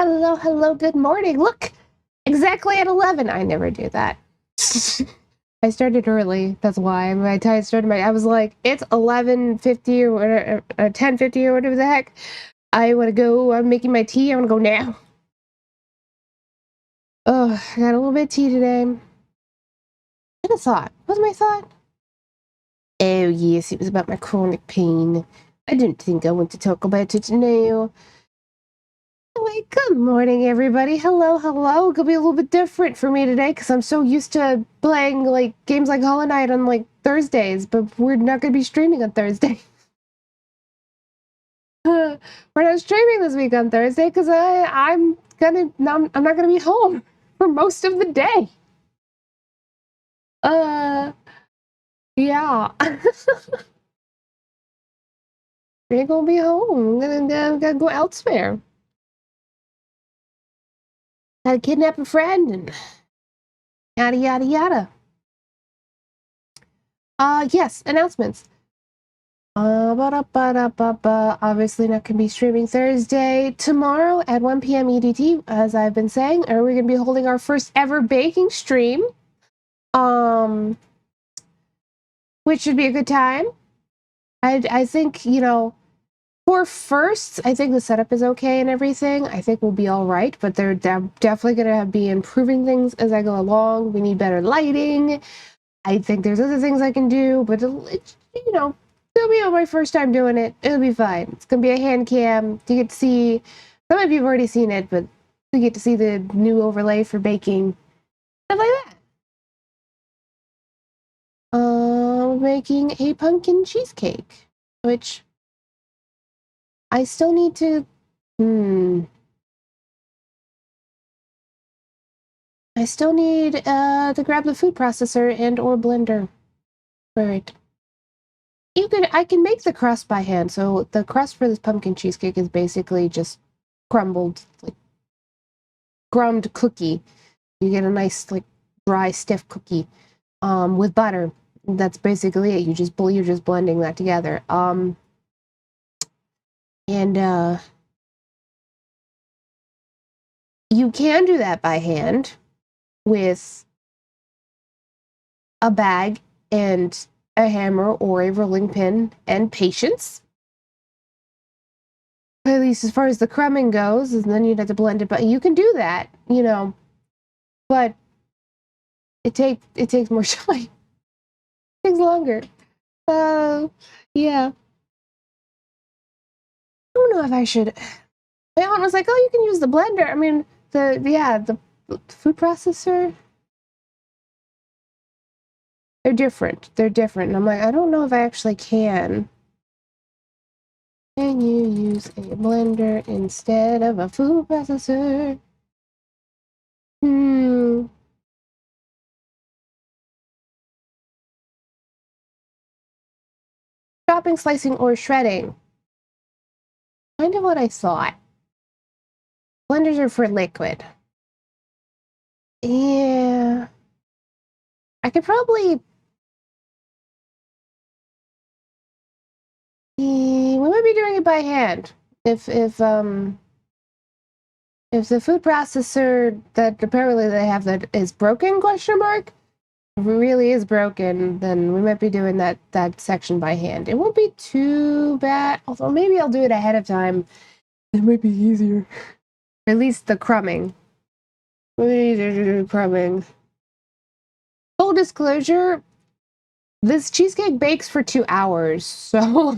Hello, hello, good morning. Look, exactly at 11. I never do that. I started early. That's why. By the time I started I was like, it's 11:50 or whatever, 10:50 or whatever the heck. I want to go. I'm making my tea. I want to go now. Oh, I got a little bit of tea today. I had a thought. What was my thought? Oh, yes, it was about my chronic pain. I didn't think I wanted to talk about it now. Anyway, good morning, everybody. Hello, hello. It's gonna be a little bit different for me today because I'm so used to playing like games like Hollow Knight on like Thursdays, but we're not gonna be streaming on Thursday. We're not streaming this week on Thursday because I'm not gonna be home for most of the day. Yeah. We ain't gonna be home. I'm gonna go elsewhere. Gotta kidnap a friend and yada yada yada. Yes, announcements. Obviously not gonna be streaming Thursday. Tomorrow at 1 p.m. EDT, as I've been saying, we're gonna be holding our first ever baking stream. Which should be a good time. I think, you know, for first, I think the setup is okay and everything. I think we'll be all right, but they're definitely gonna be improving things as I go along. We need better lighting. I think there's other things I can do, but it's, you know, it'll be my first time doing it. It'll be fine. It's gonna be a hand cam. You get to see, some of you have already seen it, but you get to see the new overlay for baking. Stuff like that. Making a pumpkin cheesecake, which I still need to, I still need to grab the food processor and or blender for it. I can make the crust by hand. So the crust for this pumpkin cheesecake is basically just crumbled, like crumbed cookie. You get a nice, like, dry, stiff cookie with butter. That's basically it. You're just blending that together. You can do that by hand with a bag and a hammer or a rolling pin and patience. At least as far as the crumbing goes, and then you'd have to blend it. But you can do that, you know. But it takes more time. It takes longer. Yeah. I don't know if I should. My aunt was like, "Oh, you can use the blender." I mean, the food processor. They're different. They're different. And I'm like, I don't know if I actually can. Can you use a blender instead of a food processor? Chopping, slicing, or shredding. Kind of what I thought. Blenders are for liquid. Yeah. I could probably... We might be doing it by hand. If the food processor that apparently they have that is broken, question mark? If it really is broken, then we might be doing that section by hand. It won't be too bad, although maybe I'll do it ahead of time. It might be easier. At least the crumbing. Crumbing. Full disclosure, this cheesecake bakes for 2 hours, so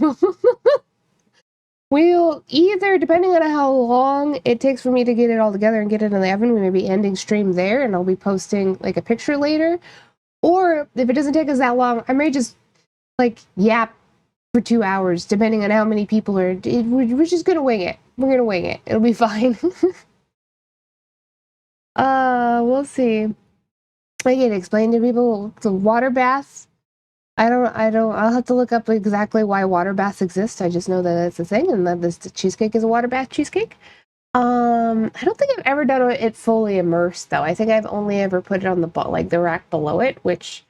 we'll either, depending on how long it takes for me to get it all together and get it in the oven, we may be ending stream there and I'll be posting like a picture later. Or if it doesn't take us that long, I may just like yap for 2 hours, depending on how many people are. We're just gonna wing it. We're gonna wing it. It'll be fine. We'll see. I can explain to people the water baths. I'll have to look up exactly why water baths exist. I just know that it's a thing and that this cheesecake is a water bath cheesecake. I don't think I've ever done it fully immersed though. I think I've only ever put it on the rack below it, which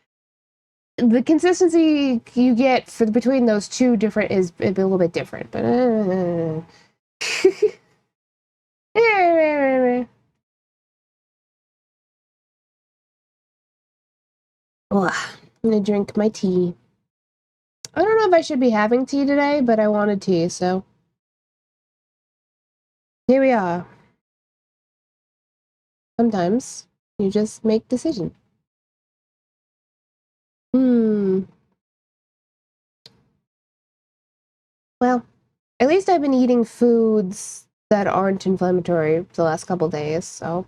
the consistency you get for between those two different is a little bit different. But Ugh, I'm gonna drink my tea. I don't know if I should be having tea today, but I wanted tea, so here we are. Sometimes you just make decisions. Well, at least I've been eating foods that aren't inflammatory the last couple days, so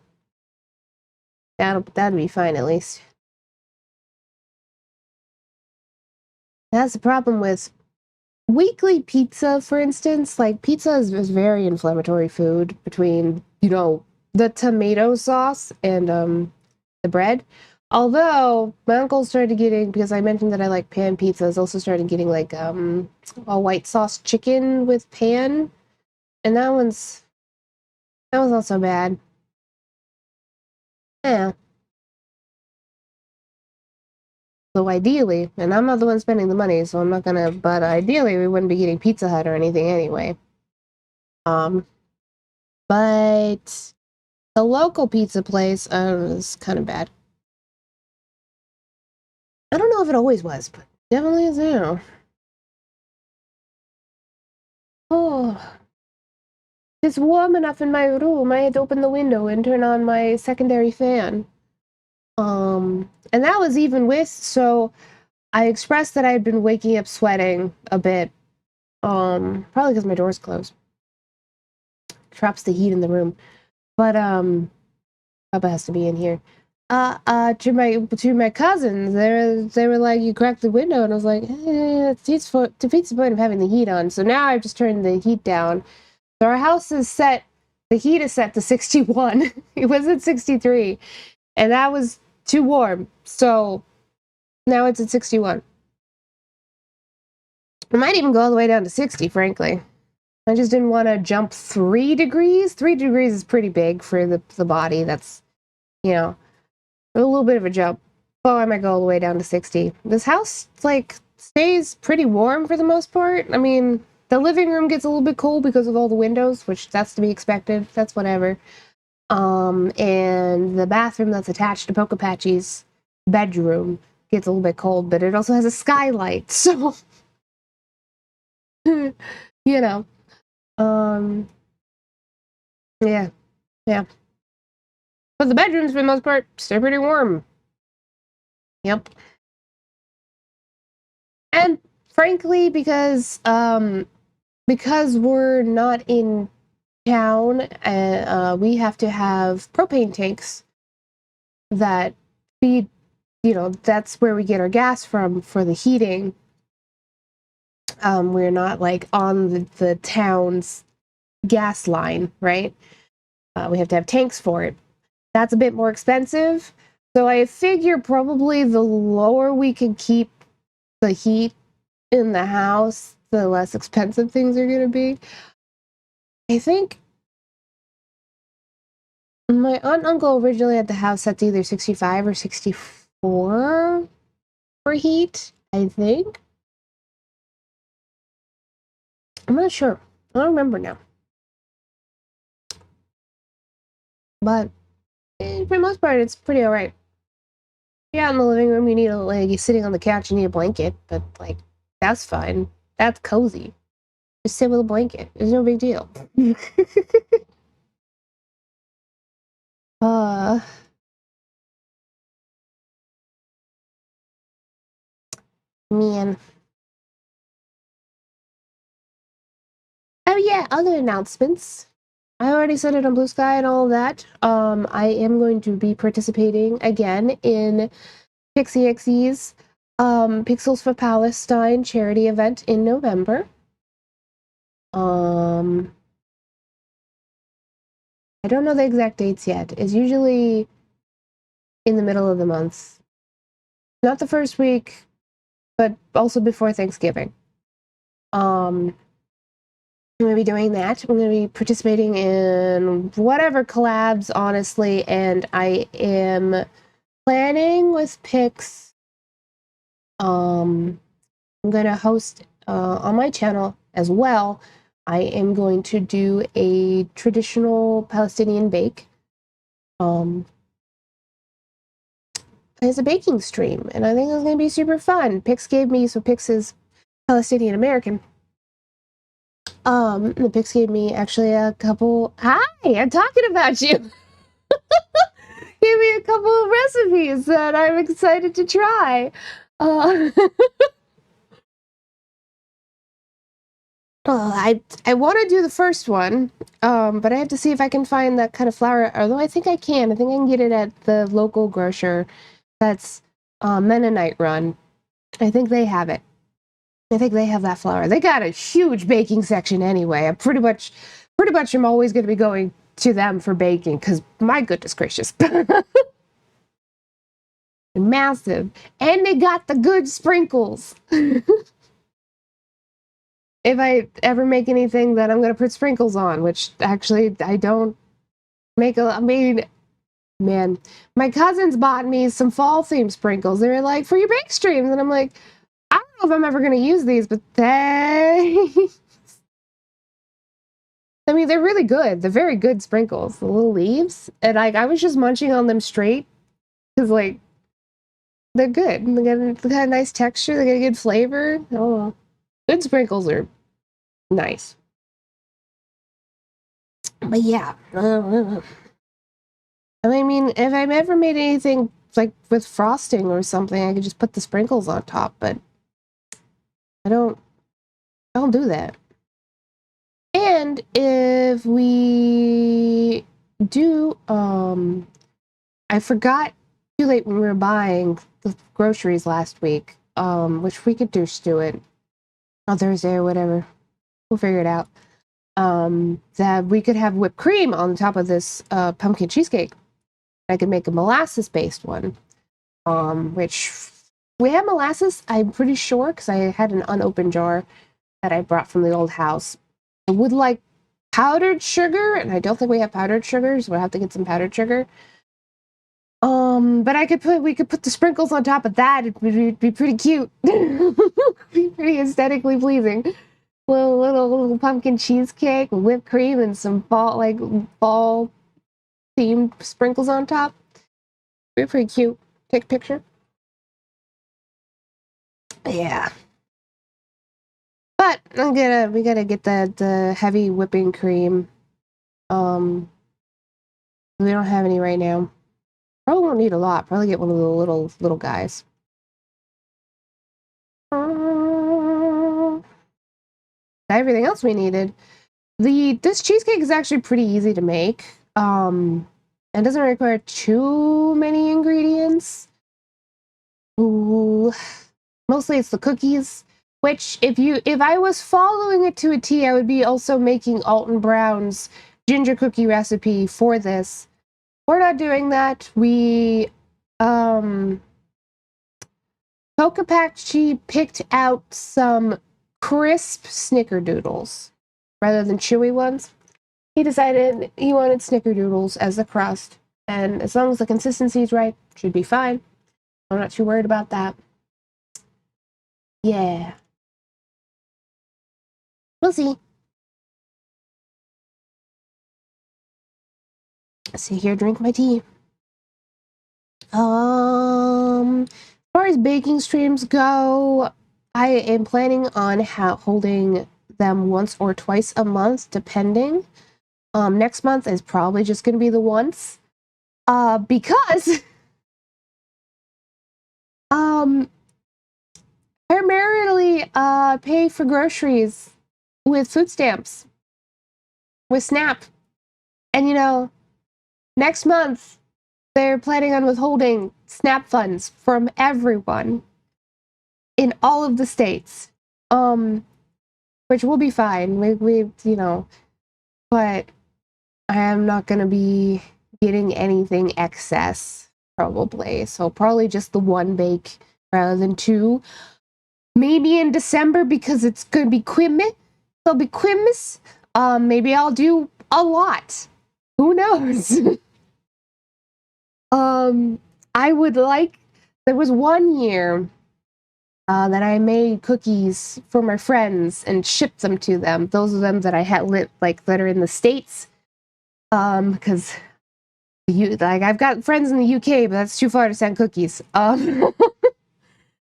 that'll be fine at least. That's the problem with weekly pizza, for instance. Like, pizza is very inflammatory food between, the tomato sauce and the bread. Although my uncle started getting, because I mentioned that I like pan pizzas, also started getting like a white sauce chicken with pan, and that was not so bad. Yeah. So ideally, and I'm not the one spending the money, so I'm not gonna, but ideally we wouldn't be getting Pizza Hut or anything anyway. Um, but the local pizza place is kind of bad. I don't know if it always was, but definitely is now. Oh, it's warm enough in my room. I had to open the window and turn on my secondary fan. And that was even with, so I expressed that I had been waking up sweating a bit. Probably because my door's closed. Traps the heat in the room. But Papa has to be in here. To my cousins, they were like, you cracked the window, and I was like, it defeats the point of having the heat on. So now I've just turned the heat down. So our house is set. The heat is set to 61. It was at 63, and that was too warm. So now it's at 61. I might even go all the way down to 60, frankly. I just didn't want to jump 3 degrees. 3 degrees is pretty big for the body. That's, a little bit of a jump. But I might go all the way down to 60. This house, like, stays pretty warm for the most part. I mean, the living room gets a little bit cold because of all the windows, which that's to be expected. That's whatever. And the bathroom that's attached to Pokapatchi's bedroom gets a little bit cold, but it also has a skylight, so you know. Yeah, yeah. But the bedrooms, for the most part, stay pretty warm. Yep. And frankly, because we're not in town, we have to have propane tanks that feed. That's where we get our gas from for the heating. We're not like on the town's gas line, right? We have to have tanks for it. That's a bit more expensive. So I figure probably the lower we can keep the heat in the house, the less expensive things are going to be. I think my aunt and uncle originally had the house set to either 65 or 64 for heat, I think. I'm not sure. I don't remember now. But for the most part, it's pretty alright. Yeah, in the living room, you're sitting on the couch, you need a blanket, but, like, that's fine. That's cozy. Just sit with a blanket. It's no big deal. uh, Man. Oh yeah, other announcements. I already said it on Blue Sky and all of that. I am going to be participating again in Pixie Xyz's Pixels for Palestine charity event in November. I don't know the exact dates yet. It's usually in the middle of the month. Not the first week, but also before Thanksgiving. I'm going to be doing that. I'm going to be participating in whatever collabs, honestly, and I am planning with Pix. I'm going to host on my channel as well. I am going to do a traditional Palestinian bake. I as a baking stream, and I think it's going to be super fun. Pix gave me, so Pix is Palestinian American. The Pix gave me actually a couple. Hi, I'm talking about you. Gave me a couple of recipes that I'm excited to try. I want to do the first one, but I have to see if I can find that kind of flour. Although I think I can. I think I can get it at the local grocer that's Mennonite run. I think they have it. I think they have that flour. They got a huge baking section anyway. I pretty much am always going to be going to them for baking because my goodness gracious. Massive. And they got the good sprinkles. If I ever make anything that I'm going to put sprinkles on, which actually I don't make I mean, man, my cousins bought me some fall themed sprinkles. They were like, for your bake streams. And I'm like, I don't know if I'm ever going to use these, but thanks. I mean, they're really good. They're very good sprinkles, the little leaves. And I was just munching on them straight because, like, they're good. They got a nice texture. They got a good flavor. Oh, good sprinkles are nice. But yeah. I mean, if I've ever made anything, like, with frosting or something, I could just put the sprinkles on top, but I don't do that. And if we do, I forgot too late when we were buying the groceries last week, which we could do stew it on Thursday or whatever. We'll figure it out. That we could have whipped cream on top of this pumpkin cheesecake. I could make a molasses-based one, which we have molasses, I'm pretty sure, because I had an unopened jar that I brought from the old house. I would like powdered sugar, and I don't think we have powdered sugar, so we'll have to get some powdered sugar. But we could put the sprinkles on top of that. It would be pretty cute. Be pretty aesthetically pleasing. Little pumpkin cheesecake with whipped cream and some fall themed sprinkles on top. Be pretty cute. Take a picture. Yeah. But we gotta get the heavy whipping cream. We don't have any right now. Probably won't need a lot. Probably get one of the little guys. Everything else we needed. This cheesecake is actually pretty easy to make. And doesn't require too many ingredients. Ooh. Mostly it's the cookies, which if I was following it to a T, I would be also making Alton Brown's ginger cookie recipe for this. We're not doing that. We Pokapatchi picked out some crisp snickerdoodles rather than chewy ones. He decided he wanted snickerdoodles as the crust, and as long as the consistency is right, should be fine. I'm not too worried about that. Yeah. We'll see. Sit here, drink my tea. As far as baking streams go, I am planning on holding them once or twice a month, depending. Next month is probably just going to be the once, because primarily pay for groceries with food stamps, with SNAP, and next month they're planning on withholding SNAP funds from everyone in all of the states, which will be fine. But I am not going to be getting anything excess, probably. So probably just the one bake rather than two. Maybe in December because it's going to be Christmas. It'll be Christmas. Maybe I'll do a lot. Who knows? There was one year that I made cookies for my friends and shipped them to them. Those of them that I had that are in the States. Because Like, I've got friends in the UK, but that's too far to send cookies. But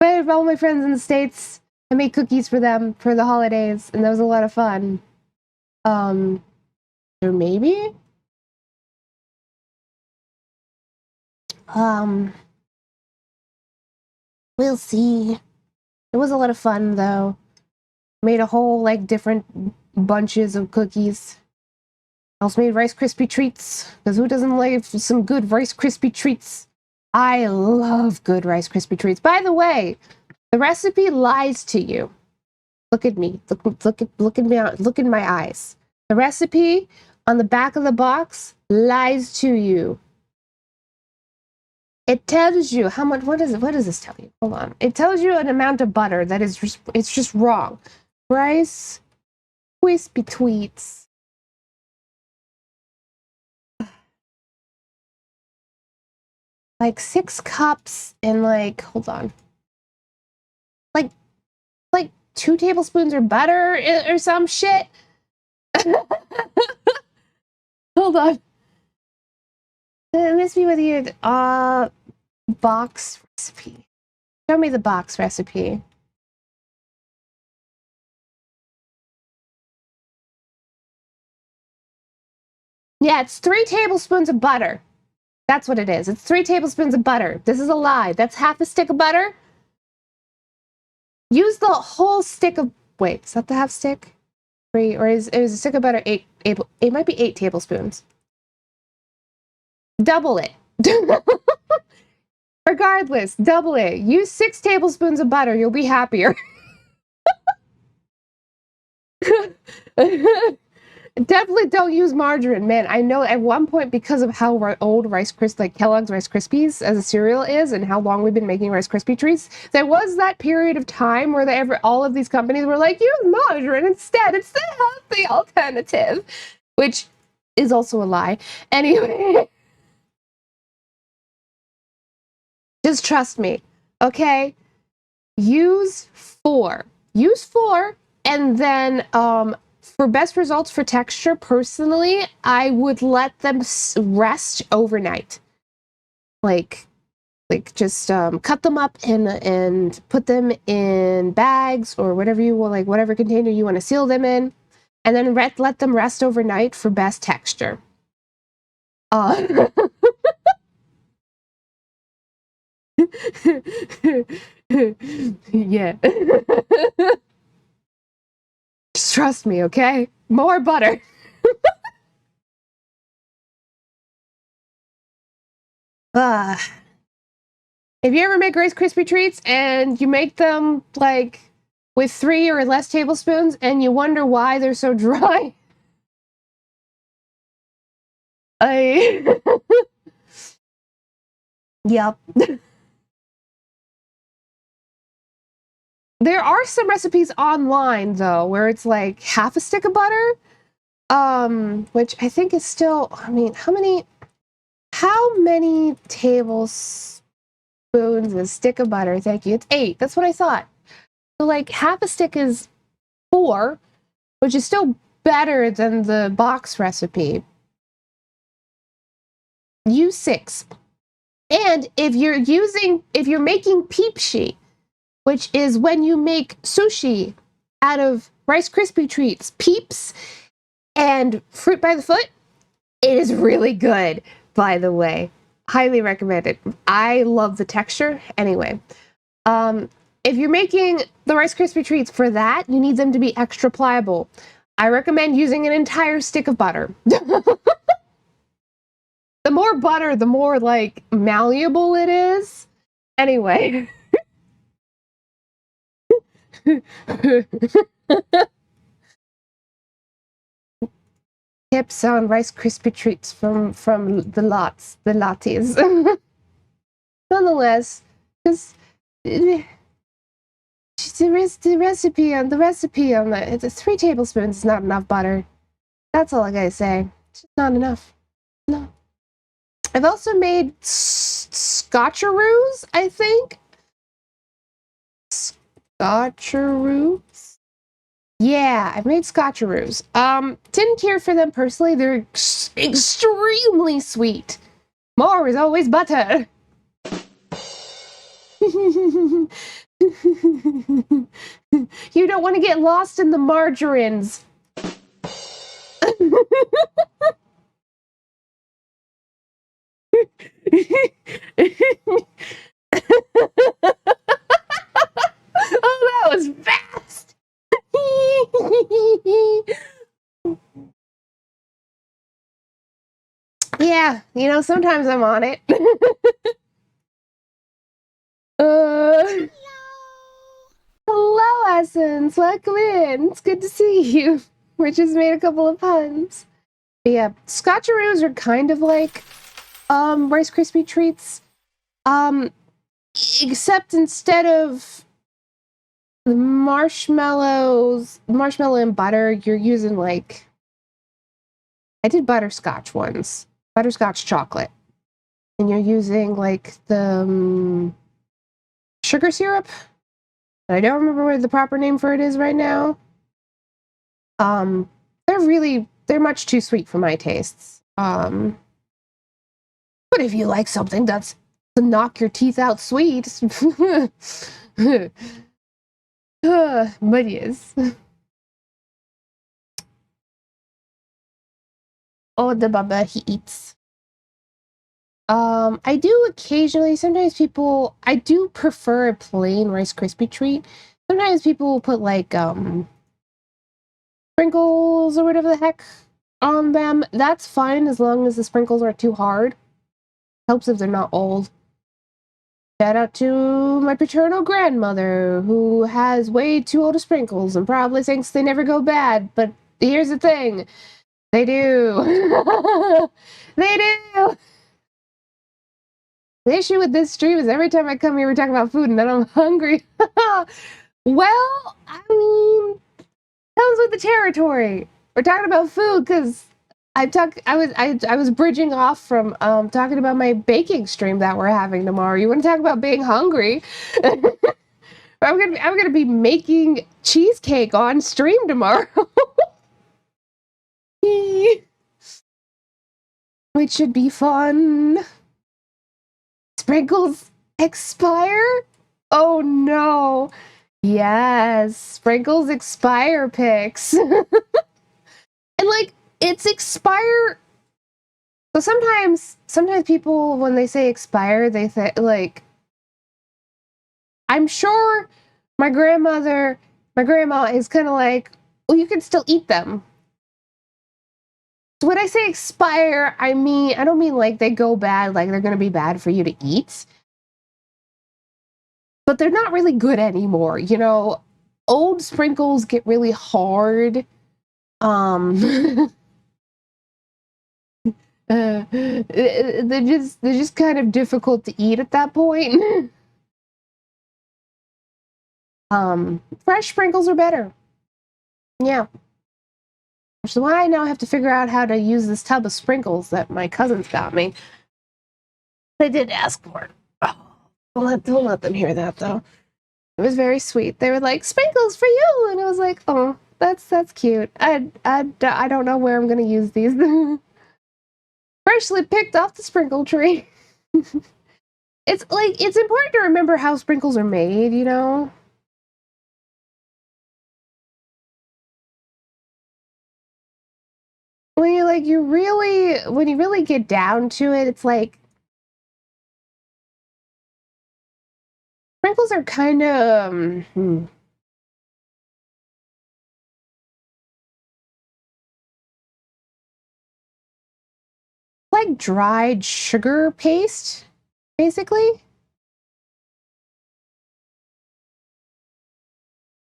I have all my friends in the States. I made cookies for them for the holidays, and that was a lot of fun. Or maybe? We'll see. It was a lot of fun, though. Made a whole, like, different bunches of cookies. Also made Rice Krispie treats, because who doesn't like some good Rice Krispie treats? I love good Rice Krispie treats. By the way, the recipe lies to you. Look at me. Look at me. Look in my eyes. The recipe on the back of the box lies to you. It tells you how much. What does this tell you? Hold on. It tells you an amount of butter that is just. It's just wrong. Rice Krispie treats. Like 6 cups and like, hold on. Like 2 tablespoons of butter or some shit. Hold on. It must be with your box recipe. Show me the box recipe. Yeah, it's 3 tablespoons of butter. That's what it is. It's 3 tablespoons of butter. This is a lie. That's half a stick of butter. Use the whole stick of... Wait, is that the half stick? 3, or is a stick of butter 8? It might be 8 tablespoons. Double it. Regardless, double it. Use 6 tablespoons of butter. You'll be happier. Definitely don't use margarine, man. I know at one point, because of how old Rice Krispies, like Kellogg's Rice Krispies as a cereal is, and how long we've been making Rice Krispie treats, there was that period of time where all of these companies were like, use margarine instead. It's the healthy alternative, which is also a lie. Anyway, just trust me, okay? Use 4. Use 4, and then for best results for texture, personally, I would let them rest overnight. Like just cut them up and put them in bags or whatever you want, like whatever container you want to seal them in, and then let them rest overnight for best texture. Yeah. Just trust me, okay? More butter. If you ever make Rice Krispie treats and you make them like with 3 or less tablespoons and you wonder why they're so dry, yep. There are some recipes online though where it's like half a stick of butter, which I think is still, I mean, how many tablespoons a stick of butter? Thank you. It's 8. That's what I thought. So like half a stick is 4, which is still better than the box recipe. Use 6. And if you're making peep sheet, which is when you make sushi out of Rice Krispie treats, Peeps, and Fruit by the Foot, it is really good, by the way. Highly recommend it. I love the texture. Anyway, if you're making the Rice Krispie treats for that, you need them to be extra pliable. I recommend using an entire stick of butter. The more butter, the more, like, malleable it is. Anyway. Tips on Rice Krispie treats from the lattes. Nonetheless, because the recipe on the 3 tablespoons is not enough butter. That's all I gotta say. It's just not enough. No. I've also made scotcheroos, I think. Scotcheroos? Yeah, I've made scotcheroos. Didn't care for them personally. They're extremely sweet. More is always better. You don't want to get lost in the margarines. Oh, that was fast. Yeah, you know, sometimes I'm on it. uh, hello, Essence. Welcome in. It's good to see you. We just made a couple of puns. But yeah, Scotcheroos are kind of like Rice Krispie treats. Except instead of the marshmallow and butter, you're using like, I did butterscotch ones, butterscotch chocolate, and you're using like the sugar syrup. I don't remember what the proper name for it is right now. They're much too sweet for my tastes. But if you like something that's to knock your teeth out sweet, but yes. Oh, the baba he eats. I do occasionally, sometimes I do prefer a plain Rice Krispie treat. Sometimes people will put like, sprinkles or whatever the heck on them. That's fine as long as the sprinkles aren't too hard. Helps if they're not old. Shout out to my paternal grandmother, who has way too old of sprinkles and probably thinks they never go bad, but here's the thing. They do. They do. The issue with this stream is every time I come here, we're talking about food and then I'm hungry. Well, I mean, comes with the territory. We're talking about food because I was bridging off from talking about my baking stream that we're having tomorrow. You want to talk about being hungry? I'm gonna be making cheesecake on stream tomorrow. Which should be fun. Sprinkles expire? Oh no. Yes, sprinkles expire picks. And like it's expire. So sometimes people when they say expire, they think like I'm sure my grandma is kind of like, well, you can still eat them. So when I say expire, I don't mean like they go bad, like they're going to be bad for you to eat. But they're not really good anymore, you know. Old sprinkles get really hard. They're just kind of difficult to eat at that point. Fresh sprinkles are better. Yeah. Which is why I now have to figure out how to use this tub of sprinkles that my cousins got me. They did ask for it. Oh, don't let them hear that though. It was very sweet. They were like, sprinkles for you, and I was like, oh, that's cute. I don't know where I'm gonna use these. Freshly picked off the sprinkle tree. It's like it's important to remember how sprinkles are made, you know. When you really get down to it, it's like sprinkles are kind of like dried sugar paste, basically.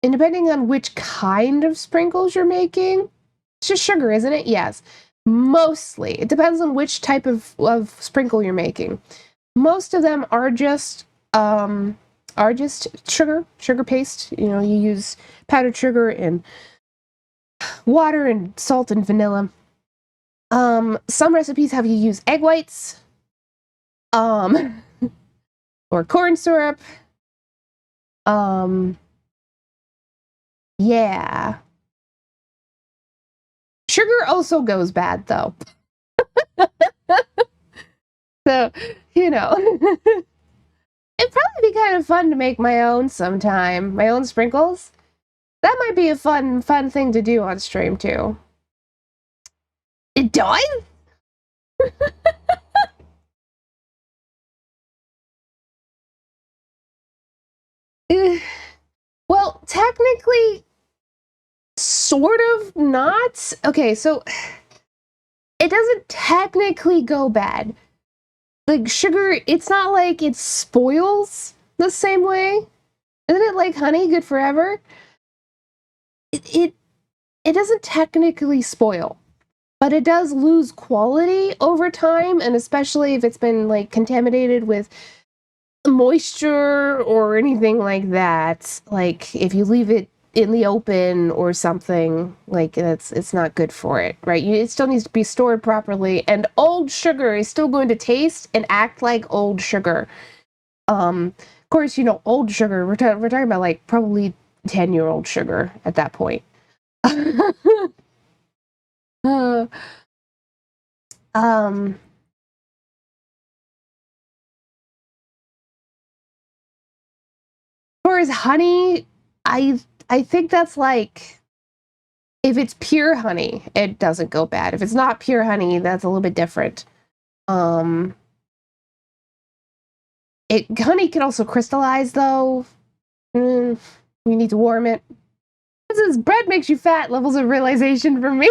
And depending on which kind of sprinkles you're making, it's just sugar, isn't it? Yes. Mostly. It depends on which type of sprinkle you're making. Most of them are just sugar paste. You know, you use powdered sugar and water and salt and vanilla. Some recipes have you use egg whites, or corn syrup. Yeah. Sugar also goes bad though. So, you know, it'd probably be kind of fun to make my own sometime. My own sprinkles. That might be a fun thing to do on stream too. It does? Well, technically, sort of not. Okay, so it doesn't technically go bad. Like sugar, it's not like it spoils the same way. Isn't it like honey, good forever? It it doesn't technically spoil, but it does lose quality over time, and especially if it's been like contaminated with moisture or anything like that. Like if you leave it in the open or something, like it's not good for it, right? It still needs to be stored properly, and old sugar is still going to taste and act like old sugar. Of course, old sugar, we're talking about like probably 10-year-old sugar at that point. uh, um far as honey, I think that's like, if it's pure honey, it doesn't go bad. If it's not pure honey, that's a little bit different. Um, honey can also crystallize though. You need to warm it. This is bread makes you fat. Levels of realization for me.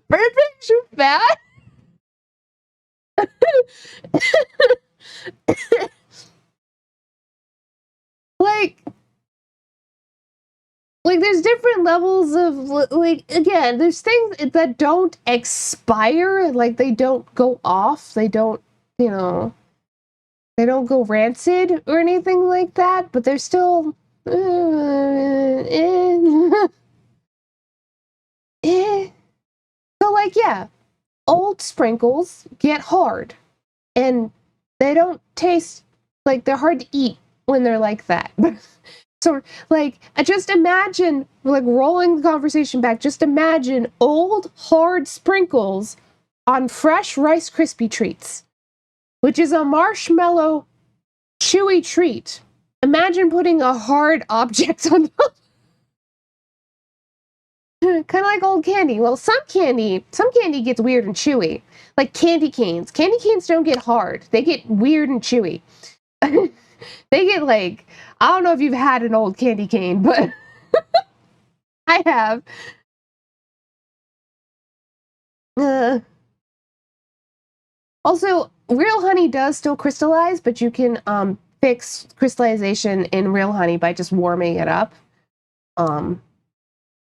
Bread makes you fat. like there's different levels of, like, again, there's things that don't expire, like they don't go off, they don't, you know they don't go rancid or anything like that, but they're still eh. Eh. So like, yeah, old sprinkles get hard, and they don't taste, like, they're hard to eat when they're like that. So, like, I just imagine, like, rolling the conversation back, just imagine old, hard sprinkles on fresh Rice Krispie treats, which is a marshmallow, chewy treat. Imagine putting a hard object on top. Kind of like old candy. Well, some candy gets weird and chewy. Like candy canes. Candy canes don't get hard. They get weird and chewy. They get like, I don't know if you've had an old candy cane, but I have. Uh, Also, real honey does still crystallize, but you can fix crystallization in real honey by just warming it up. Um,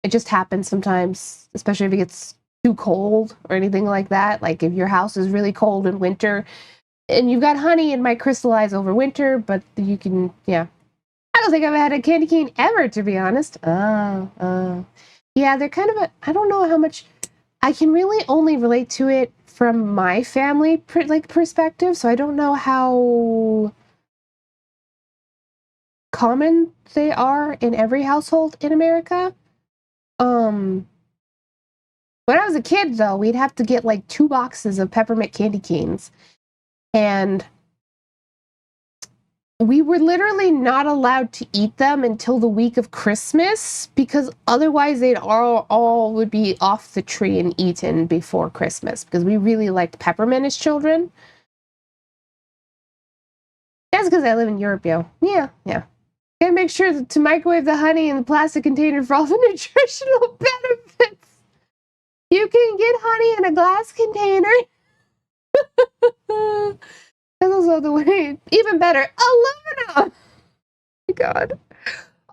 it just happens sometimes, especially if it gets too cold or anything like that. Like if your house is really cold in winter and you've got honey, it might crystallize over winter, but you can, yeah. I don't think I've had a candy cane ever, to be honest. Yeah, they're kind of I don't know how much. I can really only relate to it from my family perspective, so I don't know how common they are in every household in America. Um, when I was a kid, though, we'd have to get like 2 boxes of peppermint candy canes, and we were literally not allowed to eat them until the week of Christmas, because otherwise they'd all would be off the tree and eaten before Christmas, because we really liked peppermint as children. That's because I live in Europe, yo. Yeah, yeah. Gotta make sure to microwave the honey in the plastic container for all the nutritional benefits. You can get honey in a glass container. That's also the way. Even better, aluminum. Oh, God.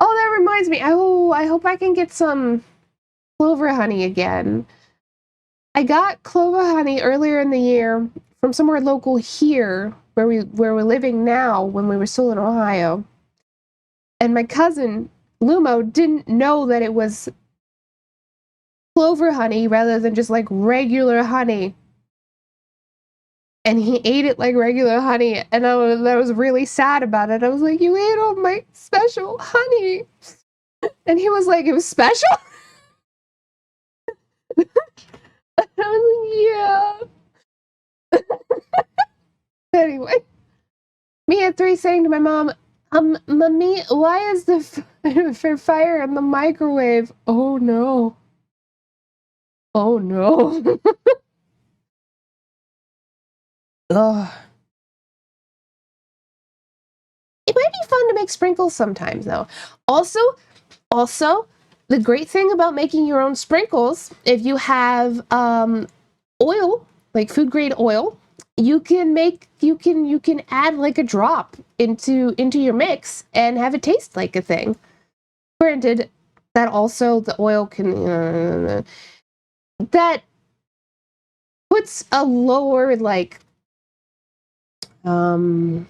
Oh, that reminds me. Oh, I hope I can get some clover honey again. I got clover honey earlier in the year from somewhere local here, where we're living now, when we were still in Ohio. And my cousin Lumo didn't know that it was clover honey rather than just like regular honey. And he ate it like regular honey, and I was really sad about it. I was like, "You ate all my special honey," and he was like, "It was special." I was like, "Yeah." Anyway, me at 3 saying to my mom, Mommy, why is the fire in the microwave? Oh no. Oh no. Ugh. It might be fun to make sprinkles sometimes, though. Also, the great thing about making your own sprinkles, if you have oil, like food grade oil, you can add like a drop into your mix and have it taste like a thing. Granted, that also the oil can that puts a lower like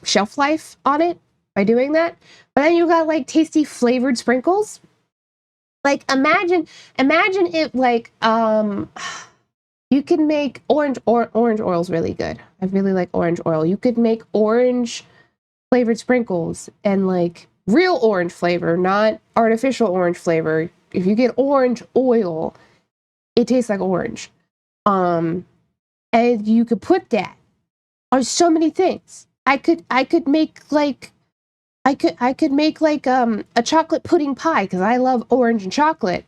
shelf life on it by doing that. But then you got like tasty flavored sprinkles. Like imagine it like you can make orange oil is really good. I really like orange oil. You could make orange flavored sprinkles and like real orange flavor, not artificial orange flavor. If you get orange oil, it tastes like orange. And you could put that on so many things. I could make like I could make like a chocolate pudding pie because I love orange and chocolate.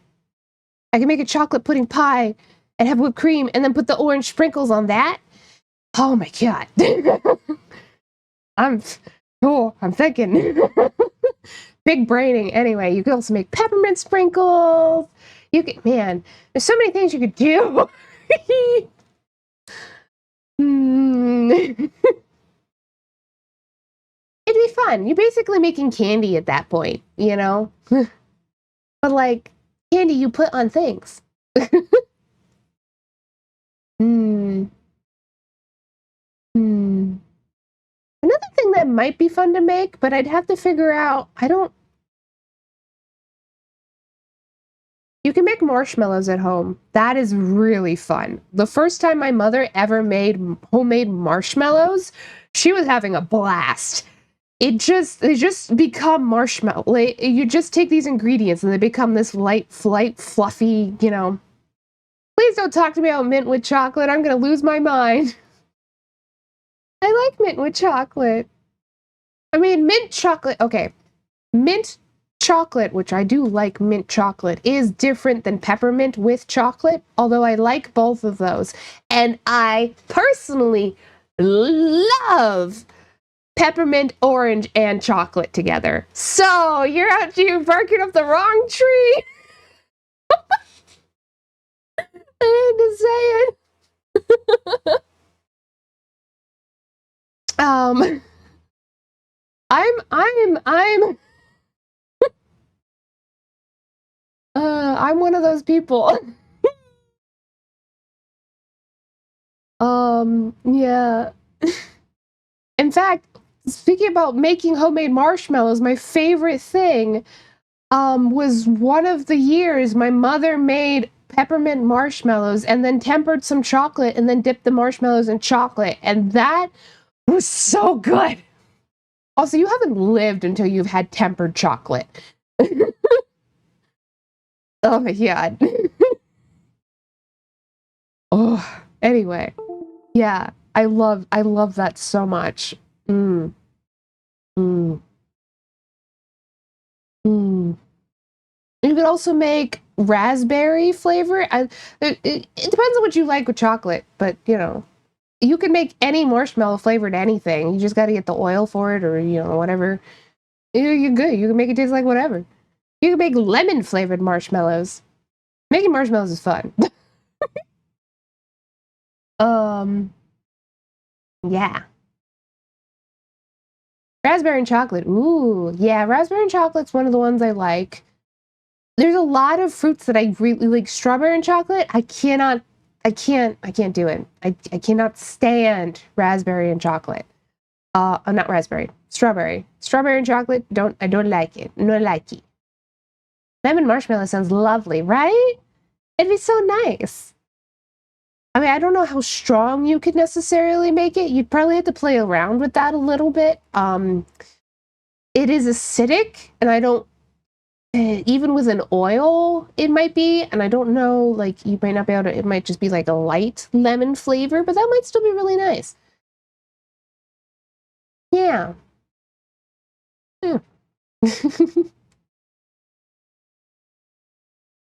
I can make a chocolate pudding pie and have whipped cream and then put the orange sprinkles on that. Oh my god. I'm thinking. Big braining. Anyway, you could also make peppermint sprinkles. You could, man, there's so many things you could do. It'd be fun. You're basically making candy at that point, you know? But like candy you put on things. Hmm. Hmm. Another thing that might be fun to make, but I'd have to figure out, you can make marshmallows at home. That is really fun. The first time my mother ever made homemade marshmallows, she was having a blast. They just become marshmallow. Like, you just take these ingredients and they become this light, fluffy, you know. Please don't talk to me about mint with chocolate. I'm gonna lose my mind. I like mint with chocolate. I mean, mint chocolate. Okay, mint chocolate, which I do like mint chocolate, is different than peppermint with chocolate, although I like both of those. And I personally love peppermint, orange, and chocolate together. So you're barking up the wrong tree. I hate to say it. I'm I'm one of those people. Yeah. In fact, speaking about making homemade marshmallows, my favorite thing was one of the years my mother made peppermint marshmallows and then tempered some chocolate and then dipped the marshmallows in chocolate, and that was so good. Also, you haven't lived until you've had tempered chocolate. Oh my god. Oh, anyway. Yeah, I love that so much. Mm, mm, mm. You could also make raspberry flavor. It depends on what you like with chocolate, but you know, you can make any marshmallow flavored anything. You just got to get the oil for it, or you know, whatever. You're good. You can make it taste like whatever. You can make lemon flavored marshmallows. Making marshmallows is fun. um, yeah. Raspberry and chocolate. Ooh, yeah, raspberry and chocolate's one of the ones I like. There's a lot of fruits that I really like. Strawberry and chocolate, I can't do it. I cannot stand raspberry and chocolate. Not raspberry, strawberry. Strawberry and chocolate, I don't like it. No like it. Lemon marshmallow sounds lovely, right? It'd be so nice. I mean, I don't know how strong you could necessarily make it. You'd probably have to play around with that a little bit. It is acidic, and I don't even with an oil, it might be, and I don't know, like, you might not be able to, it might just be like a light lemon flavor, but that might still be really nice. Yeah. Yeah.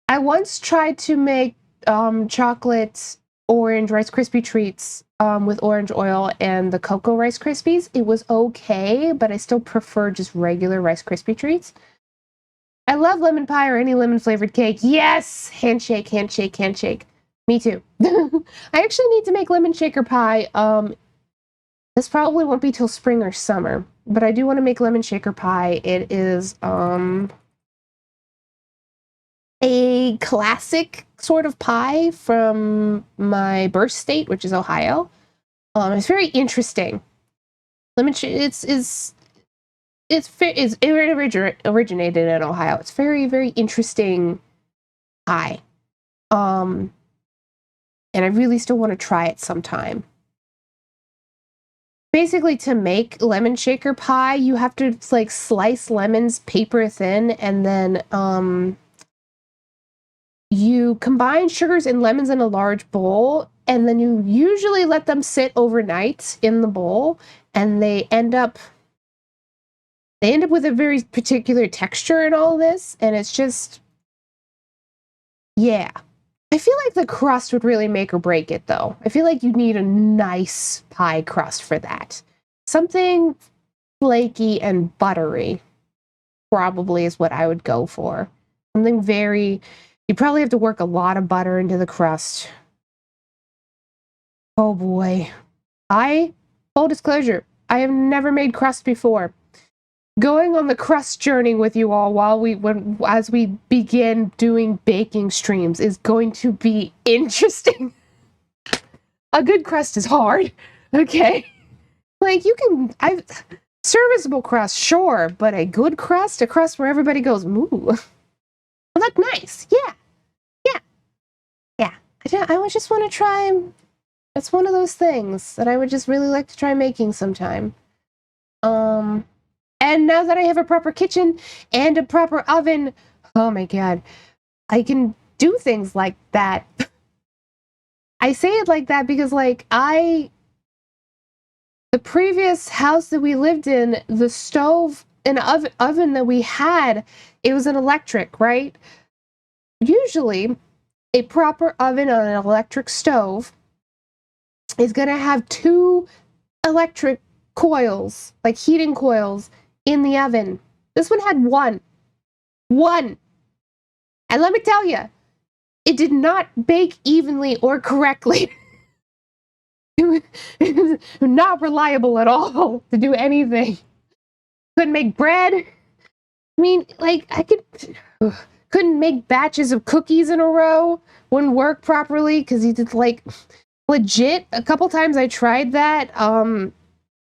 I once tried to make chocolate orange Rice Krispie treats with orange oil and the cocoa Rice Krispies. It was okay, but I still prefer just regular Rice Krispie treats. I love lemon pie or any lemon flavored cake. Yes! Handshake, handshake, handshake. Me too. I actually need to make lemon shaker pie. This probably won't be till spring or summer, but I do want to make lemon shaker pie. It is a classic sort of pie from my birth state, which is Ohio. It's very interesting. It originated in Ohio. It's very, very interesting pie. Um, and I really still want to try it sometime. Basically, to make lemon shaker pie, you have to like slice lemons paper thin, and then you combine sugars and lemons in a large bowl, and then you usually let them sit overnight in the bowl, and they end up with a very particular texture in all this, and it's just, yeah. I feel like the crust would really make or break it, though. I feel like you need a nice pie crust for that. Something flaky and buttery probably is what I would go for. Something very, you probably have to work a lot of butter into the crust. Oh boy. Full disclosure, I have never made crust before. Going on the crust journey with you all as we begin doing baking streams is going to be interesting. A good crust is hard, okay? Like, serviceable crust, sure, but a good crust, a crust where everybody goes, ooh, well, that's nice. Yeah, yeah, yeah. I would just want to try. It's one of those things that I would just really like to try making sometime. And now that I have a proper kitchen and a proper oven, oh my god, I can do things like that. I say it like that because, like, the previous house that we lived in, the stove and oven that we had, it was an electric, right? Usually, a proper oven on an electric stove is going to have two electric coils, like heating coils, in the oven. This one had one. One. And let me tell you, it did not bake evenly or correctly. It was not reliable at all to do anything. Couldn't make bread. I mean, like, couldn't make batches of cookies in a row. Wouldn't work properly because he did, like, legit. A couple times I tried that.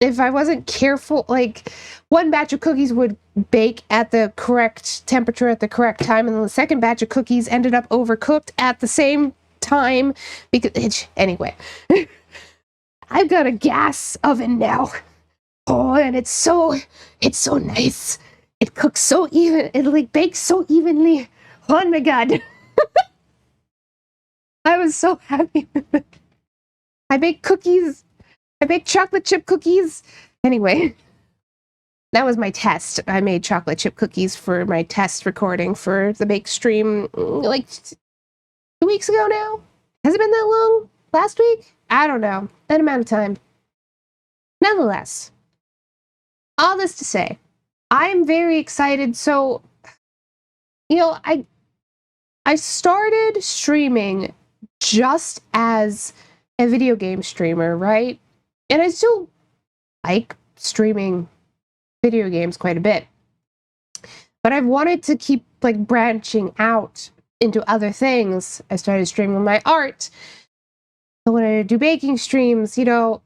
If I wasn't careful, like, one batch of cookies would bake at the correct temperature at the correct time, and then the second batch of cookies ended up overcooked at the same time because anyway. I've got a gas oven now. Oh, and it's so nice. It cooks so even. It like bakes so evenly. Oh my god. I was so happy with it. I baked cookies. I baked chocolate chip cookies. Anyway, that was my test. I made chocolate chip cookies for my test recording for the bake stream like 2 weeks ago now. Has it been that long? Last week? I don't know. That amount of time. Nonetheless, all this to say, I'm very excited. So, I started streaming just as a video game streamer, right? And I still like streaming video games quite a bit. But I've wanted to keep like branching out into other things. I started streaming my art. I wanted to do baking streams, very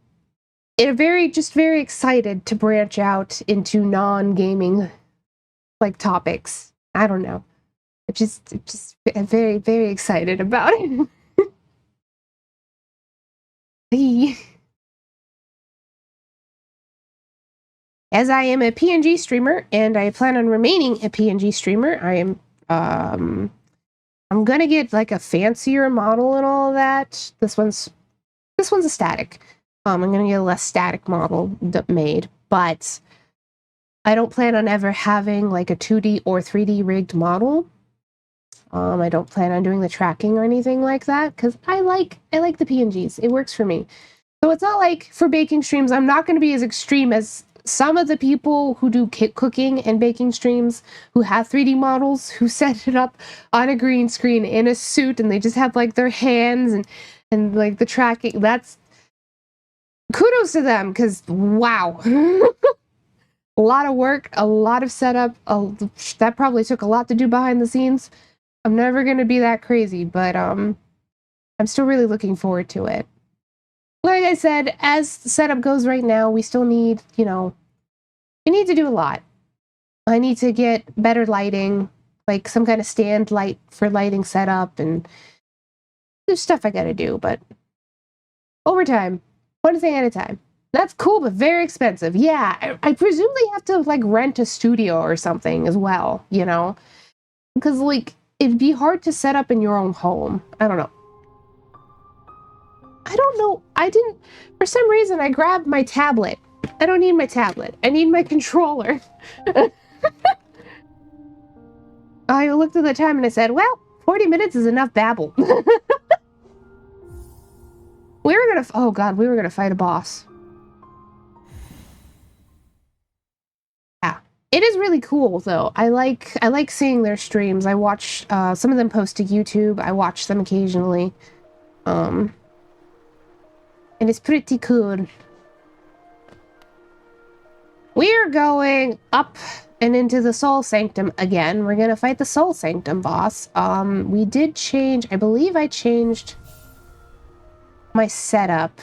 excited to branch out into non-gaming like topics. I don't know. I'm very, very excited about it. As I am a PNG streamer and I plan on remaining a PNG streamer, I'm gonna get like a fancier model and all of that. This one's a static. I'm gonna get a less static model made, but I don't plan on ever having like a 2D or 3D rigged model. I don't plan on doing the tracking or anything like that because I like the PNGs. It works for me. So it's not like for baking streams, I'm not going to be as extreme as some of the people who do cooking and baking streams who have 3D models who set it up on a green screen in a suit and they just have like their hands and like the tracking. That's kudos to them because wow. A lot of work, a lot of setup. That probably took a lot to do behind the scenes. I'm never going to be that crazy, but I'm still really looking forward to it. Like I said, as the setup goes right now, we still need, we need to do a lot. I need to get better lighting, like some kind of stand light for lighting setup, and there's stuff I gotta do, but over time, one thing at a time. That's cool, but very expensive. Yeah, I presume they have to, like, rent a studio or something as well, Because, like, it'd be hard to set up in your own home. I don't know. For some reason, I grabbed my tablet. I don't need my tablet. I need my controller. I looked at the time and I said, well, 40 minutes is enough babble. we were gonna fight a boss. Yeah. It is really cool, though. I like seeing their streams. I watch some of them post to YouTube. I watch them occasionally. And it's pretty cool. We're going up and into the Soul Sanctum again. We're gonna fight the Soul Sanctum boss. We did change, I believe I changed my setup.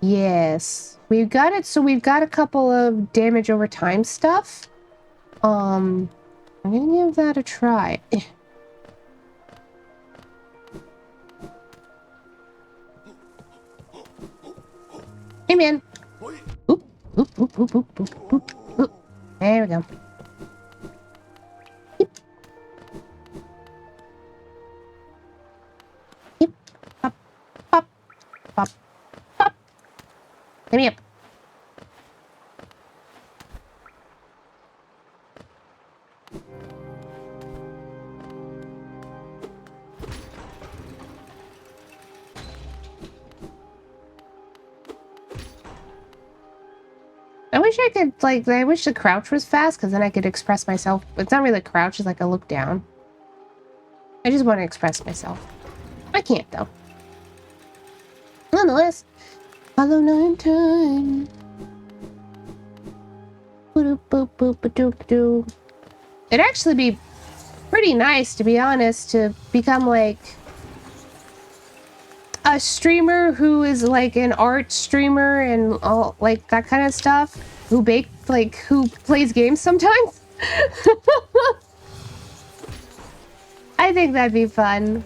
Yes. We've got it, so we've got a couple of damage over time stuff. I'm gonna give that a try. Hey, man. Oop, oop, oop, oop, oop, oop, oop, oop. There we go. Yep. Yep. Pop, pop, pop, pop. Let me up. I wish I could, like, I wish the crouch was fast, because then I could express myself. It's not really a crouch, it's like a look down. I just want to express myself. I can't, though. Nonetheless, Hollow Knight time. It'd actually be pretty nice, to be honest, to become, like, a streamer who is like an art streamer and all like that kind of stuff, who who plays games sometimes. I think that'd be fun.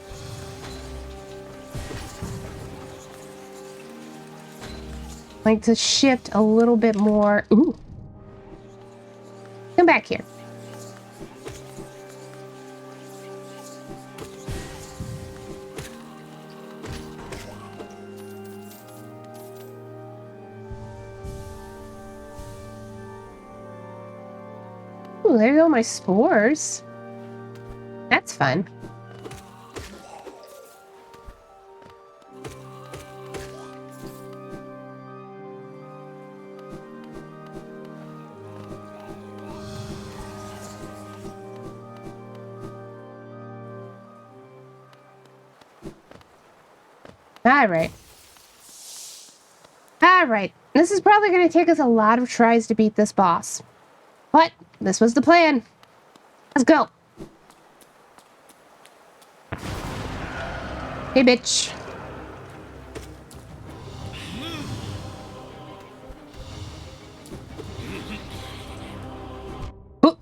Like to shift a little bit more. Ooh. Come back here. Ooh, there go my spores. That's fun. Alright. Alright. This is probably going to take us a lot of tries to beat this boss. But this was the plan. Let's go. Hey, bitch. Ooh.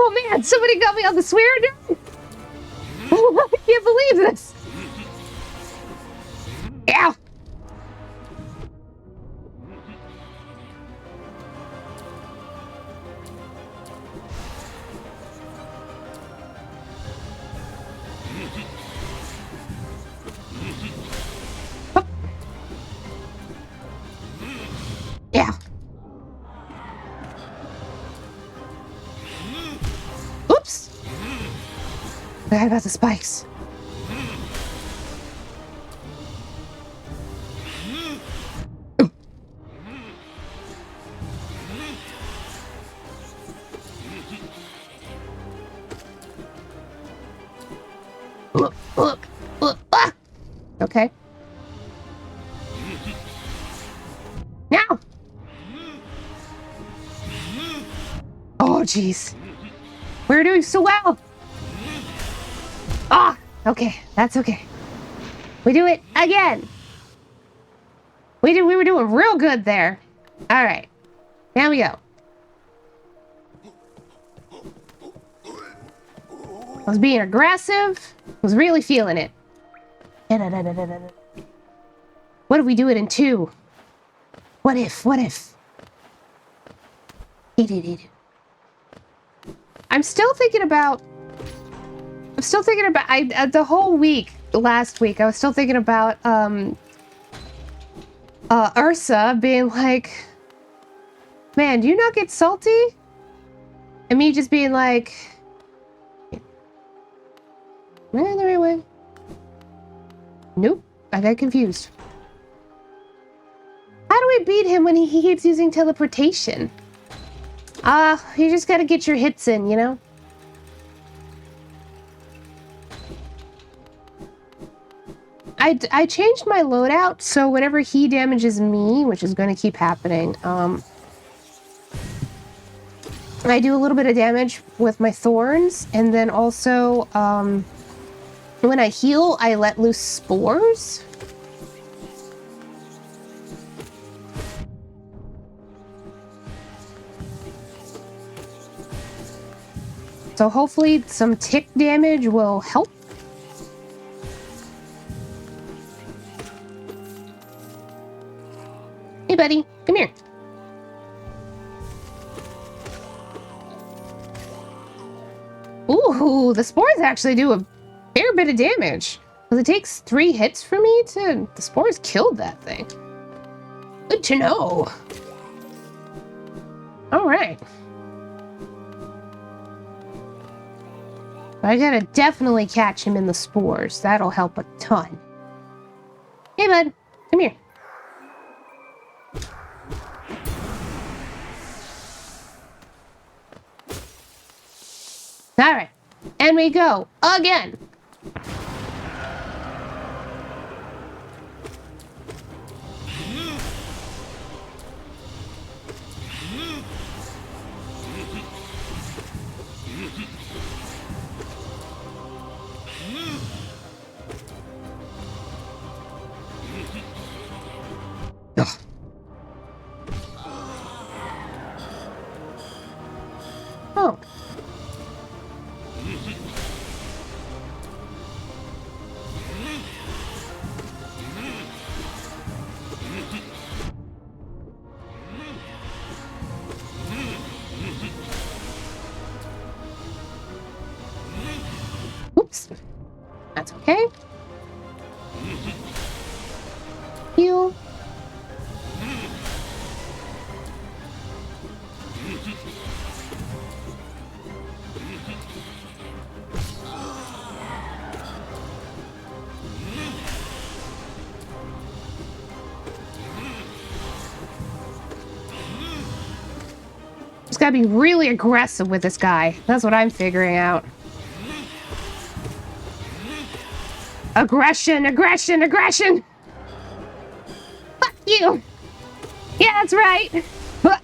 Oh man, somebody got me on the swear jar. I can't believe this. Ow. Yeah. Oops. Forgot about the spikes. Ah! Okay. Now. Oh, jeez. We're doing so well. Ah, okay. That's okay. We do it again. We were doing real good there. All right. Now we go. I was being aggressive. Was really feeling it. What if we do it in 2? What if? I'm still thinking about the whole week last week I was still thinking about Ursa being like, man, do you not get salty? And me just being like, am I the right way? Nope, I got confused. How do we beat him when he keeps using teleportation? You just gotta get your hits in, you know? I changed my loadout, so whenever he damages me, which is going to keep happening, I do a little bit of damage with my thorns, and then also, when I heal, I let loose spores. So hopefully some tick damage will help. Hey, buddy, come here. Ooh, the spores actually do a fair bit of damage. Because it takes 3 hits for me to... The spores killed that thing. Good to know. Alright. I gotta definitely catch him in the spores. That'll help a ton. Hey, bud. Come here. Alright. And we go. Again. Ugh. Oh. Oops. That's okay. Heal. Just gotta be really aggressive with this guy. That's what I'm figuring out. Aggression, aggression, aggression! Fuck you! Yeah, that's right! But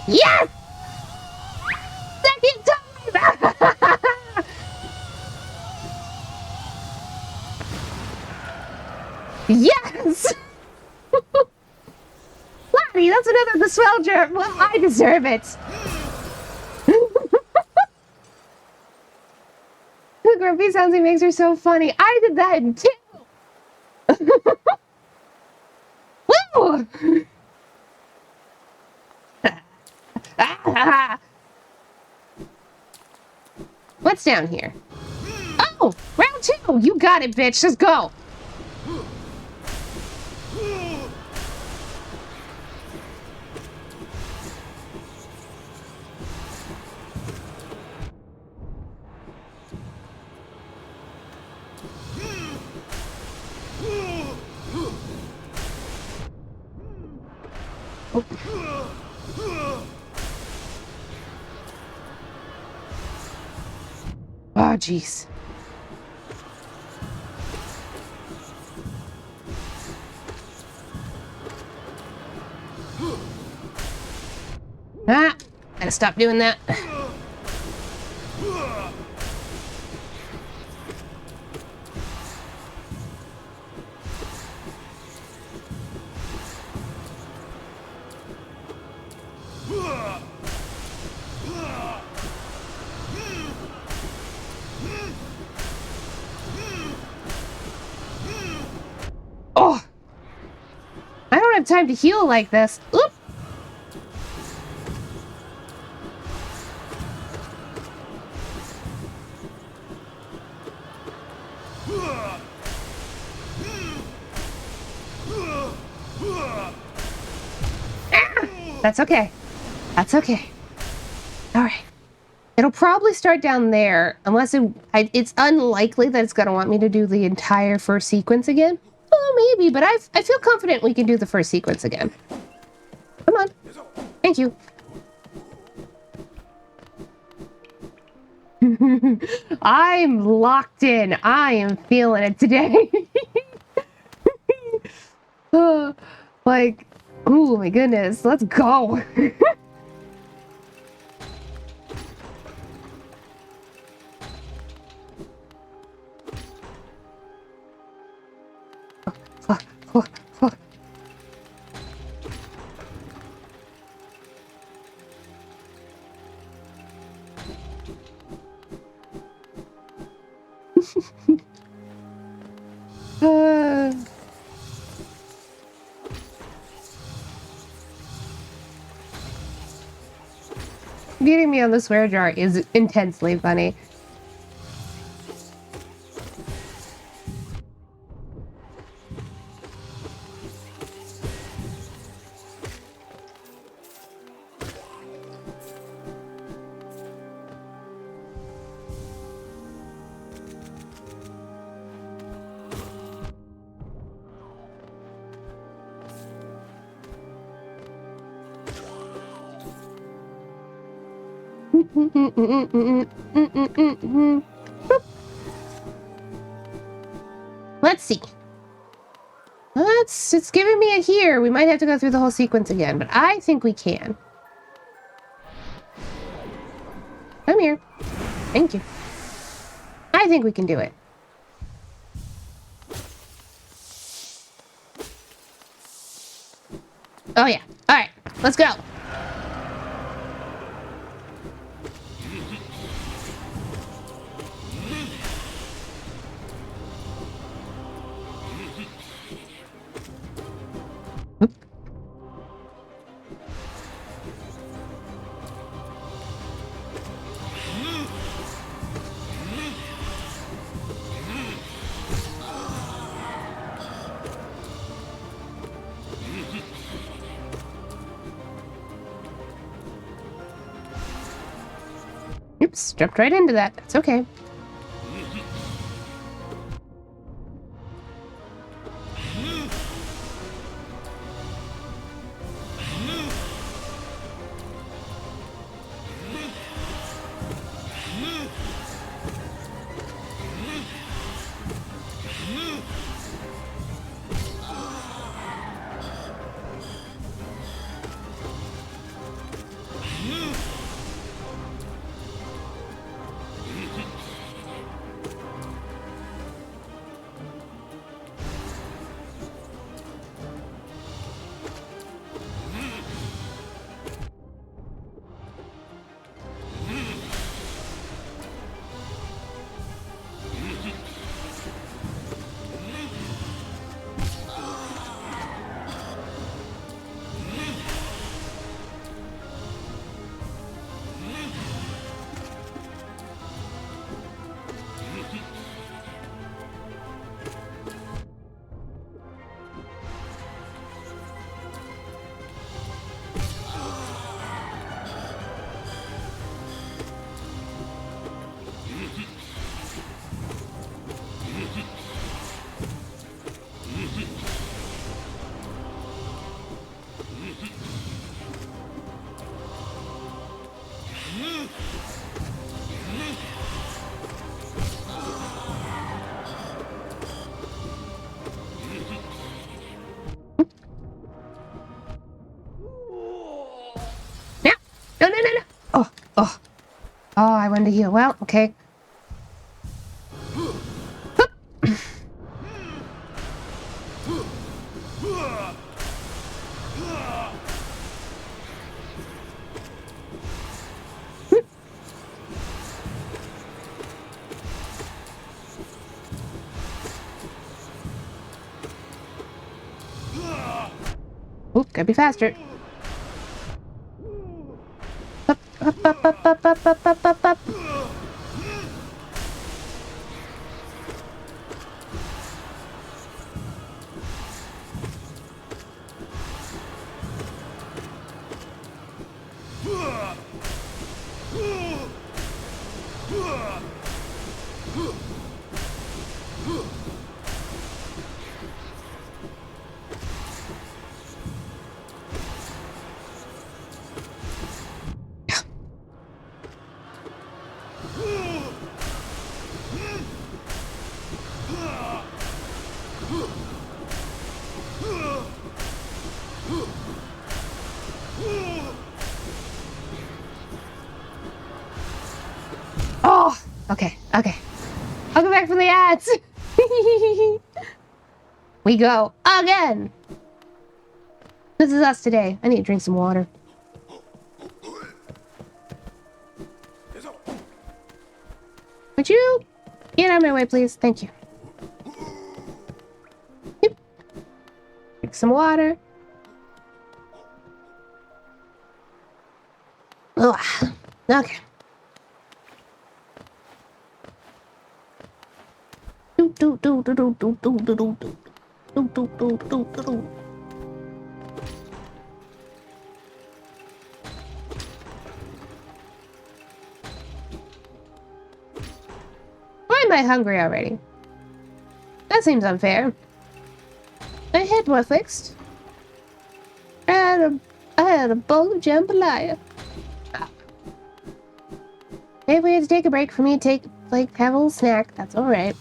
Yes! Second time! Yes! Lottie, that's another the swell germ. Well, I deserve it. The grumpy sounds he makes are so funny. I did that too. Woo! What's down here? Oh, round 2. You got it, bitch. Just go. Oh, jeez. Ah, gotta stop doing that. Oh, I don't have time to heal like this. Oop. That's okay. That's okay. All right. It'll probably start down there, unless it's unlikely that it's going to want me to do the entire first sequence again. Well, maybe, but I feel confident we can do the first sequence again. Come on. Thank you. I'm locked in. I am feeling it today. Like, oh my goodness, let's go. Beating me on the swear jar is intensely funny. Let's see. It's giving me a here. We might have to go through the whole sequence again, but I think we can. Come here. Thank you. I think we can do it. Oh yeah. All right. Let's go. Oops, jumped right into that. It's okay. Yeah. No, no, no, no. Oh, oh. Oh, I wanted to heal. Well, okay. Ooh, gotta be faster. Up, up, up, up, up, up, up, up, up, up. Oh, okay, okay. I'll go back from the ads. We go again. This is us today. I need to drink some water. Would you get out of my way, please? Thank you. Yep. Drink some water. Ugh. Okay. Do do do do do do do do do do do do do do do. Why am I hungry already? That seems unfair. My head was fixed. I had a bowl of jambalaya. Maybe we had to take a break for me to take, like, have a little snack. That's alright.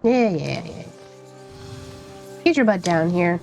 Yeah. Get your butt down here.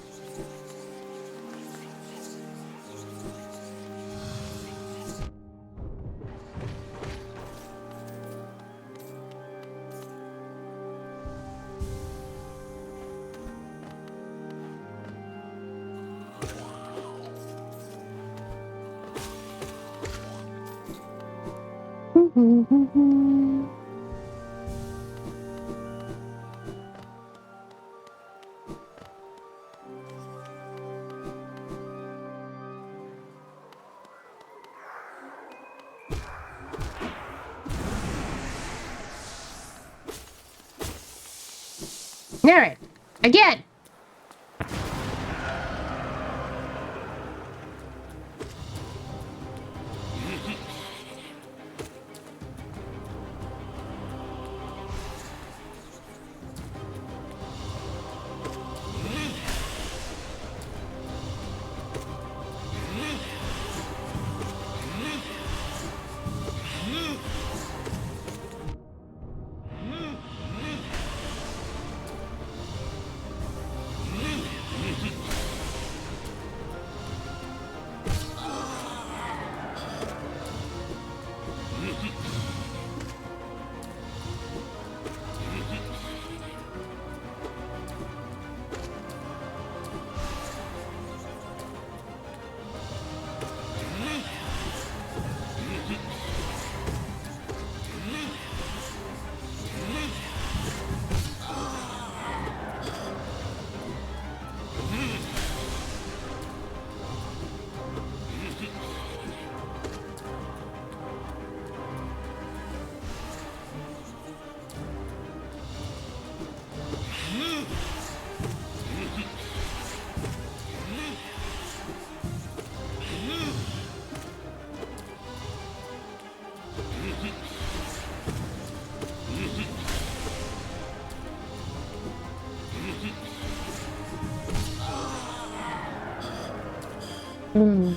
Alright. Again. Mm.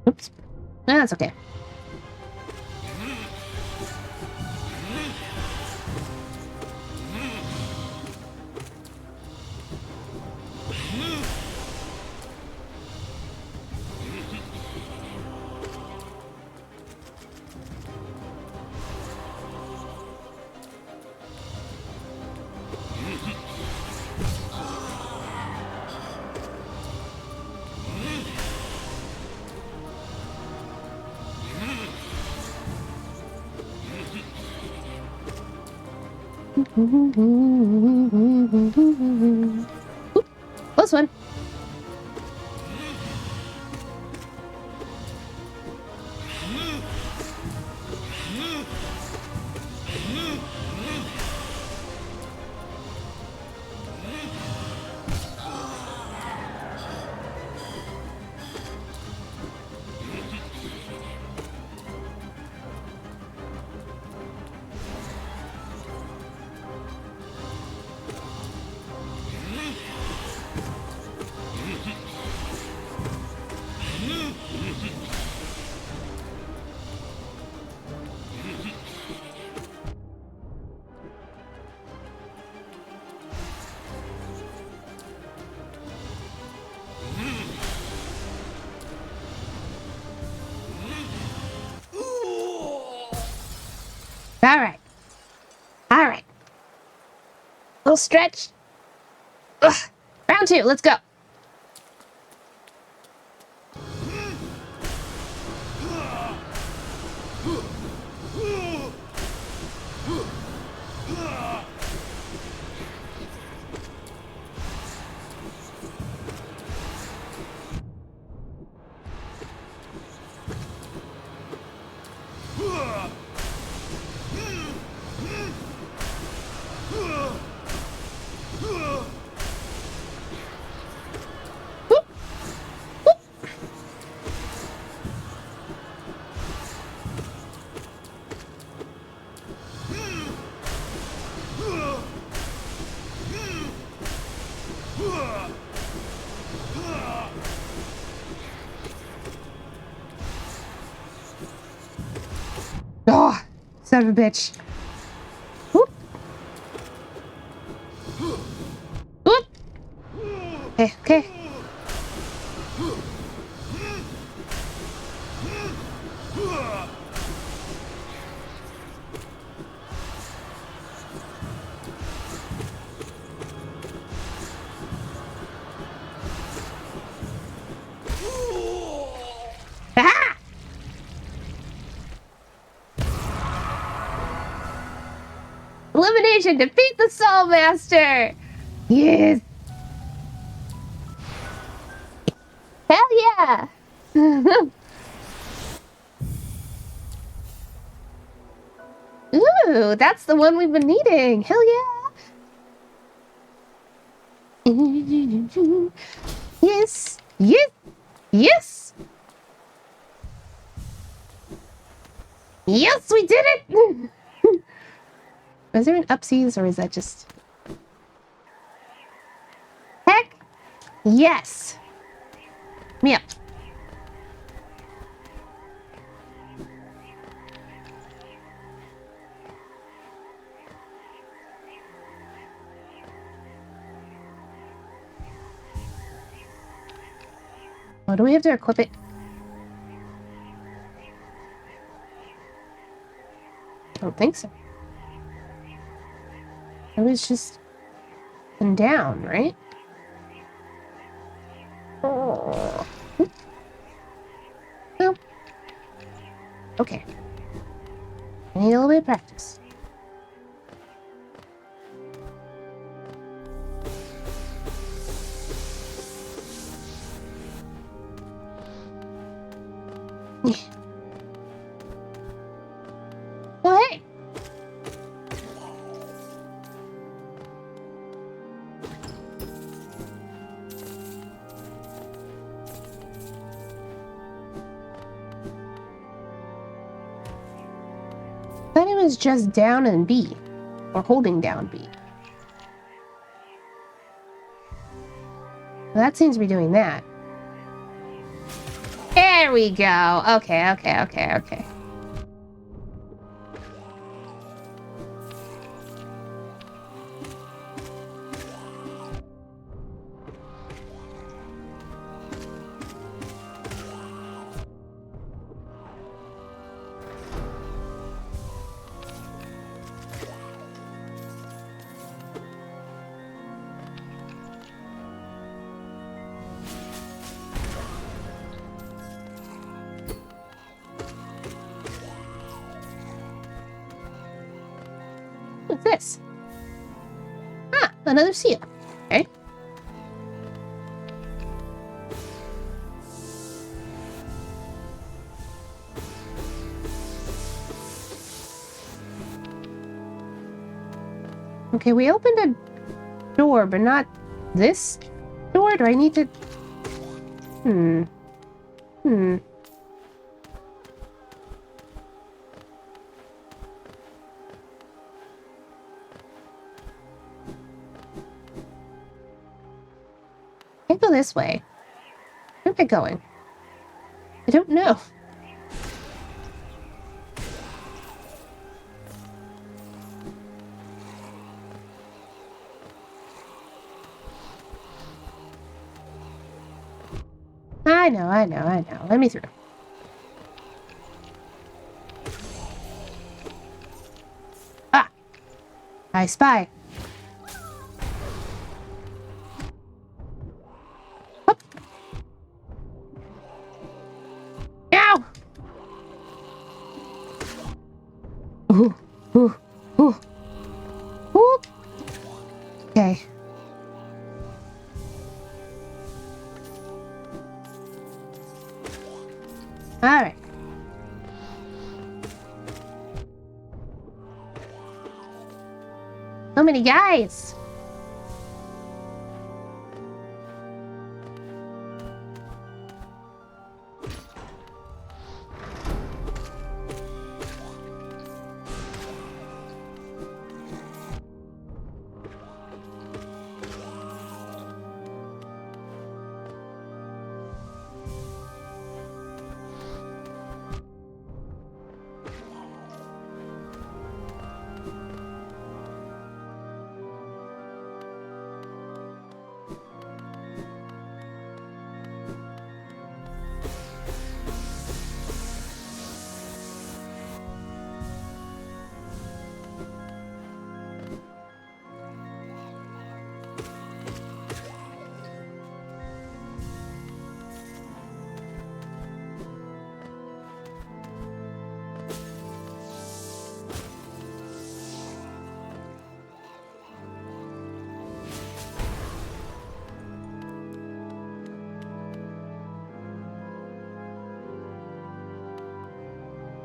Oops. That's okay. Oop, close one. All right. All right. Little stretch. Ugh. Round 2. Let's go. Oh, son of a bitch. Whoop. Whoop. Okay, okay. Ah! Elimination! Defeat the Soul Master! Yes! Hell yeah! Ooh, that's the one we've been needing! Hell yeah! Yes! Yes! Yes! Yes, we did it! Is there an upsies or is that just... Heck yes! Me up. Oh, do we have to equip it? I don't think so. It was just down, right? Oh. Well, okay. I need a little bit of practice. Oh, hey! Thought it was just down and B. or holding down B. Well, that seems to be doing that. There we go. Okay. What's this? Ah, another seal. Okay. Okay, we opened a door, but not this door. Do I need to... Can't go this way. Where am I going? I don't know. I know. Let me through. Ah! I spy. Up. Ow! Ooh. Okay. Alright. So many guys.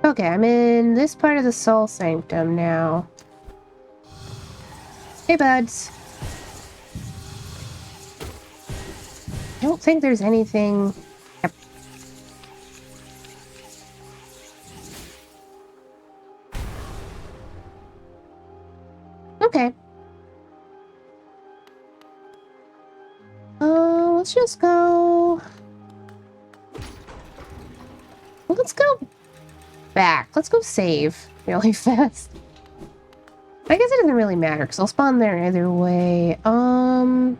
Okay, I'm in this part of the Soul Sanctum now. Hey, buds. I don't think there's anything... Yep. Okay. Let's just go... Let's go back. Let's go save really fast. I guess it doesn't really matter because I'll spawn there either way. Man,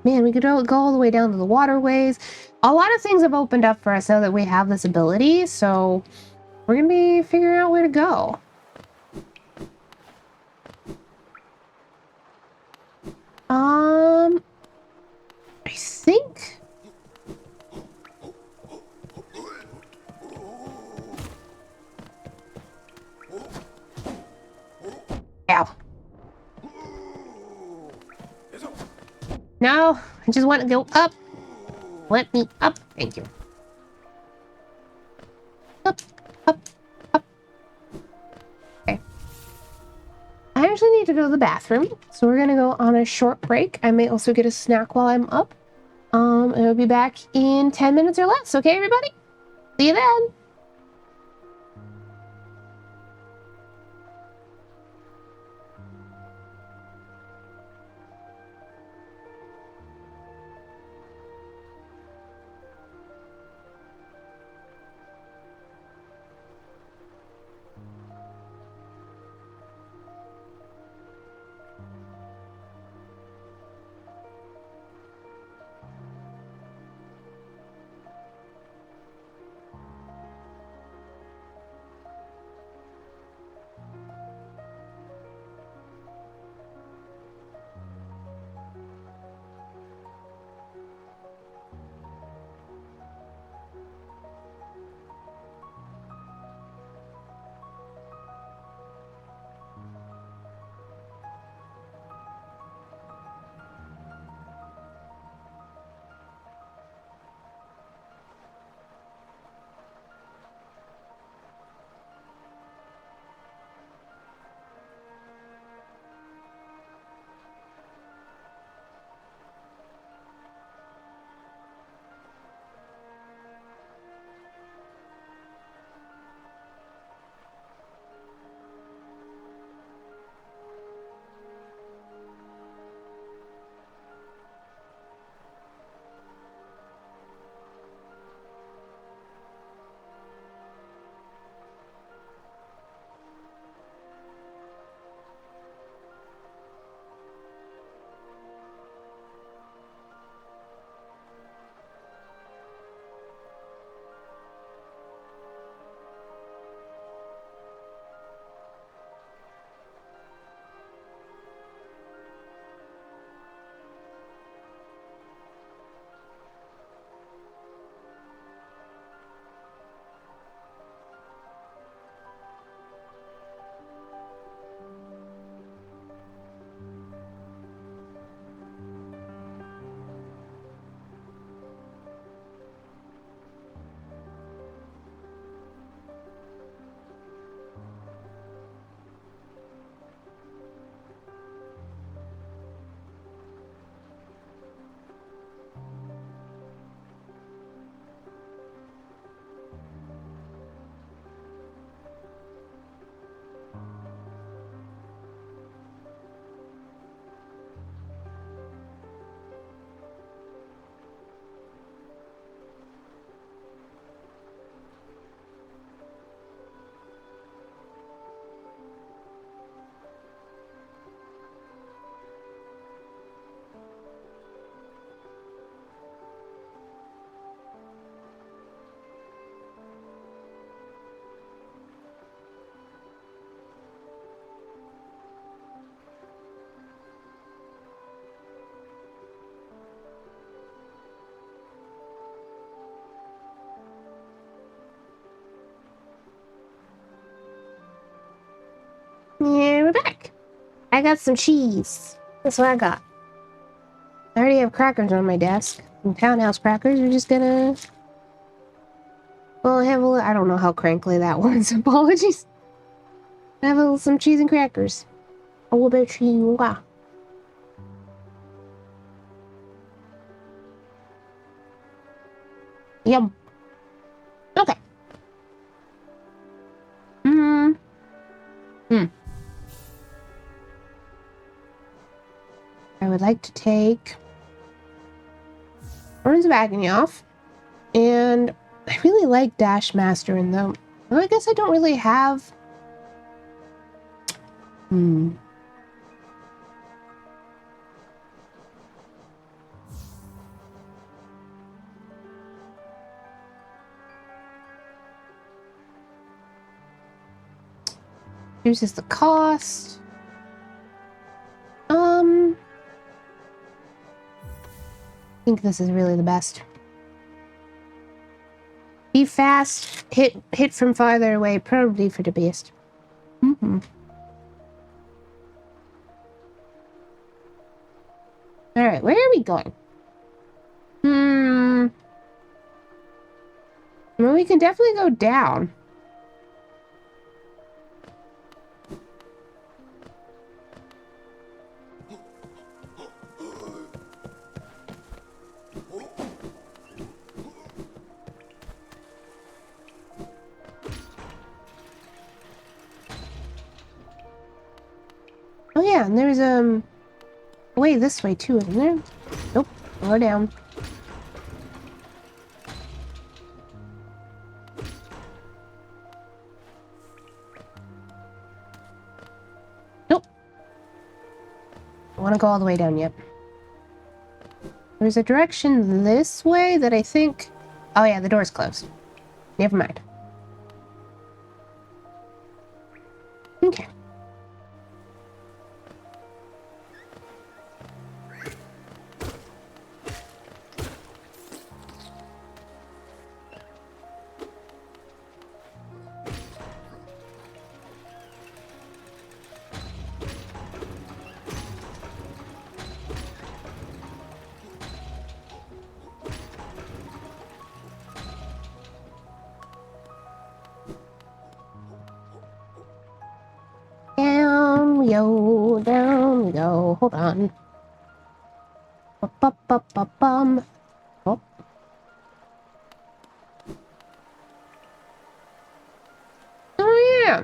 we could go all the way down to the waterways. A lot of things have opened up for us now that we have this ability, so we're gonna be figuring out where to go. I think... Ow. No, I just want to go up. Let me up. Thank you. Up. Okay. I actually need to go to the bathroom, so we're gonna go on a short break. I may also get a snack while I'm up. And I'll be back in 10 minutes or less. Okay, everybody? See you then. I got some cheese. That's what I got. I already have crackers on my desk. And Townhouse crackers are just gonna... Well, I have a little... I don't know how crankly that was. Apologies. I have some cheese and crackers. A little bit of cheese. Wow. Yum. Okay. I would like to take Horns of Agony off. And I really like Dash Master in them. Well, I guess I don't really have... Reduces the cost. I think this is really the best. Be fast, hit from farther away, probably for the best. Alright, where are we going? Well, we can definitely go down. Oh yeah, and there's way this way too, isn't there? Nope, go down. Nope. I want to go all the way down yet. There's a direction this way that I think... Oh yeah, the door's closed. Never mind. Okay. Down we go. Hold on. Bum. Oh. Oh yeah.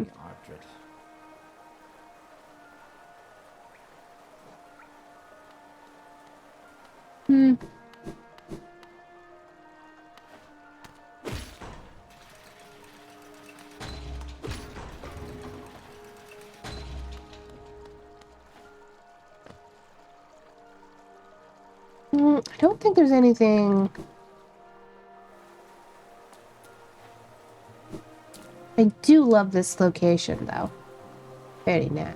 I don't think there's anything... I do love this location, though. Very nice.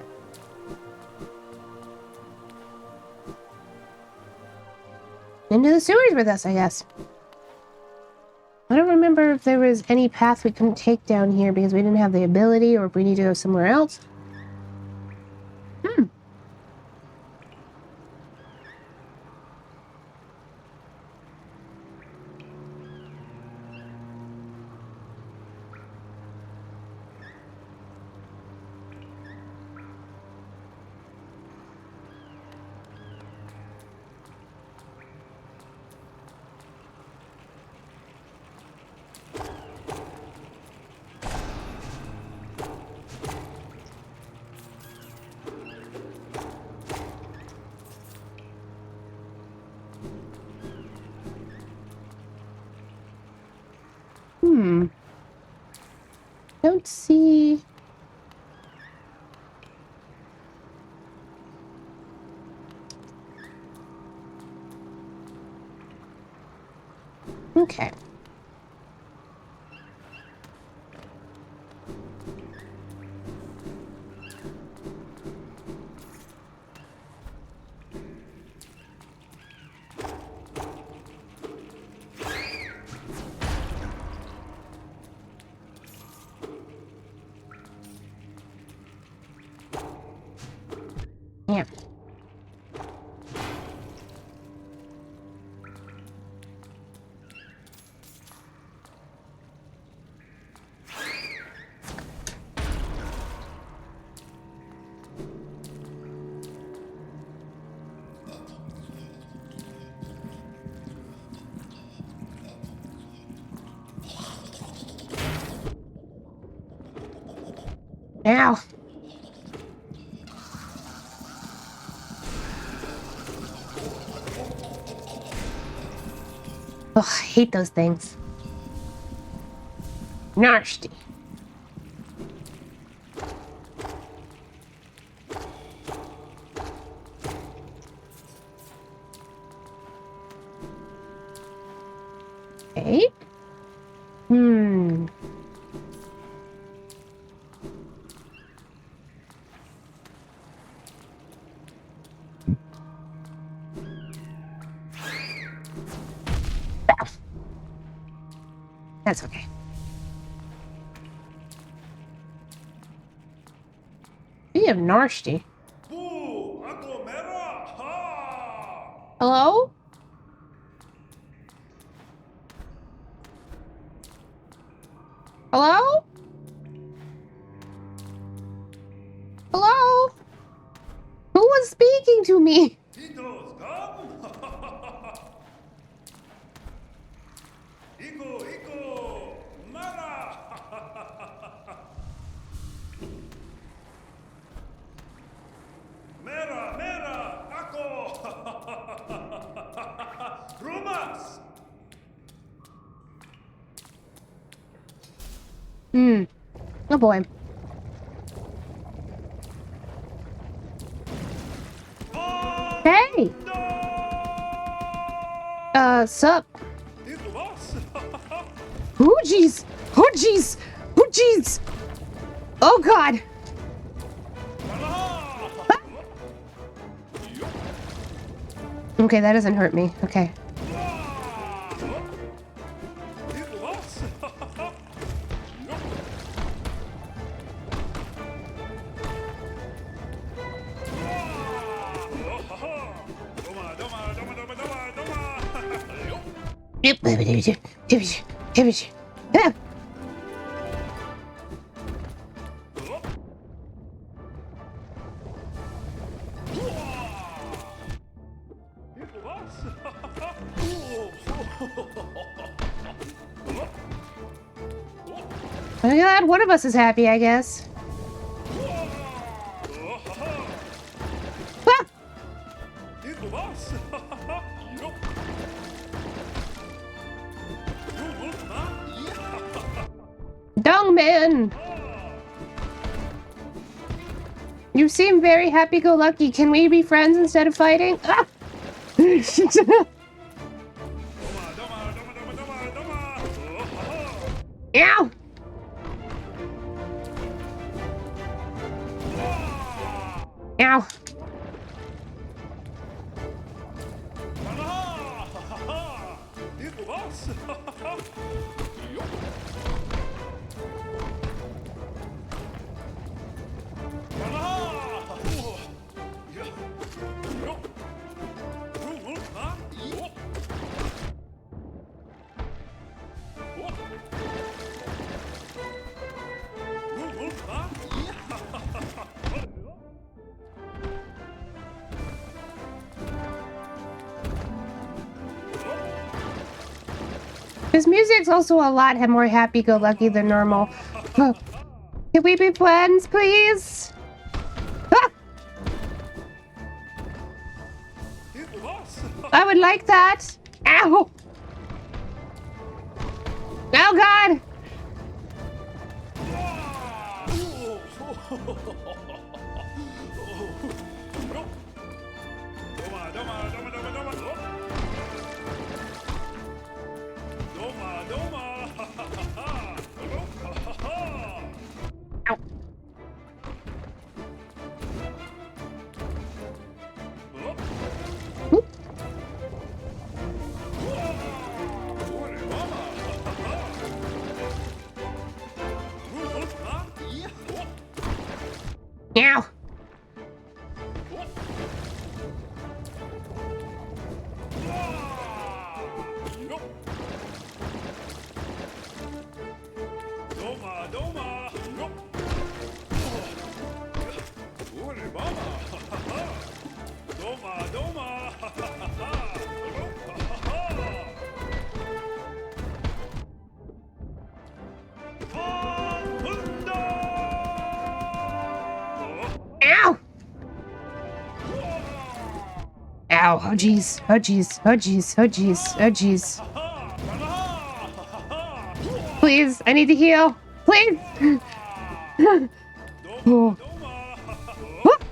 Into the sewers with us, I guess. I don't remember if there was any path we couldn't take down here because we didn't have the ability or if we need to go somewhere else. Don't see... Okay. Yeah. Now. Ugh, I hate those things. Nasty. Okay. That's okay. We have nasty. Hello? Hello? Hello? Who was speaking to me? Oh boy. Hey! Sup? Oh jeez! Oh jeez! Oh jeez! Oh god! Ah! Okay, that doesn't hurt me. Okay. I'm glad one of us is happy, I guess. Ah! Dungman! You seem very happy-go-lucky. Can we be friends instead of fighting? Ah! Ow! Ow! His music's also a lot more happy-go-lucky than normal. Can we be friends, please? Ah! I would like that. Ow! Oh, God! Ow. Oop. Ow. Ow. Oh, jeez. Oh, jeez. Oh, jeez. Oh, jeez. Oh, jeez. Please, I need to heal. Please. Oh. Whoop.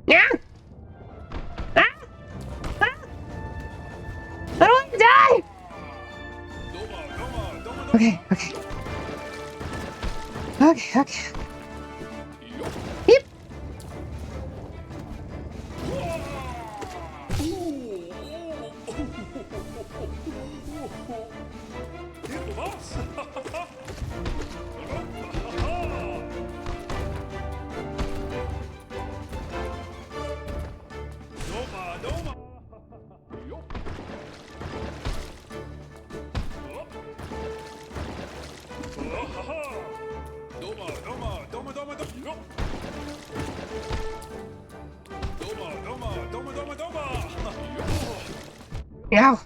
Yeah. Ah. Ah. I don't want to die. Okay. Okay. Okay. Okay. Yep. Ow.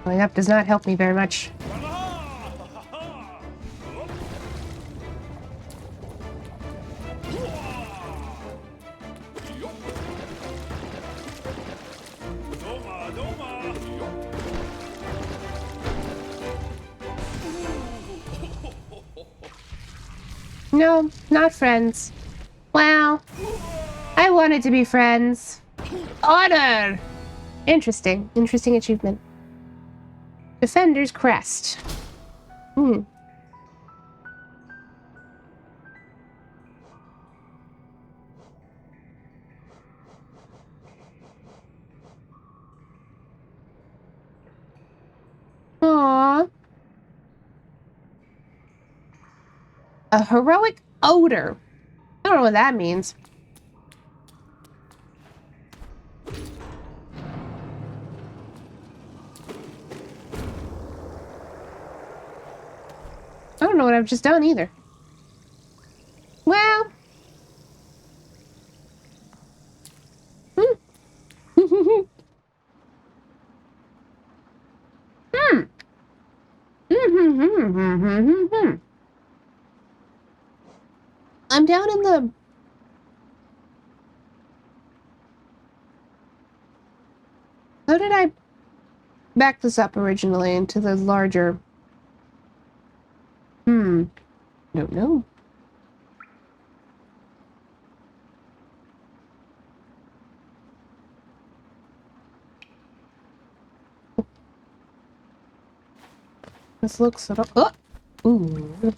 Going up does not help me very much. No, not friends. Well, I wanted to be friends. Honor! Interesting. Interesting achievement. Defender's Crest. Hmm. Aww. A heroic odor. I don't know what that means. I don't know what I've just done either. Well. Hmm. Hmm. I'm down in the... How did I back this up originally into the larger... Don't know. This looks sort of... Oh! Ooh.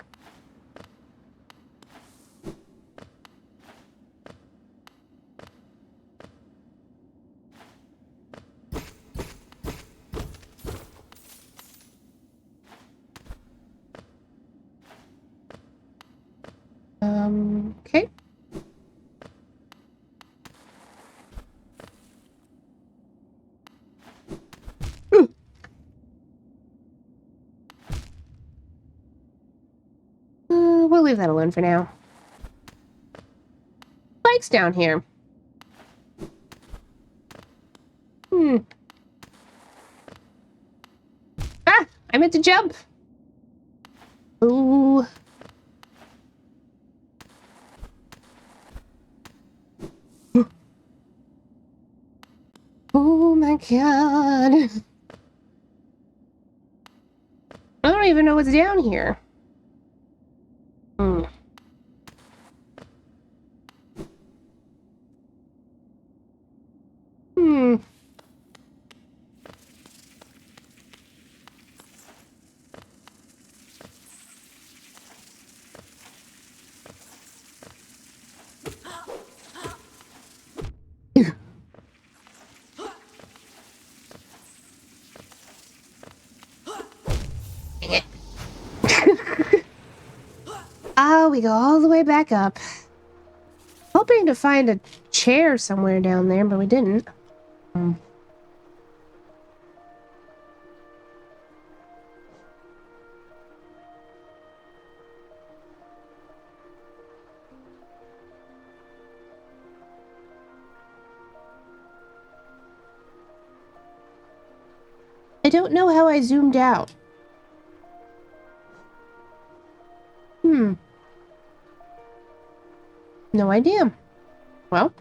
Okay. We'll leave that alone for now. Spikes down here. Ah! I meant to jump! Ooh. Oh my god. I don't even know what's down here. Hmm. Dang it. Oh, we go all the way back up. Hoping to find a chair somewhere down there, but we didn't. I don't know how I zoomed out. No idea. Well,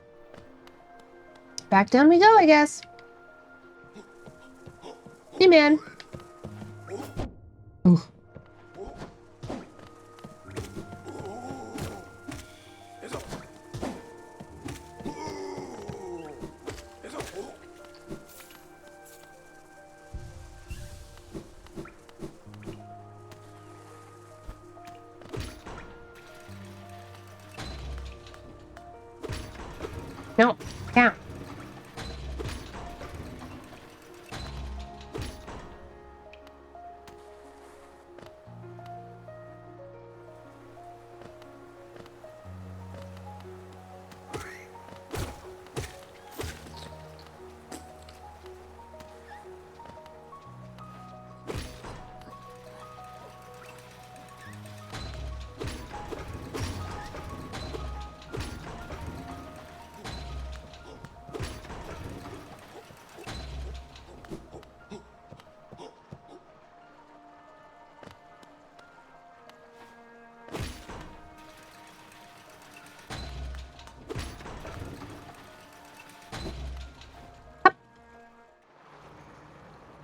back down we go, I guess. Hey, man. Ooh. No, down.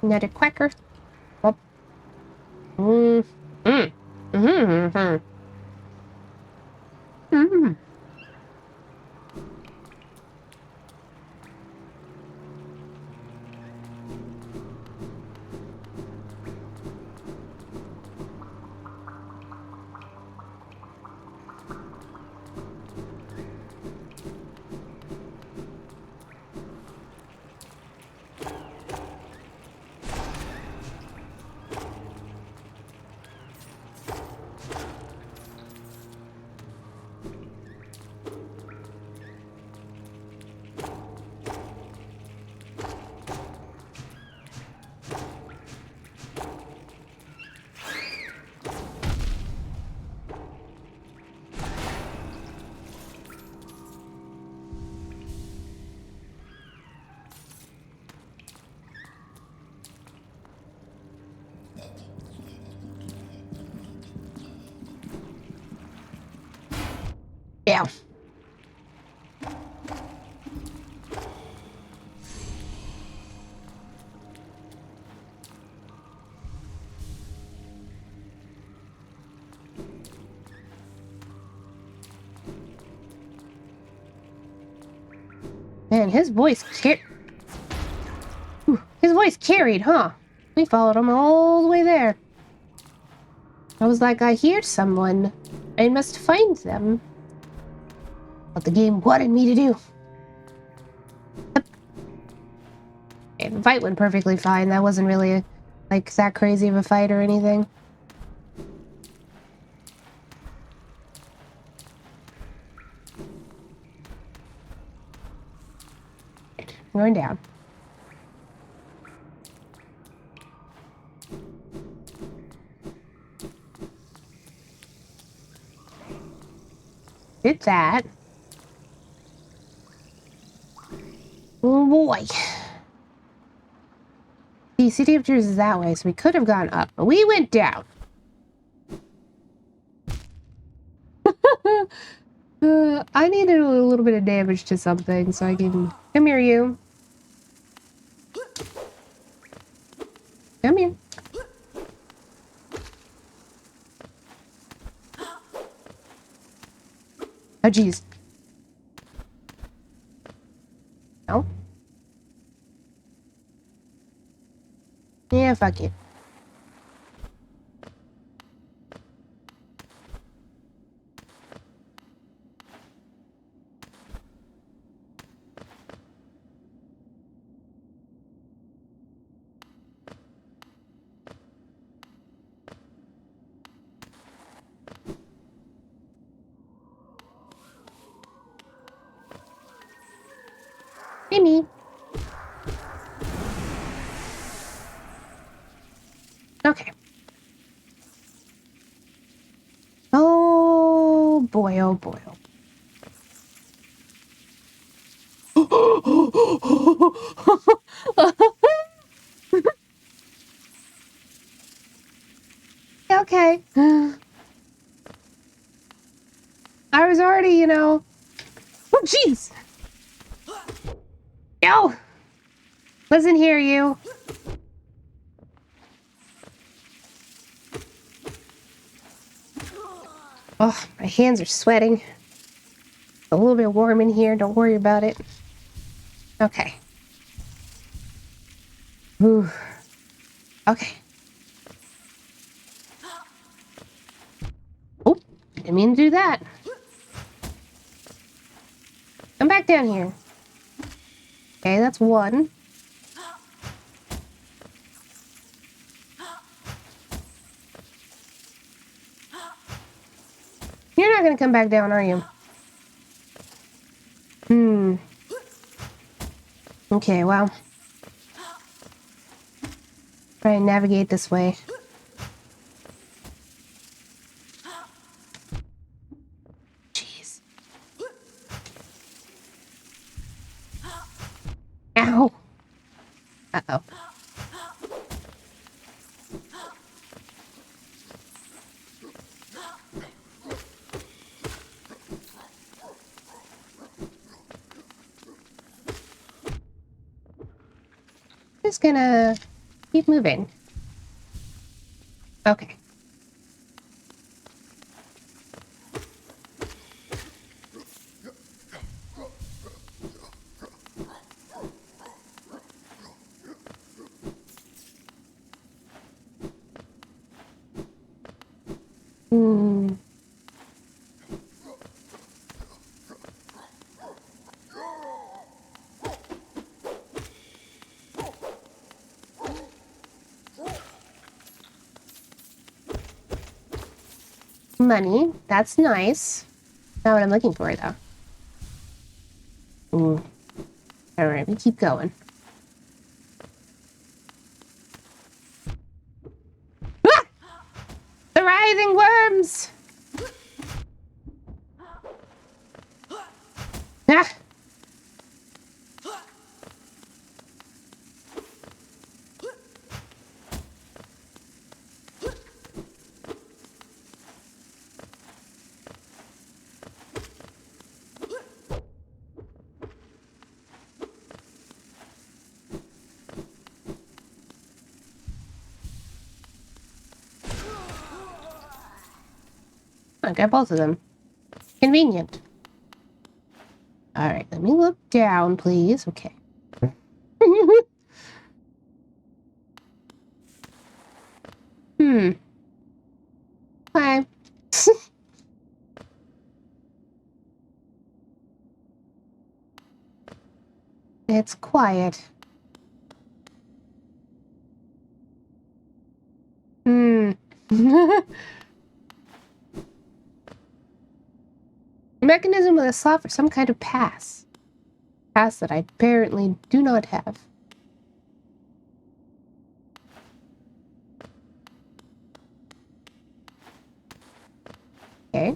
Another quacker. Oh. Yeah. Man, his voice carried, huh? We followed him all the way there. I was like, I hear someone. I must find them. What the game wanted me to do. Okay, the fight went perfectly fine. That wasn't really, like, that crazy of a fight or anything. Going down. Did that. Oh boy. The City of Tears is that way, so we could have gone up, but we went down. I needed a little bit of damage to something, so I can... Come here, you. Come here. Oh, jeez. No? Yeah, fuck you. me. Okay. Oh boy, oh boy, oh. Okay. I was already, Oh, jeez. No. Listen here, you. Oh, my hands are sweating. A little bit warm in here. Don't worry about it. Okay. Ooh. Okay. Oh, didn't mean to do that. Come back down here. Okay, that's one. You're not gonna come back down, are you? Okay, well. Try and navigate this way. Jeez. Ow. Uh-oh. Just gonna keep moving. Okay. Money. That's nice. Not what I'm looking for, though. All right, we keep going. Ah! The writhing worms! Ah! I got both of them. Convenient. All right, let me look down, please. Okay. Hi. It's quiet. Mechanism with a slot for some kind of pass. Pass that I apparently do not have. Okay.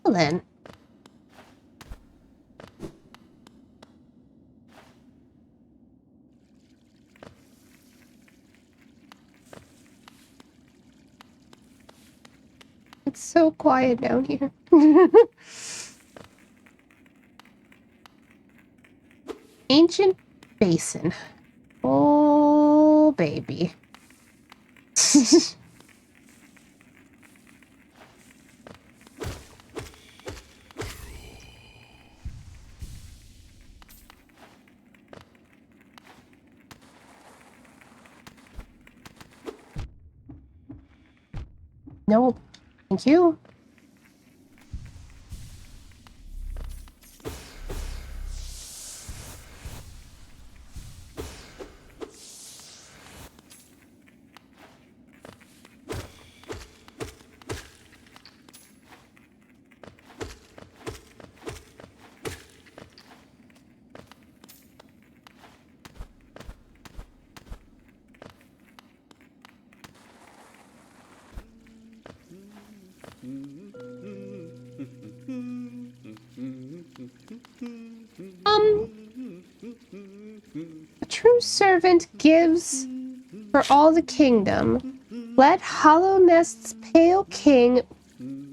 Well then. It's so quiet down here. Ancient basin. Oh, baby. Nope. Thank you. servant gives for all the kingdom. Let Hollow Nest's pale king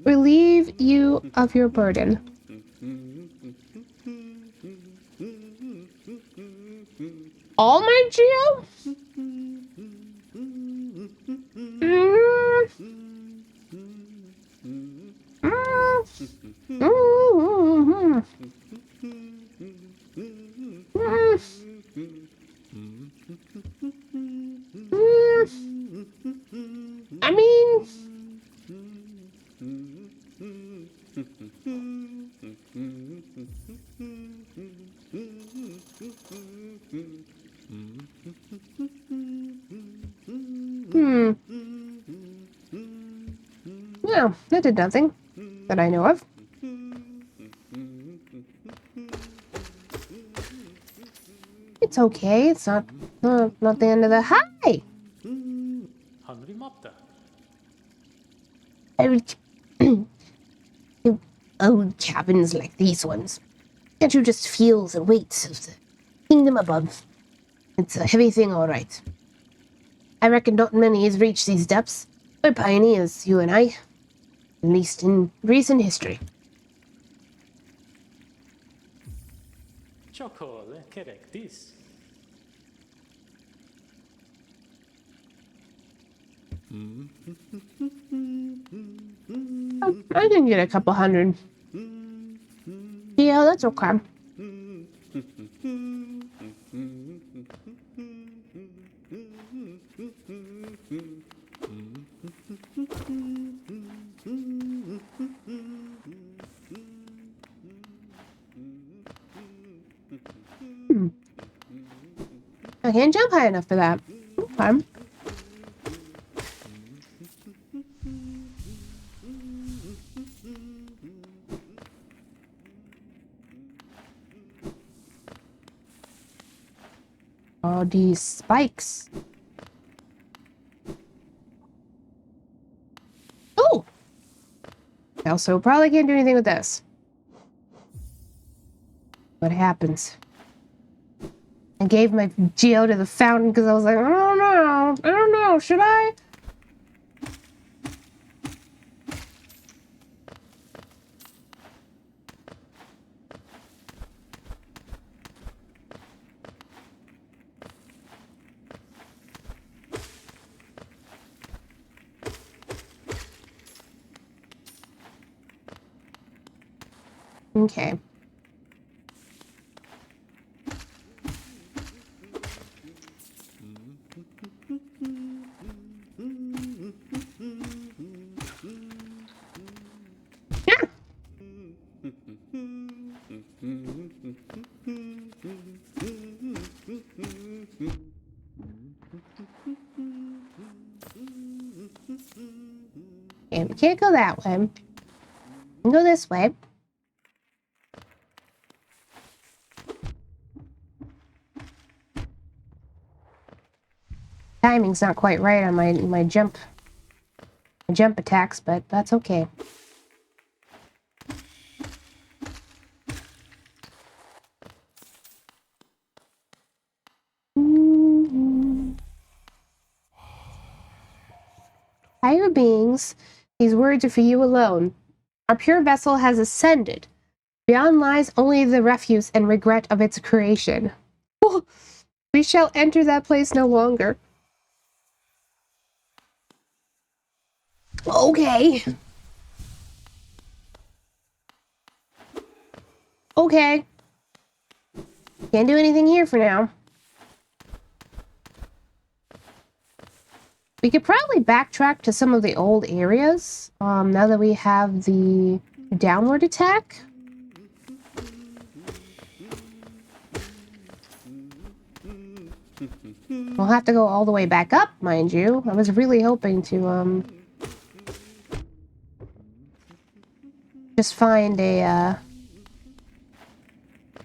relieve you of your burden. All my Geo? I mean, no, that did nothing that I know of. It's okay. It's not the end of the hi. Old cabins like these ones. Can't you just feel the weight of the kingdom above? It's a heavy thing, all right. I reckon not many has reached these depths. We're pioneers, you and I. At least in recent history. I can get a couple hundred. Yeah, that's okay. I can't jump high enough for that. Okay. All these spikes. Oh! I also probably can't do anything with this. What happens? I gave my Geo to the fountain because I was like, I don't know, should I? Okay. Okay, we can't go that way. We can go this way. Timing's not quite right on my jump attacks, but that's okay. Higher beings, these words are for you alone. Our pure vessel has ascended. Beyond lies only the refuse and regret of its creation. We shall enter that place no longer. Okay. Okay. Can't do anything here for now. We could probably backtrack to some of the old areas, now that we have the downward attack. We'll have to go all the way back up, mind you. I was really hoping to, just find a,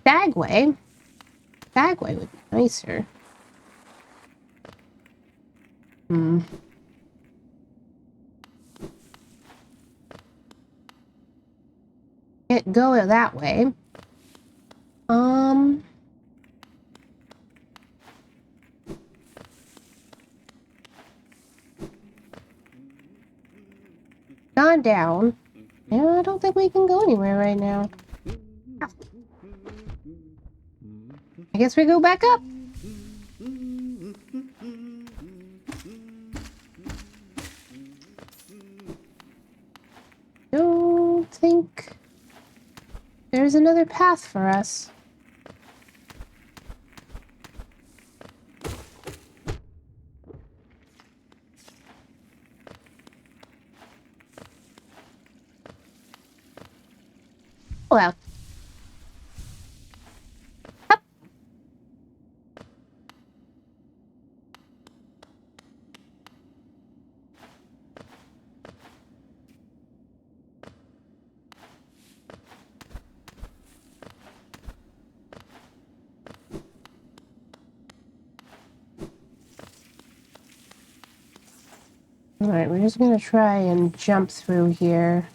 Stagway. Stagway would be nicer. Can't go that way. on down. Yeah, I don't think we can go anywhere right now. I guess we go back up. Don't think there's another path for us. Well. Up. Alright, we're just gonna try and jump through here.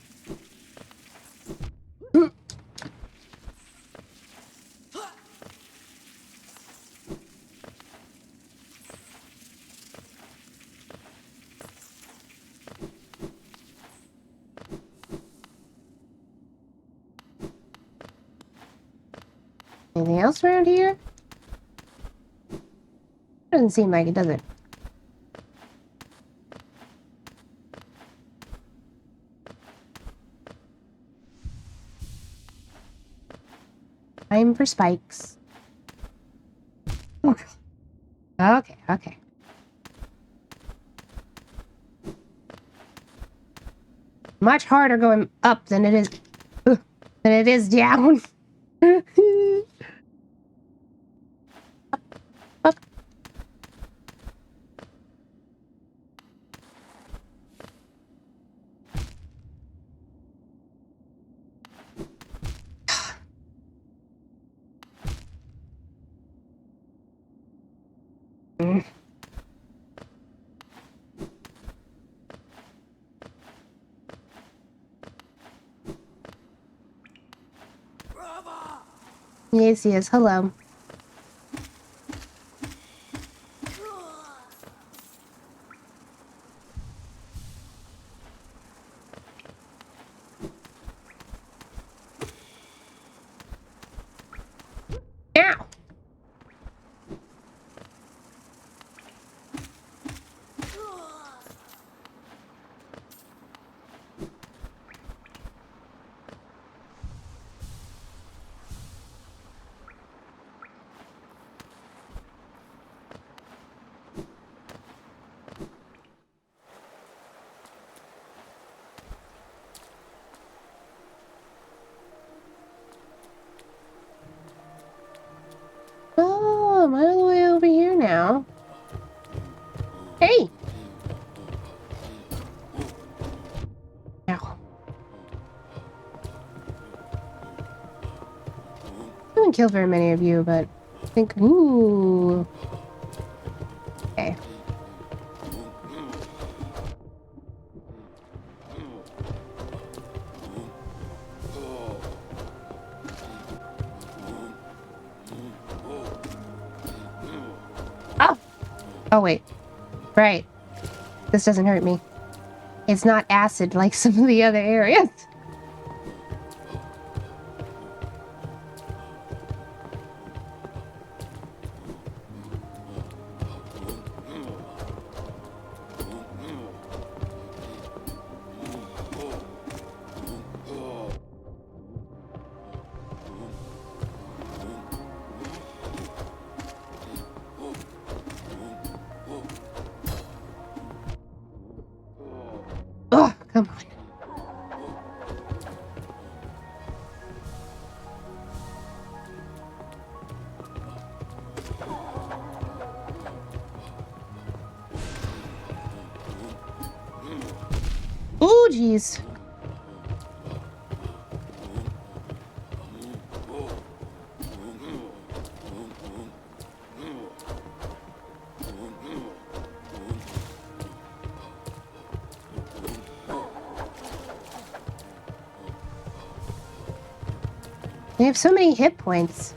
Anything else around here? Doesn't seem like it, does it? Time for spikes. Okay, okay. Much harder going up than it is down. Up. Yes, yes, hello. Ow! Oh, I'm all the way over here now. Hey! Ow. I haven't killed very many of you, but I think... Ooh. Okay. Oh! Oh, wait. Right. This doesn't hurt me. It's not acid like some of the other areas. Oh, come on. Oh, jeez. They have so many hit points.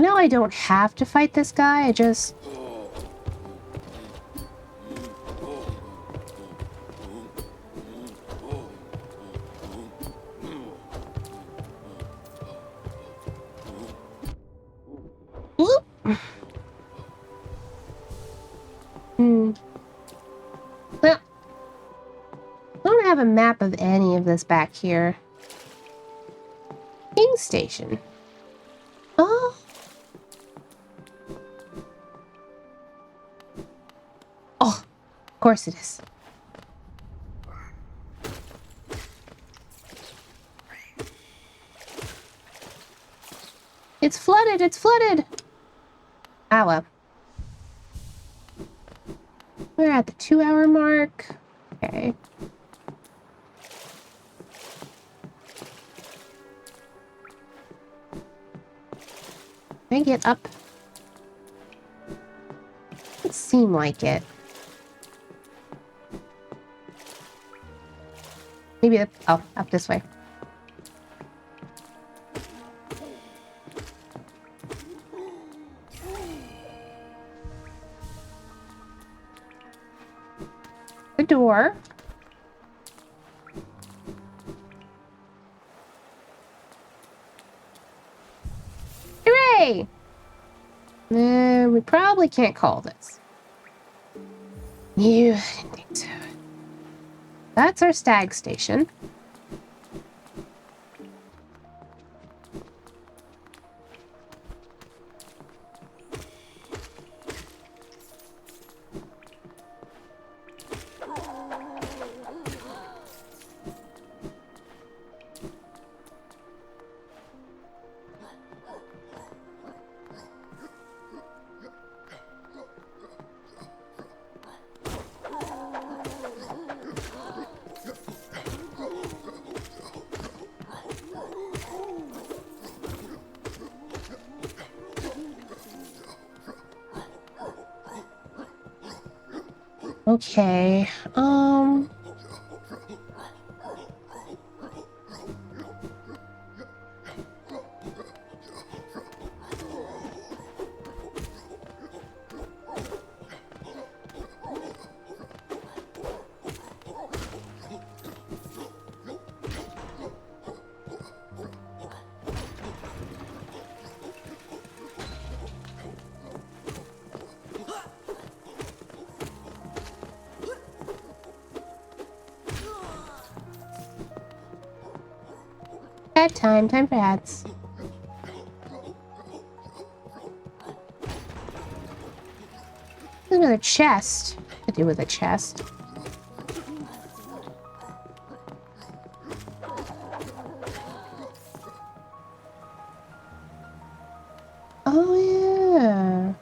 know I don't have to fight this guy, I just... Whoop. Well, I don't have a map of any of this back here. King Station. Oh. Oh, of course it is. It's flooded, it's flooded! Ah, well. We're at the 2-hour mark. Okay. Can I get up? Doesn't seem like it. Maybe up, oh, up this way. The door. Hooray! We probably can't call this. You didn't think so. That's our stag station. Okay, time for ads. Another chest. To do with a chest. Oh yeah.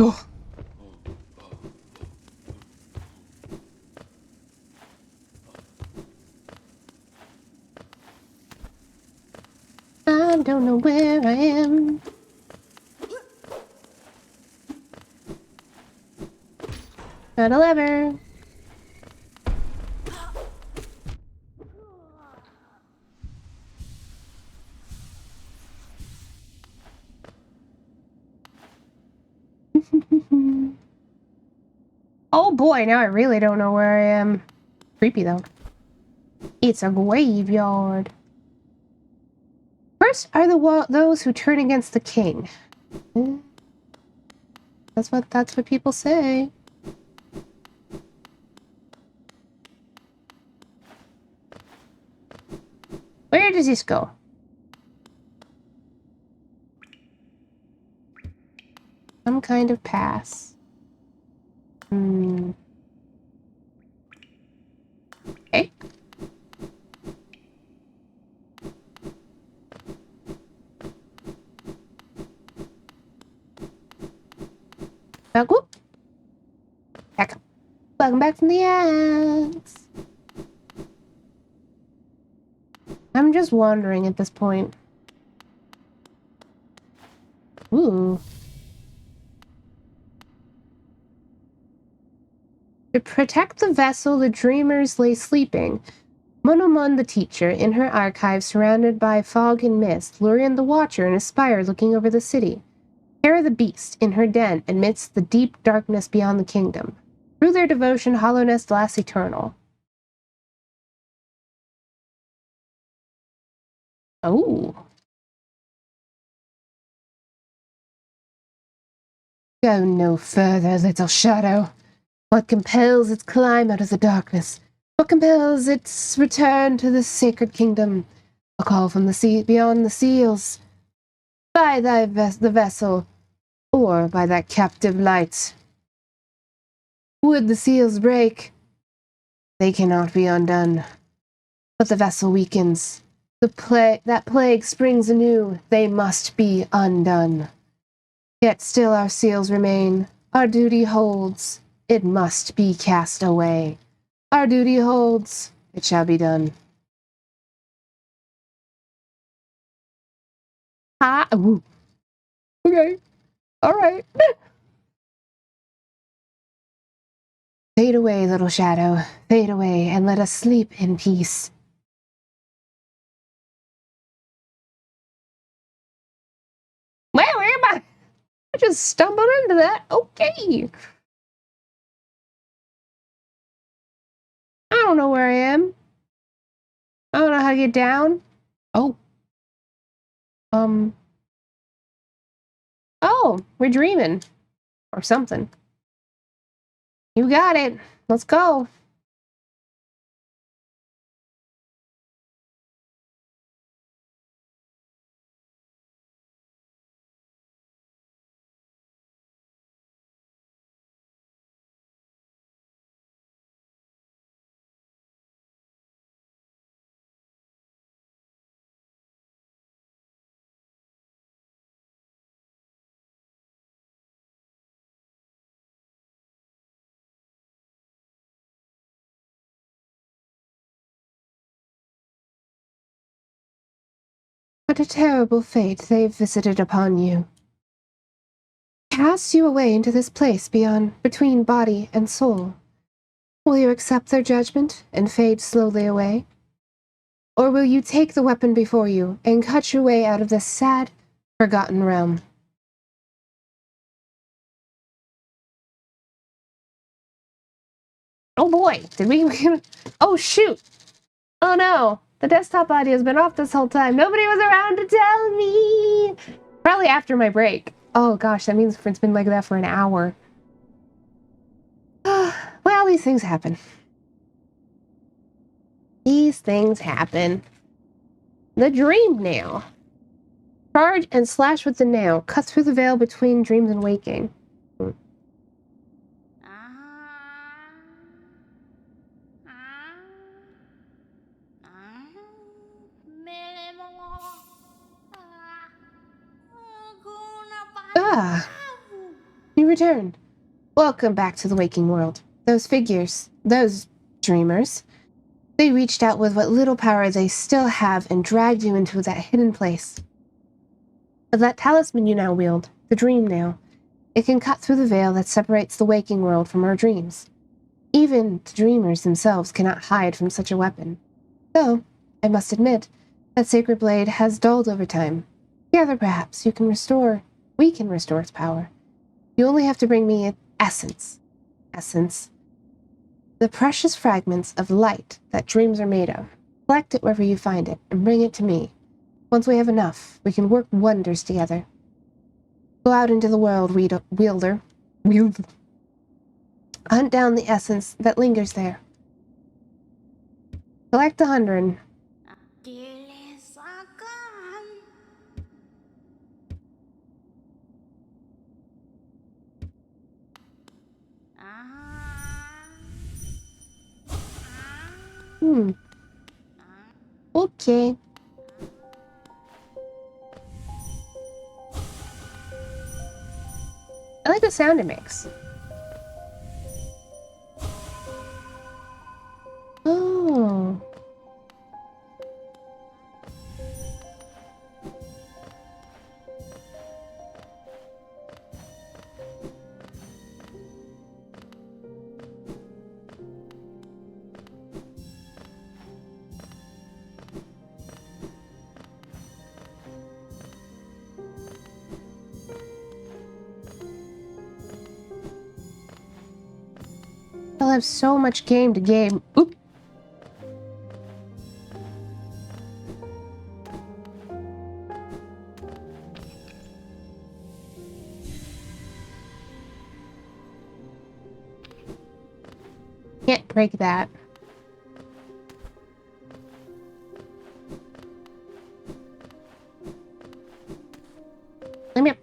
Oh. I don't know where I am. Got a lever. Oh boy, now I really don't know where I am. Creepy though. It's a graveyard. First are those who turn against the king. That's what people say. Where does this go? Some kind of pass. Okay. Whoop. Back up. Welcome back from the ads. I'm just wandering at this point. Ooh. To protect the vessel, the dreamers lay sleeping. Monomon the teacher, in her archive surrounded by fog and mist, Lurian the watcher in a spire looking over the city. Hera the beast, in her den amidst the deep darkness beyond the kingdom. Through their devotion, Hollownest lasts eternal. Oh. Go no further, little shadow. What compels its climb out of the darkness? What compels its return to the sacred kingdom? A call from the sea beyond the seals. By the vessel, or by that captive light. Would the seals break? They cannot be undone. But the vessel weakens. That plague springs anew. They must be undone. Yet still our seals remain. Our duty holds. It must be cast away. Our duty holds. It shall be done. Ooh. Okay. All right. Fade away, little shadow. Fade away, and let us sleep in peace. Where am I? I just stumbled into that. Okay. I don't know where I am. I don't know how to get down. Oh. Oh, we're dreaming. Or something. You got it. Let's go. What a terrible fate they've visited upon you. Cast you away into this place between body and soul. Will you accept their judgment and fade slowly away? Or will you take the weapon before you and cut your way out of this sad, forgotten realm? Oh boy, did we... Oh shoot! Oh no, the desktop audio has been off this whole time. Nobody was around to tell me! Probably after my break. Oh gosh, that means it's been like that for an hour. Well, these things happen. These things happen. The dream nail. Charge and slash with the nail. Cut through the veil between dreams and waking. Ah, you returned. Welcome back to the waking world. Those figures, those dreamers, they reached out with what little power they still have and dragged you into that hidden place. But that talisman you now wield, the dream nail, it can cut through the veil that separates the waking world from our dreams. Even the dreamers themselves cannot hide from such a weapon. Though, I must admit, that sacred blade has dulled over time. Together, perhaps, we can restore its power. You only have to bring me essence. Essence. The precious fragments of light that dreams are made of. Collect it wherever you find it, and bring it to me. Once we have enough, we can work wonders together. Go out into the world, wielder. Hunt down the essence that lingers there. Collect 100. Okay. I like the sound it makes. I'll have so much game to game. Oop. Can't break that. Let me up.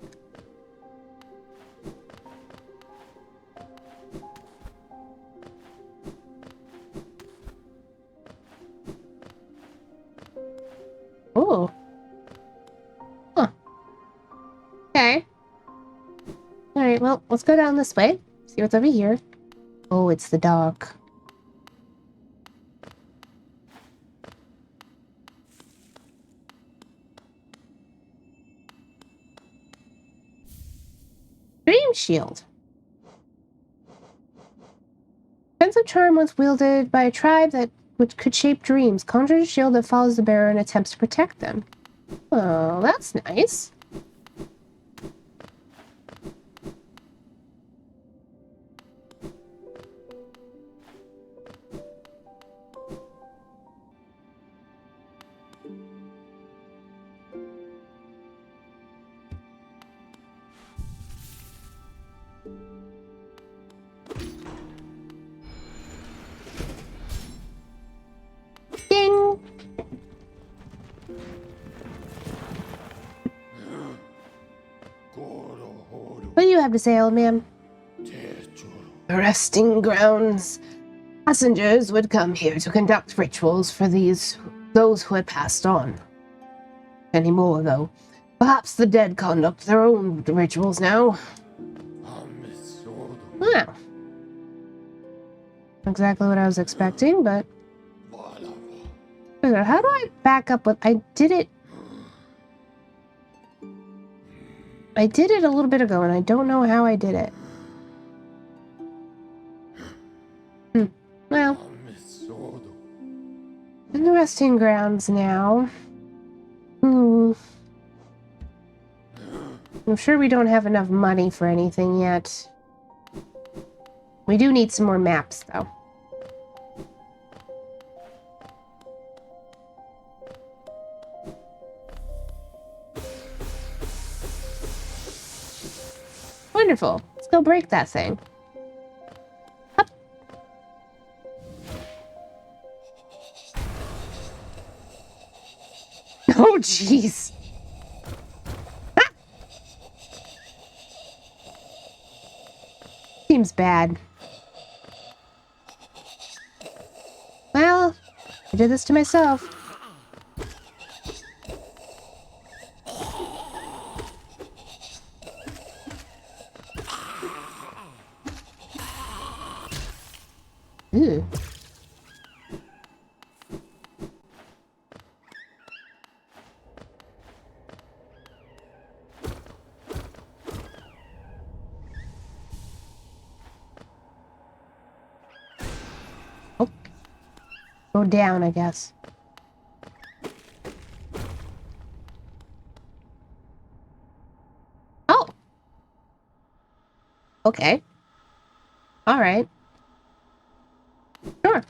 Oh. Huh. Okay. Alright, well, let's go down this way. See what's over here. Oh, it's the dock. Dream Shield. Defensive charm once wielded by a tribe that which could shape dreams. Conjures a shield that follows the bearer and attempts to protect them. Oh, that's nice. Ding! What do you have to say, old man? Resting grounds. Passengers would come here to conduct rituals for those who had passed on. Any more, though. Perhaps the dead conduct their own rituals now. Wow. Exactly what I was expecting, but... How do I back up with... I did it a little bit ago, and I don't know how I did it. Well, in the resting grounds now. I'm sure we don't have enough money for anything yet. We do need some more maps, though. Wonderful. Let's go break that thing. Up. Oh, jeez. Ah! Seems bad. Well, I did this to myself. Ooh. Oh. Go down, I guess. Oh. Okay. All right. Sure.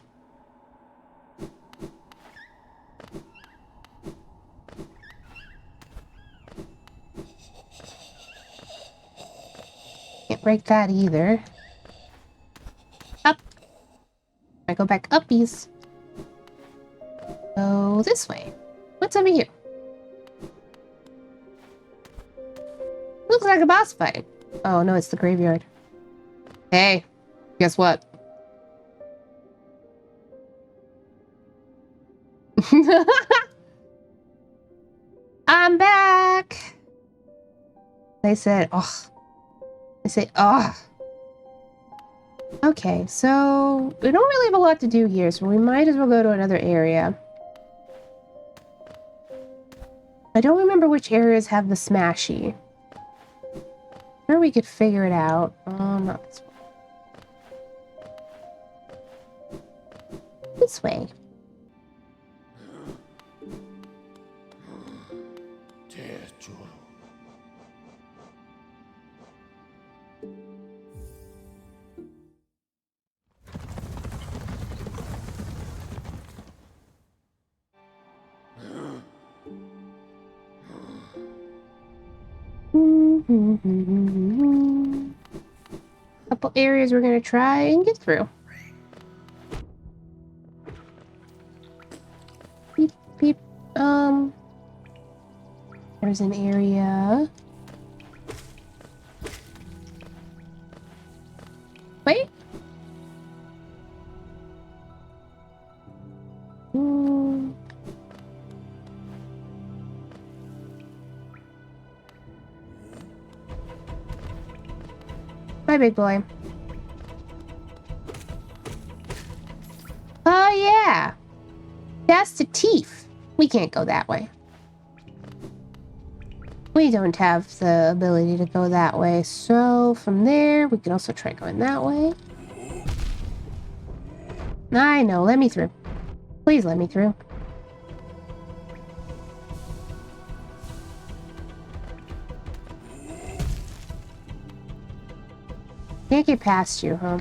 Can't break that either. Up. I go back uppies. Go this way. What's over here? Looks like a boss fight. Oh no, it's the graveyard. Hey, guess what? I'm back. They said, oh. They say, oh. Okay, so we don't really have a lot to do here, so we might as well go to another area. I don't remember which areas have the smashy. Sure, we could figure it out. Not this way. This way. Couple areas we're gonna try and get through. Beep, beep. There's an area. Wait. Bye, big boy. Oh, yeah. That's the teeth. We can't go that way. We don't have the ability to go that way. So from there, we can also try going that way. I know. Let me through. Please let me through. Can't get past you, huh?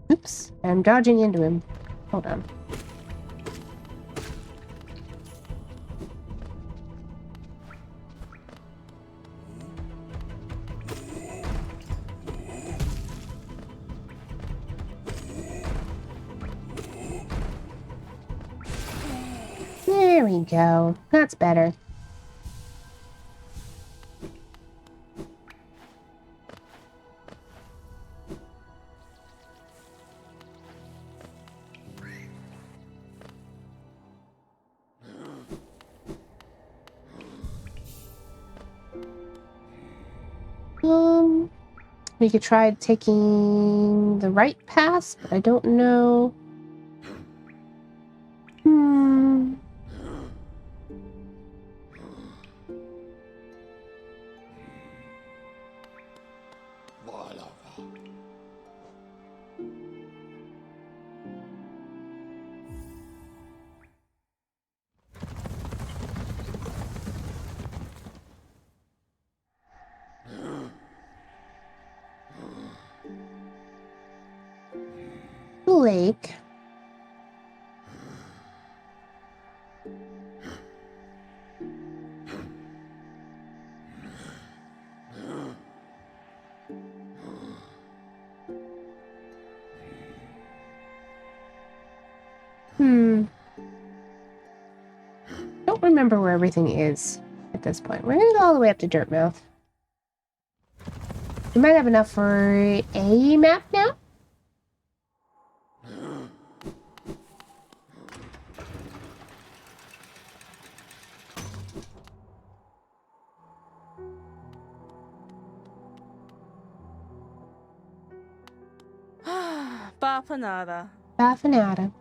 Oops. I'm dodging into him. Hold on. There we go. That's better. We could try taking the right path, but I don't know. Lake. Don't remember where everything is at this point. We're gonna go all the way up to Dirtmouth. We might have enough for a map now. Bafanada. Bafanada.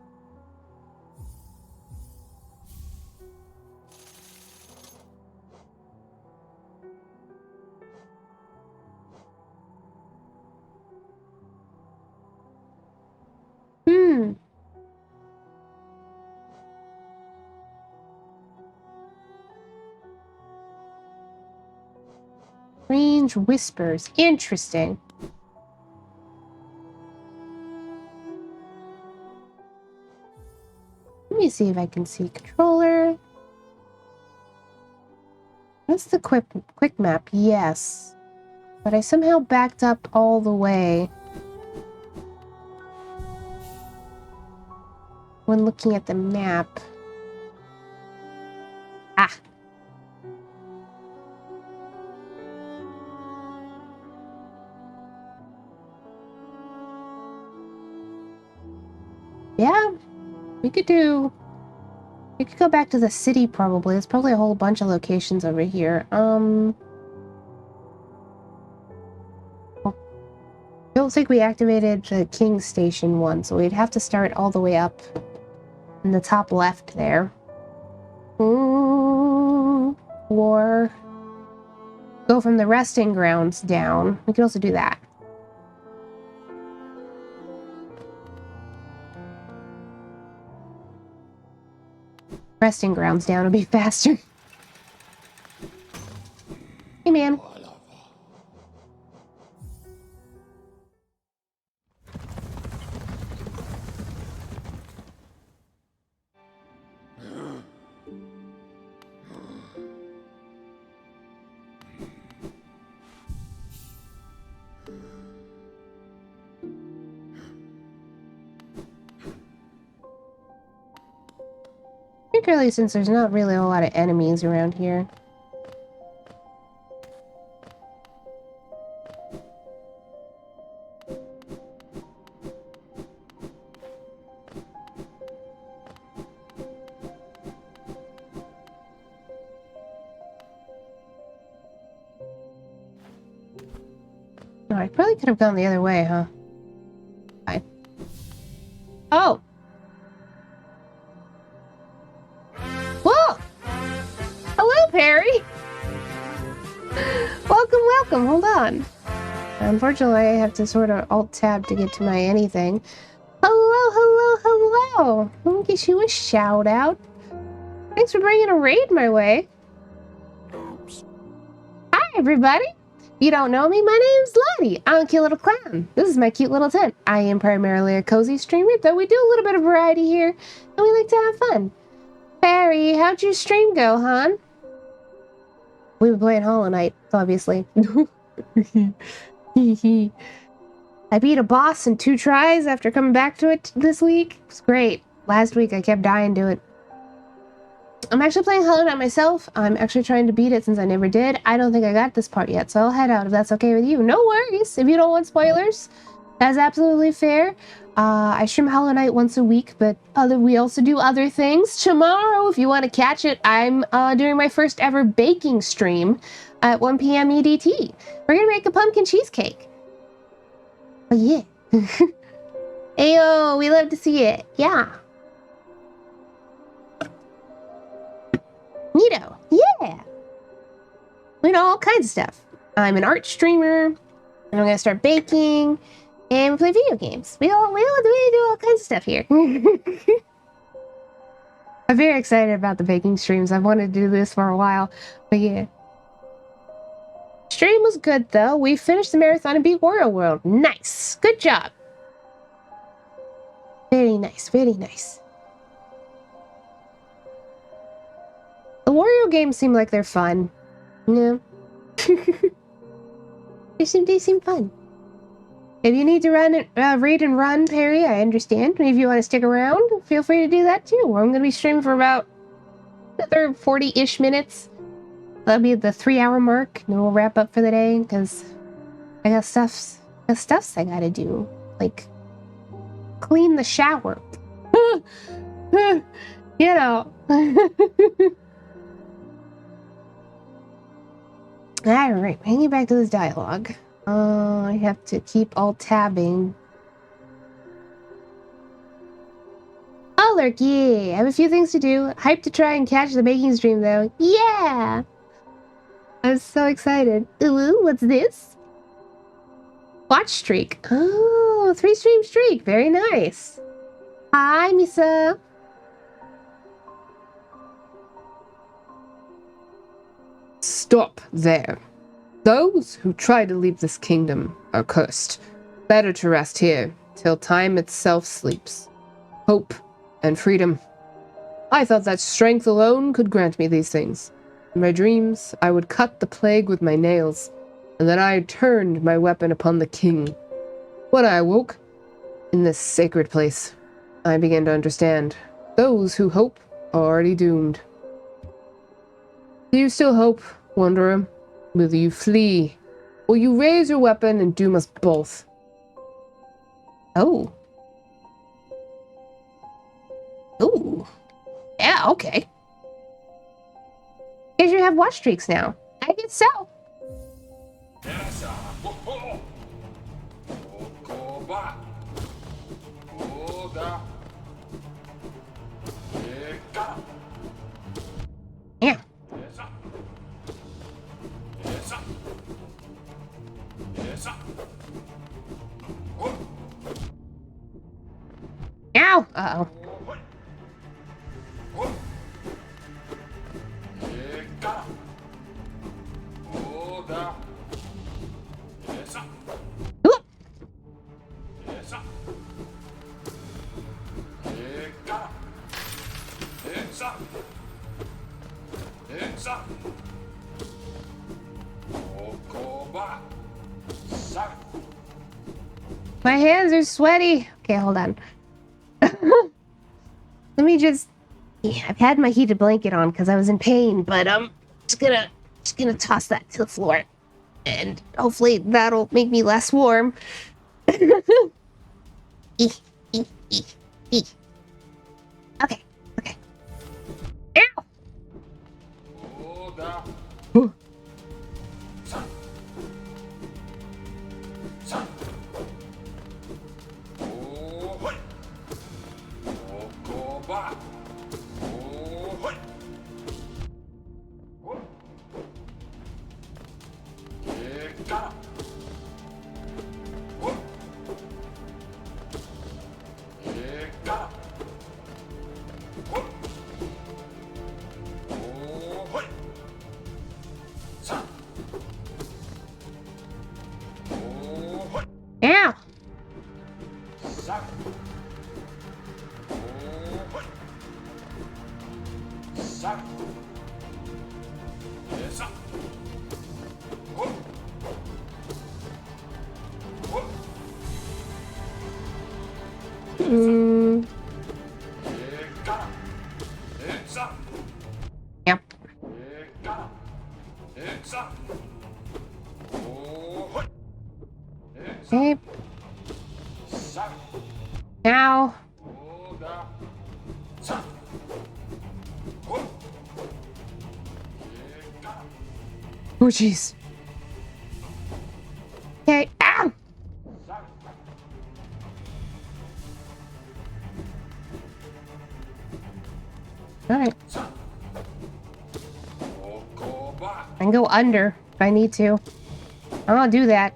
Strange whispers. Interesting. Let me see if I can see controller. That's the quick map, yes. But I somehow backed up all the way when looking at the map. Ah. Yeah, we could go back to the city probably. There's probably a whole bunch of locations over here. I don't think we activated the King Station one, so we'd have to start all the way up in the top left there. Or go from the resting grounds down. We could also do that. Resting grounds down would be faster. Hey, man. particularly since there's not really a lot of enemies around here. No, I probably could have gone the other way, huh? Fine. Oh! Whoa! Hello, Perry! Welcome, welcome. Hold on. Unfortunately, I have to sort of alt-tab to get to my anything. Hello, hello, hello! Let me get you a shout-out. Thanks for bringing a raid my way. Oops. Hi, everybody! You don't know me? My name's Lottie. I'm a cute little clown. This is my cute little tent. I am primarily a cozy streamer, though we do a little bit of variety here, and we like to have fun. Barry, how'd your stream go, hon? We were playing Hollow Knight, obviously. I beat a boss in 2 tries after coming back to it this week. It was great. Last week I kept dying to it. I'm actually playing Hollow Knight myself. I'm actually trying to beat it since I never did. I don't think I got this part yet, so I'll head out if that's okay with you. No worries. If you don't want spoilers, that's absolutely fair. I stream Hollow Knight once a week, but we also do other things. Tomorrow, if you want to catch it, I'm doing my first ever baking stream at 1 p.m. EDT. We're going to make a pumpkin cheesecake. Oh, yeah. Ayo, we love to see it. Yeah. Neato. Yeah. We know all kinds of stuff. I'm an art streamer, and I'm gonna start baking, and we play video games. We do all kinds of stuff here. I'm very excited about the baking streams. I've wanted to do this for a while, but yeah. Stream was good though. We finished the marathon and beat Wario World. Nice. Good job. Very nice. Very nice. The Wario games seem like they're fun. Yeah. they seem fun. If you need to read and run, Perry, I understand. If you want to stick around, feel free to do that too. I'm going to be streaming for about another 40-ish minutes. That'll be the 3-hour mark, and then we'll wrap up for the day, because I got stuffs I gotta do. Like, clean the shower. You know. Alright, hanging back to this dialogue. I have to keep alt-tabbing. Oh, Lurk, yeah. I have a few things to do. Hyped to try and catch the baking stream, though. Yeah! I'm so excited. Ooh, what's this? Watch streak. Oh, 3-stream streak. Very nice. Hi, Misa. Stop there. Those who try to leave this kingdom are cursed. Better to rest here till time itself sleeps. Hope and freedom. I thought that strength alone could grant me these things. In my dreams, I would cut the plague with my nails, and then I turned my weapon upon the king. When I awoke, in this sacred place, I began to understand. Those who hope are already doomed. Do you still hope, wanderer? Will you flee? Will you raise your weapon and doom us both? Oh. Ooh. Yeah, okay. Because you have watch streaks now. I guess so. Yeah. Ow! Uh-oh. Oop. My hands are sweaty. Okay, hold on. Let me just Yeah, I've had my heated blanket on because I was in pain, but just gonna toss that to the floor, and hopefully that'll make me less warm. Eek, eek, eek, eek. Okay, okay. Ow! Ow! Mm. Yep. Okay. Now. Oh, jeez. Okay. Ow! Alright. I can go under if I need to. I'll do that.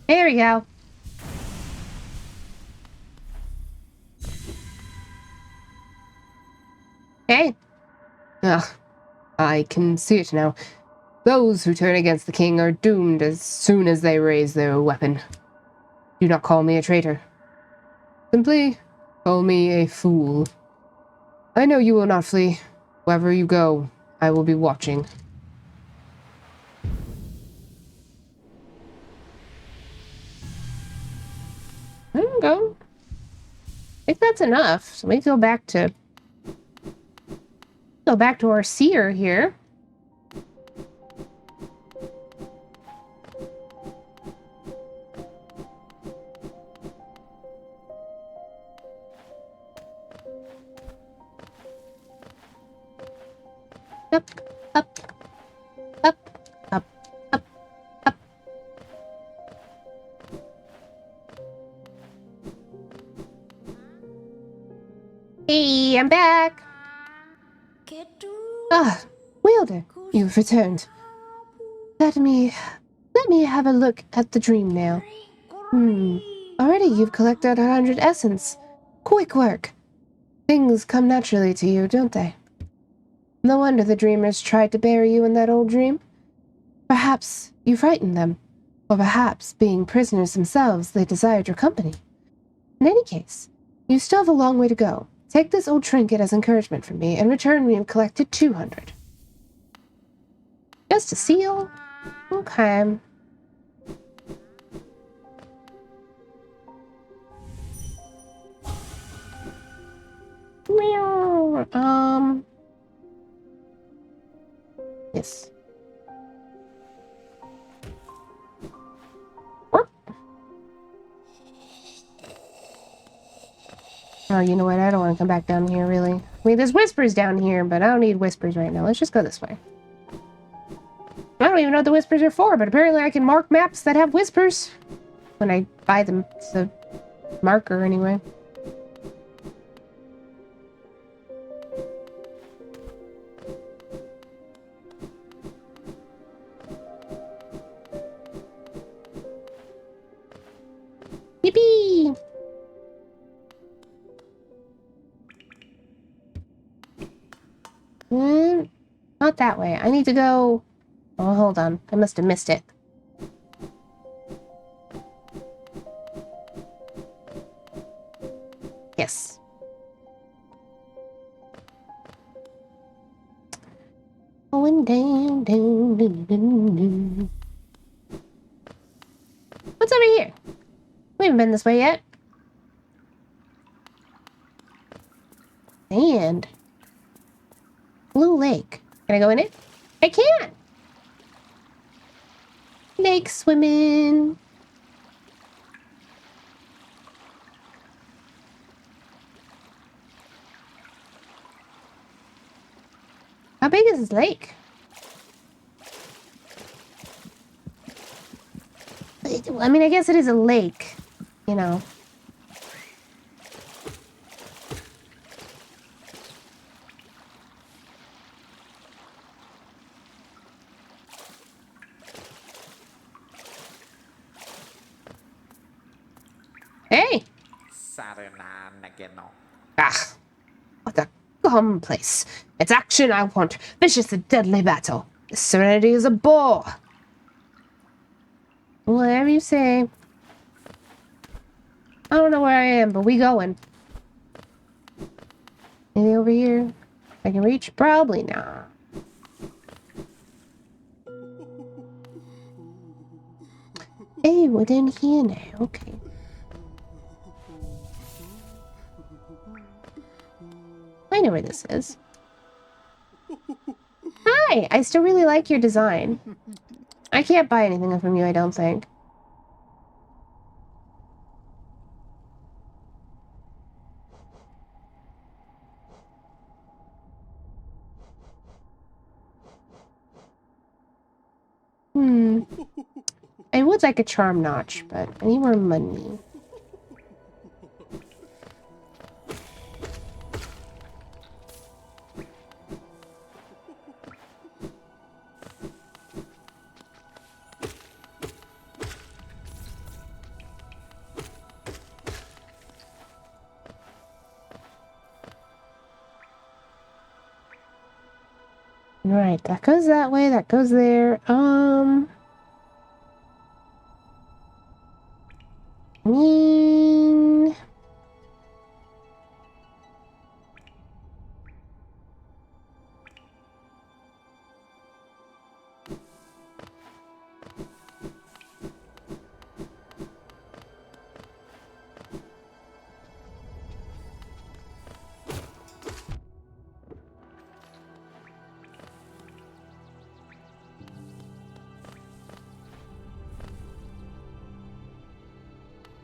There we go. Hey. Ugh, I can see it now. Those who turn against the king are doomed as soon as they raise their weapon. Do not call me a traitor. Simply call me a fool. I know you will not flee. Wherever you go, I will be watching. There we go. I think that's enough. So we go back to our seer here. Up, up, up, up, up, up. Hey, I'm back. Ah, Wielder, you've returned. Let me have a look at the dream now. Already you've collected 100 essence. Quick work. Things come naturally to you, don't they? No wonder the dreamers tried to bury you in that old dream. Perhaps you frightened them, or perhaps, being prisoners themselves, they desired your company. In any case, you still have a long way to go. Take this old trinket as encouragement from me, and return when you have collected 200. Just a seal? Okay. Yes. Oh, you know what? I don't want to come back down here, really. I mean, there's whispers down here, but I don't need whispers right now. Let's just go this way. I don't even know what the whispers are for, but apparently I can mark maps that have whispers. When I buy them. It's a marker, anyway. Yippee! that way. I need to go... Oh, hold on. I must have missed it. Yes. Going down, down, down, down, down. What's over here? We haven't been this way yet. Sand. Blue lake. Can I go in it? I can't. Lake swimming. How big is this lake? I mean, I guess it is a lake, you know. Hey! Ah, what a commonplace. It's action I want. Vicious and deadly battle. This serenity is a bore. Whatever you say. I don't know where I am, but we going. Anything over here I can reach? Probably not. Hey, we're down here now. Okay. I know where this is. Hi! I still really like your design. I can't buy anything from you, I don't think. I would like a charm notch, but I need more money. Right, that goes that way, that goes there. I mean...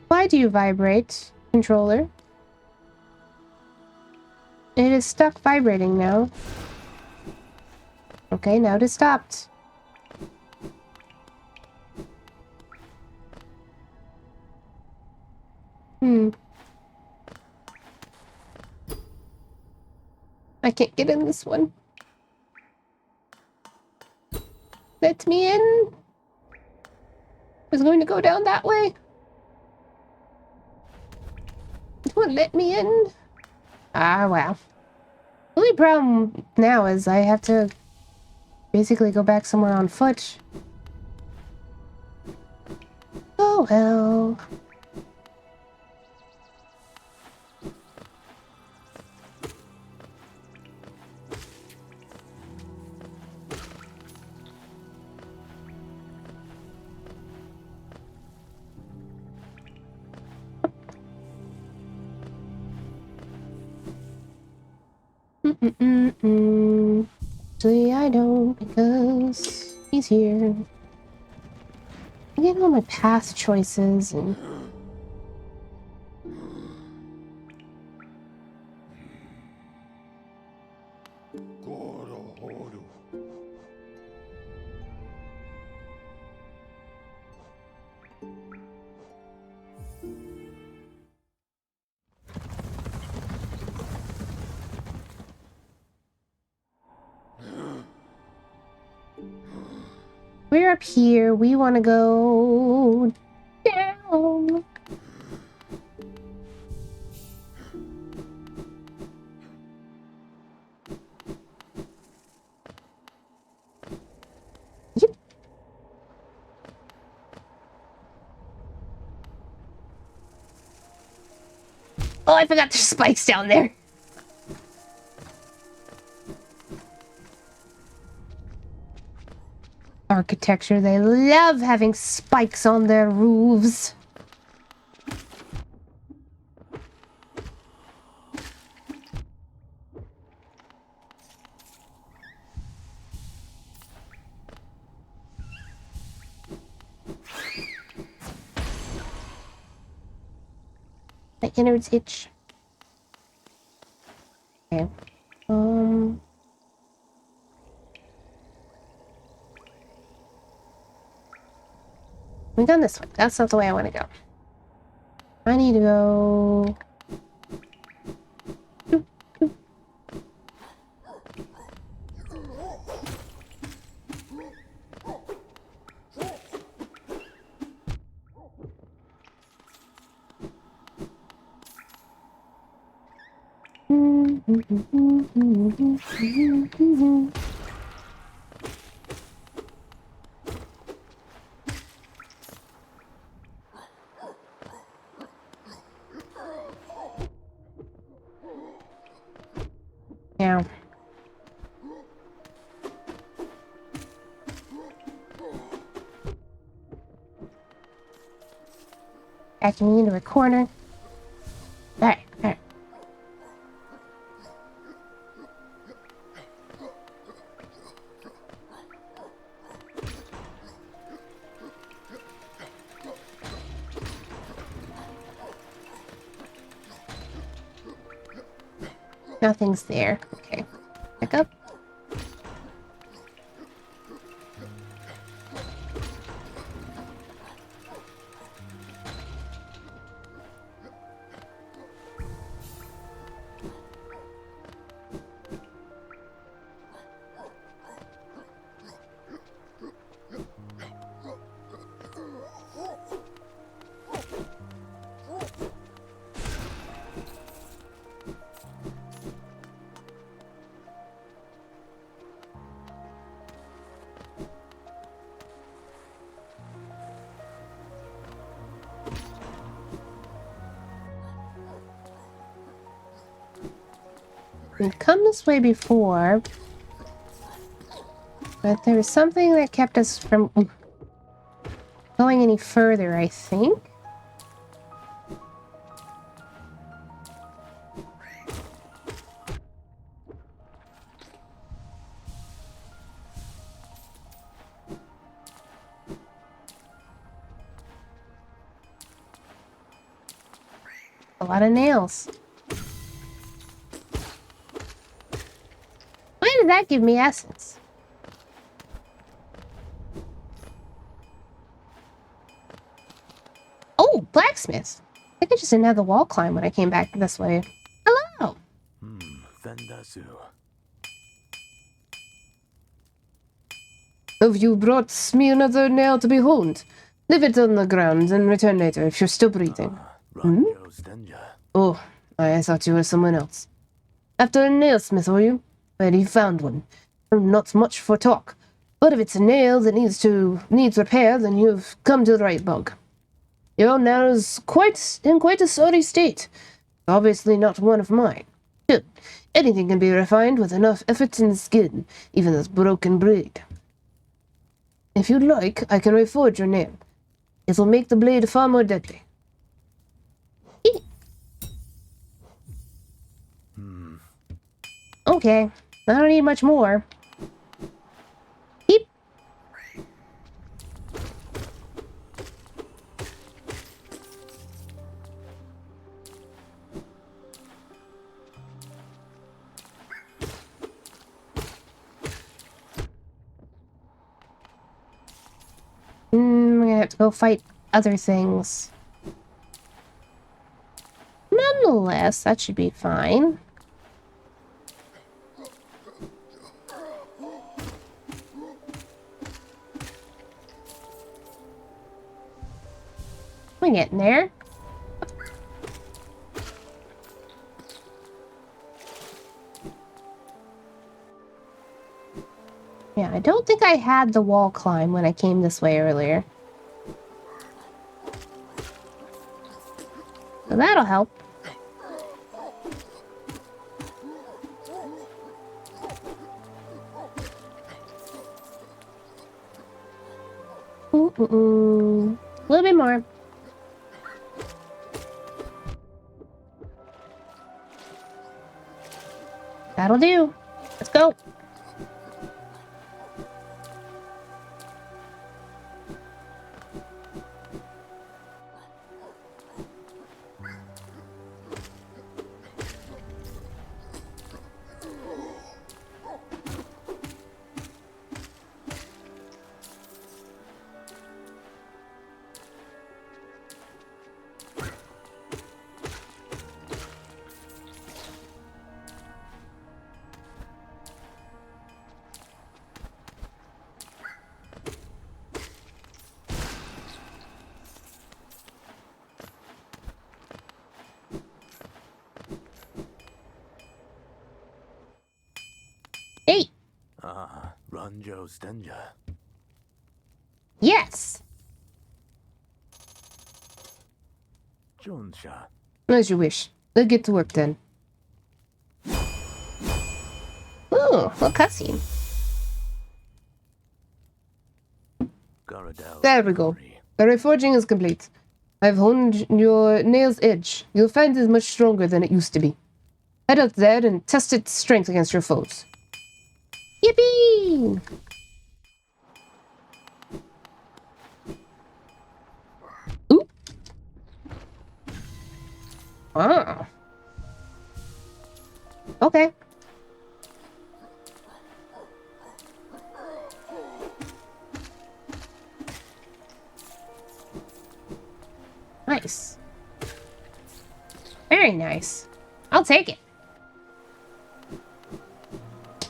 Why do you vibrate, controller? It is stuck vibrating now. Okay, now it is stopped. I can't get in this one. Let me in. I was going to go down that way. It won't let me in. Ah, wow. The only problem now is I have to basically go back somewhere on foot. Oh well. Actually, I don't, because he's here. I get all my path choices and... We're up here. We want to go down. Oh, I forgot there's spikes down there. Architecture, they love having spikes on their roofs. My innards itch. Okay. We've done this one. That's not the way I want to go. I need to go. Yeah. Backing me into a corner. Alright, alright. Nothing's there. Okay. Back up. We've come this way before, but there was something that kept us from going any further, I think. A lot of nails. Why did that give me essence? Oh, blacksmith. I think I just didn't have the wall climb when I came back this way. Hello. Vendasu. Have you brought me another nail to behold? Leave it on the ground and return later if you're still breathing. Ranyo's danger. Oh, I thought you were someone else. After a nailsmith, were you? Well, you found one. Not much for talk, but if it's a nail that needs repair, then you've come to the right bug. Your nail is in quite a sorry state. Obviously not one of mine. Still, anything can be refined with enough effort and skill, even this broken blade. If you'd like, I can reforge your nail. It'll make the blade far more deadly. Okay, I don't need much more. Beep. We're gonna have to go fight other things. Nonetheless, that should be fine. We're getting there. Yeah, I don't think I had the wall climb when I came this way earlier. So that'll help. A little bit more. That'll do. Let's go. Hey. Ah, Ranjo Stenja. Yes. Jonsha. As you wish. Let's get to work then. Ooh, a cutscene. Garadel. There we go. The reforging is complete. I've honed your nail's edge. You'll find it is much stronger than it used to be. Head out there and test its strength against your foes. Yippee! Ooh. Ah. Okay. Nice. Very nice. I'll take it.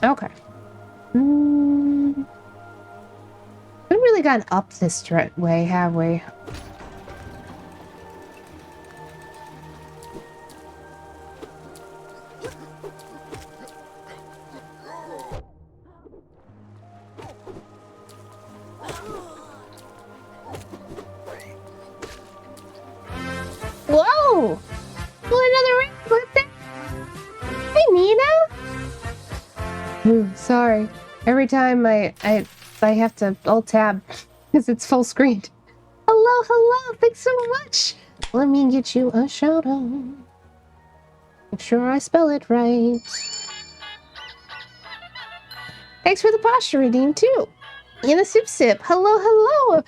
Okay. We haven't really gone up this way, have we? Whoa! Another ring clip there. Hey, Nina. Sorry. Every time I have to alt tab because it's full screen. Hello, hello. Thanks so much. Let me get you a shout out. Make sure I spell it right. Thanks for the posture redeem too. In the soup sip. Hello, hello.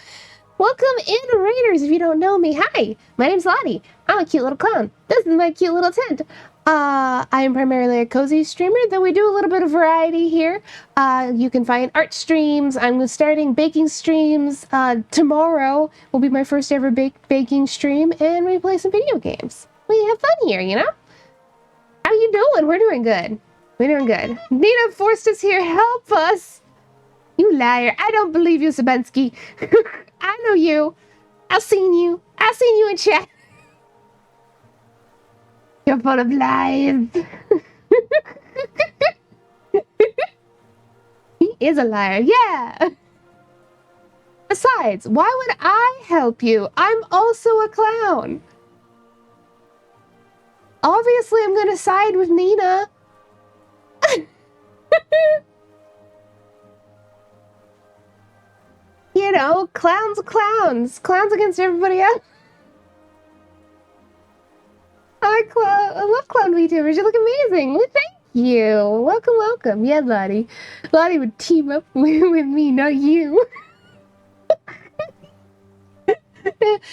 Welcome in, Raiders. If you don't know me, hi. My name's Lottie. I'm a cute little clown. This is my cute little tent. I am primarily a cozy streamer, though we do a little bit of variety here. You can find art streams. I'm starting baking streams. Tomorrow will be my first ever baking stream, and we play some video games. We have fun here, you know? How you doing? We're doing good. We're doing good. Nina forced us here. Help us. You liar. I don't believe you, Sabensky. I know you. I've seen you. I've seen you in chat. You're full of lies. He is a liar. Yeah. Besides, why would I help you? I'm also a clown. Obviously, I'm going to side with Nina. You know, clowns are clowns. Clowns against everybody else. I love clown VTubers. You look amazing. Well, thank you. Welcome, welcome. Yeah, Lottie. Lottie would team up with me, not you.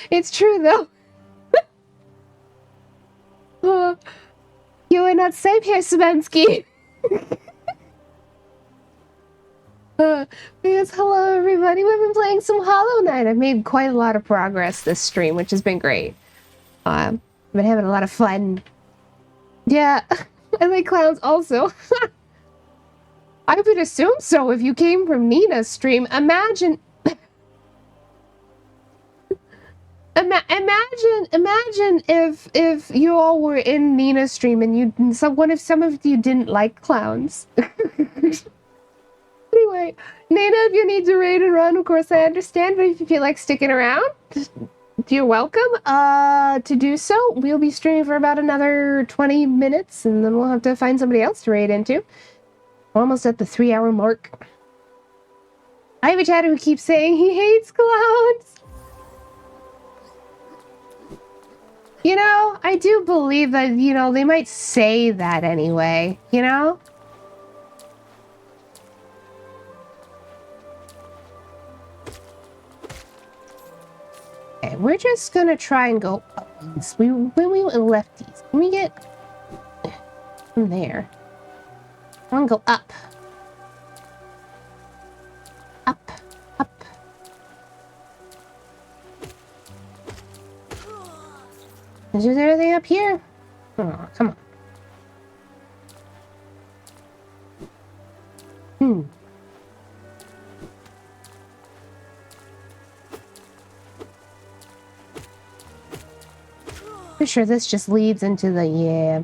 It's true, though. You are not safe here, Sabensky. Yes, hello everybody. We've been playing some Hollow Knight. I've made quite a lot of progress this stream, which has been great. I've been having a lot of fun. Yeah, I like clowns also. I would assume so if you came from Nina's stream. Imagine if you all were in Nina's stream and some of you didn't like clowns. Anyway, Nina, if you need to raid and run, of course I understand, but if you feel like sticking around, you're welcome to do so. We'll be streaming for about another 20 minutes, and then we'll have to find somebody else to raid into. We're almost at the 3-hour mark. I have a chatter who keeps saying he hates clowns. You know, I do believe that, you know, they might say that anyway, you know? Okay, we're just gonna try and go up these. When we went lefties, can we get from there? I want to go up. Up, up. Is there anything up here? Oh, come on. Pretty sure this just leads into the, yeah.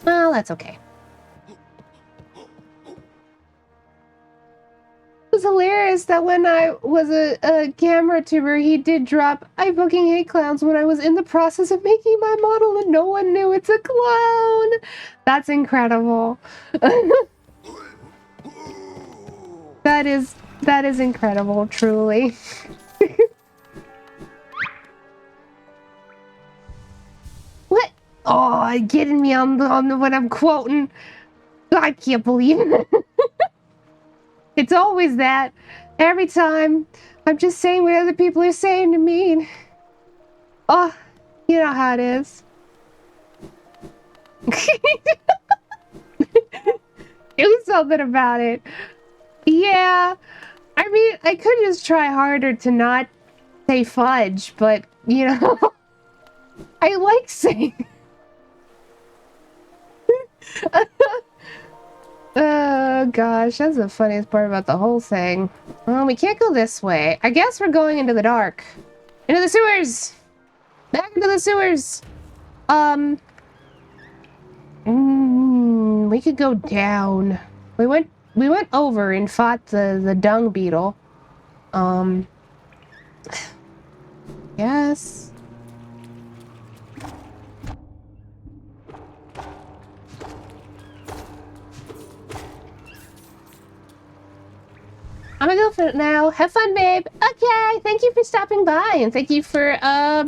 Well, that's okay. It was hilarious that when I was a camera tuber, he did drop "I fucking hate clowns" when I was in the process of making my model and no one knew it's a clown. That's incredible. That is incredible, truly. What? Oh, getting me on the what I'm quoting. I can't believe it. It's always that. Every time. I'm just saying what other people are saying to me. Oh, you know how it is. Do something about it. Yeah. I mean, I could just try harder to not say fudge, but, you know, I like saying. Oh gosh, that's the funniest part about the whole thing. Well, we can't go this way. I guess we're going into the dark. Into the sewers! Back into the sewers! We could go down. We went over and fought the dung beetle. Yes. I'm gonna go for it now. Have fun, babe. Okay, thank you for stopping by, and thank you for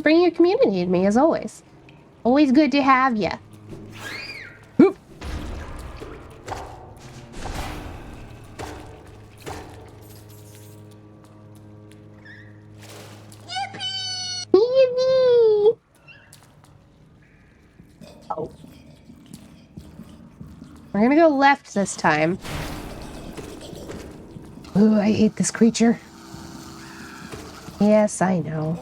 bringing your community to me, as always. Always good to have you. Yippee! Oh. We're gonna go left this time. Ooh, I hate this creature. Yes, I know.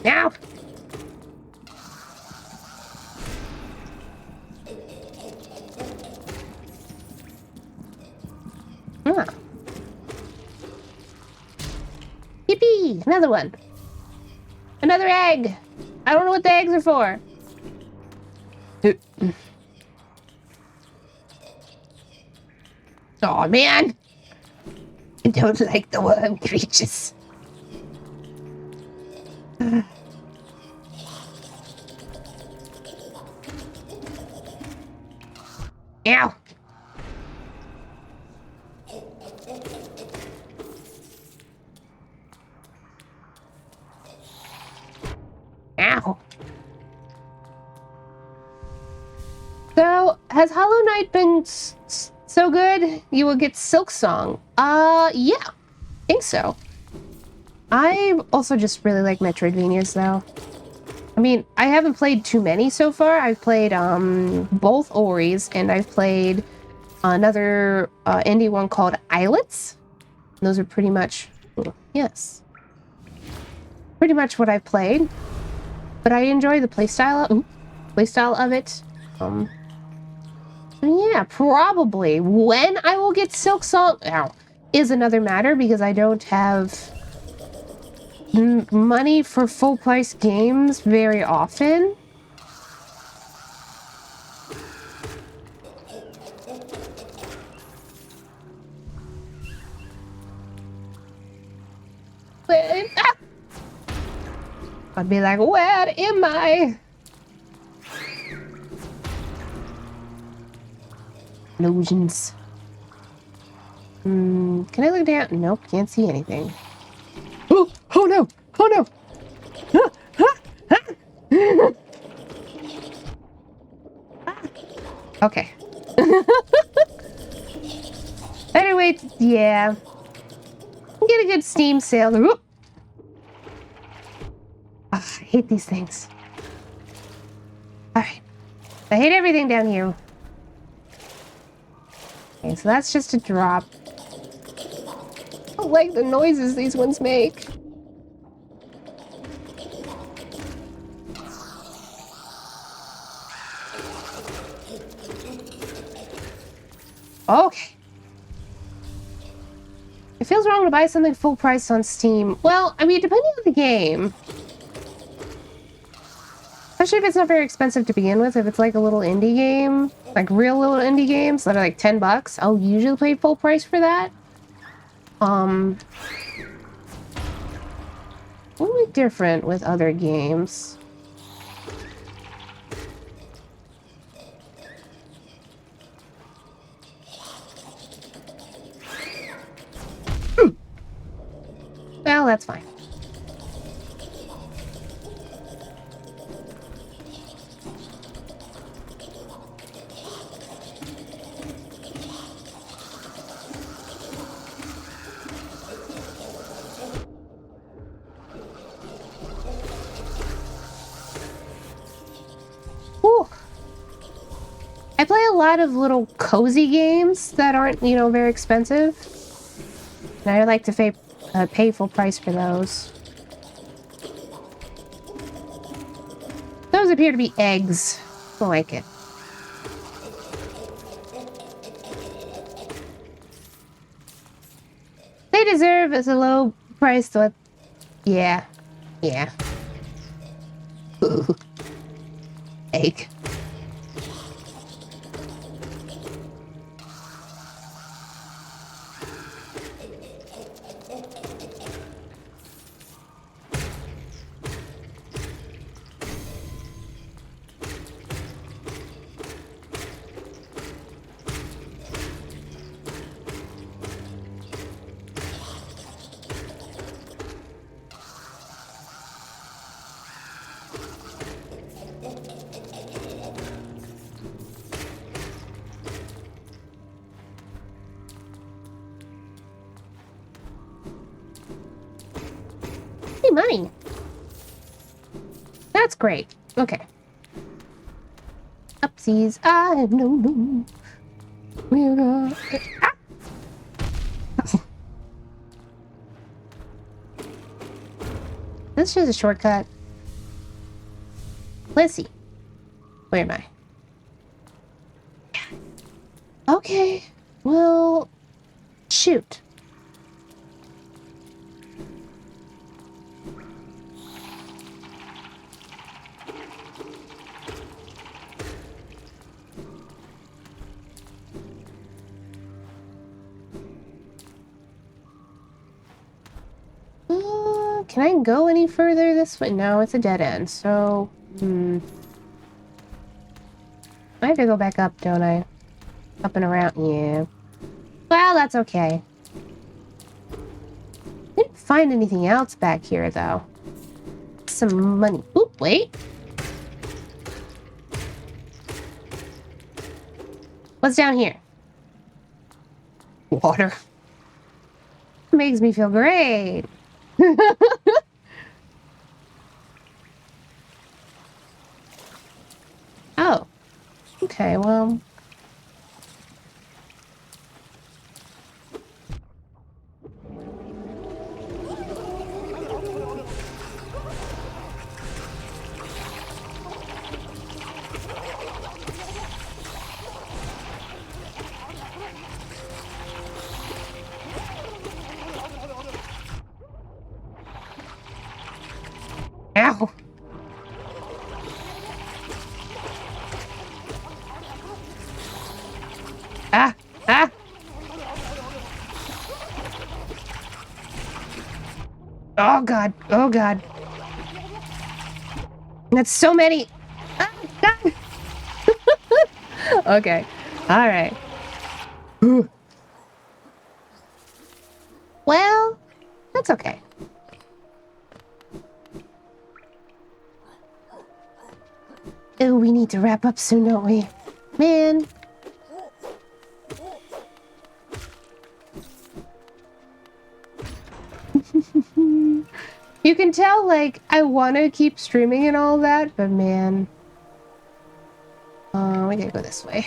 Now. Ah. Yippee! Another one. Another egg! I don't know what the eggs are for. Oh man! I don't like the worm creatures. Ow! Ow! So, has Hollow Knight been so good? You will get Silk Song. Yeah. Think so. I also just really like Metroidvanias, though. I mean, I haven't played too many so far. I've played, both Oris, and I've played another, indie one called Islets. Those are pretty much... Yes. Pretty much what I've played. But I enjoy the playstyle of it. Yeah, probably. When I will get Silk Song is another matter, because I don't have money for full price games very often. I'd be like, where am I? Illusions. Can I look down? Nope, can't see anything. Oh, oh no! Oh no! Okay. Better wait. Yeah. Get a good Steam sale. Ugh, I hate these things. Alright. I hate everything down here. Okay, so that's just a drop. I don't like the noises these ones make. Okay. It feels wrong to buy something full price on Steam. Well, I mean, depending on the game. Especially if it's not very expensive to begin with. If it's like a little indie game, like real little indie games that are like $10, I'll usually pay full price for that. What would be different with other games? Well, that's fine. Whew. I play a lot of little cozy games that aren't, you know, very expensive. And I like to pay full price for those. Those appear to be eggs. I like it. They deserve as a low price to yeah. Yeah. Ooh. Egg. Hey, money. That's great. Okay. Upsies. I have no room. We're gonna... Ah! This is just a shortcut. Let's see. Where am I? Okay. Well, shoot. Can I go any further this way? No, it's a dead end, so... I have to go back up, don't I? Up and around, yeah. Well, that's okay. Didn't find anything else back here, though. Some money. Oop, wait. What's down here? Water. Makes me feel great. Oh. Okay, well... Ow! Ah! Ah! Oh god! Oh god! That's so many. Ah, God. Okay. All right. Well, that's okay. Oh, we need to wrap up soon, don't we? Man. You can tell, like, I want to keep streaming and all that, but man. We gotta go this way.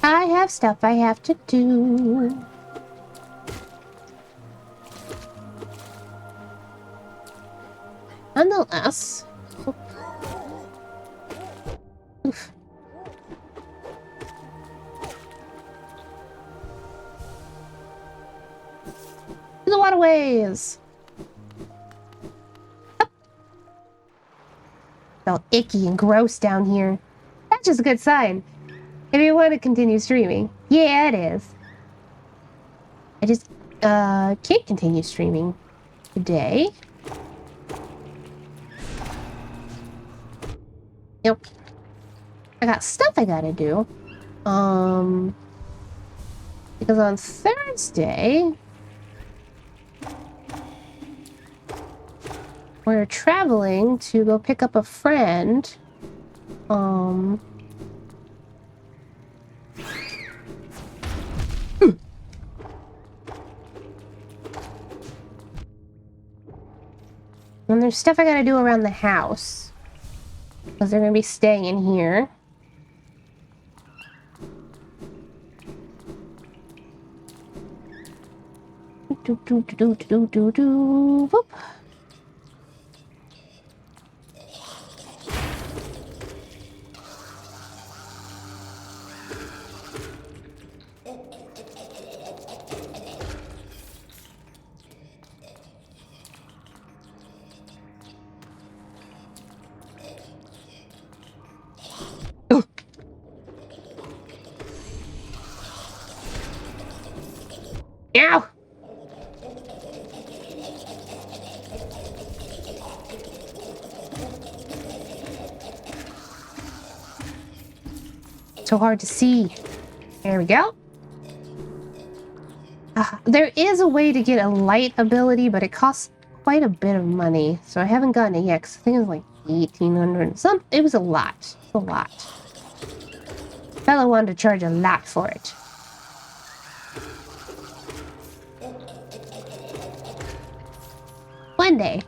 I have stuff I have to do. Nonetheless. Oof. To the waterways. Up. Felt icky and gross down here. That's just a good sign. If you want to continue streaming. Yeah, it is. I just can't continue streaming today. Nope. I got stuff I gotta do. Because on Thursday we're traveling to go pick up a friend. And there's stuff I gotta do around the house. Because they're gonna be staying in here. Whoop. Ow! So hard to see. There we go. There is a way to get a light ability, but it costs quite a bit of money. So I haven't gotten it yet, 'cause I think it was like 1,800. It was a lot. It's a lot. Fella wanted to charge a lot for it. One day.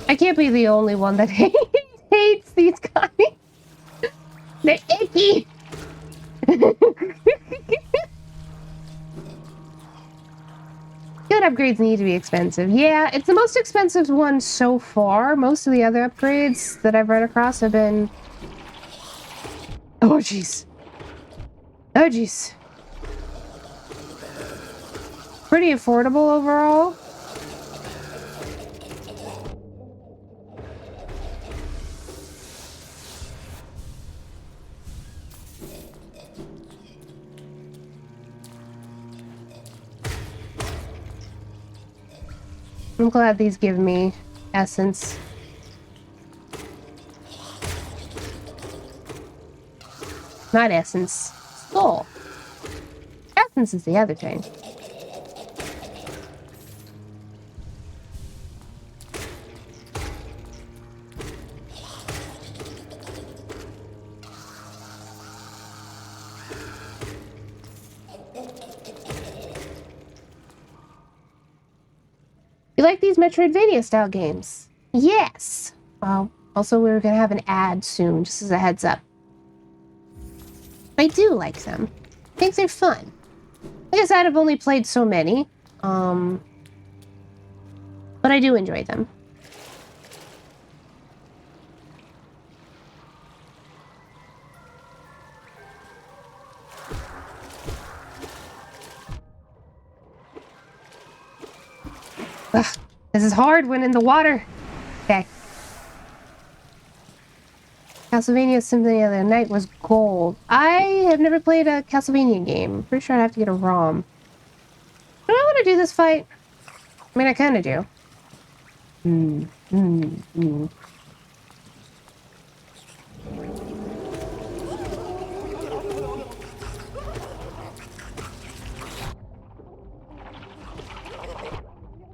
I can't be the only one that hates these guys. They're icky. Good upgrades need to be expensive. Yeah, it's the most expensive one so far. Most of the other upgrades that I've run across have been... Oh, jeez. Oh, jeez. Pretty affordable overall. I'm glad these give me essence. Not essence. Soul. Essence is the other thing. You like these Metroidvania style games? Yes. Well, also we're gonna have an ad soon, just as a heads up. I do like them. I think they're fun. Like I said, I've only played so many. But I do enjoy them. Ugh, this is hard when in the water. Okay. Castlevania Symphony of the Night was gold. I have never played a Castlevania game. Pretty sure I'd have to get a ROM. Do I want to do this fight? I mean, I kind of do.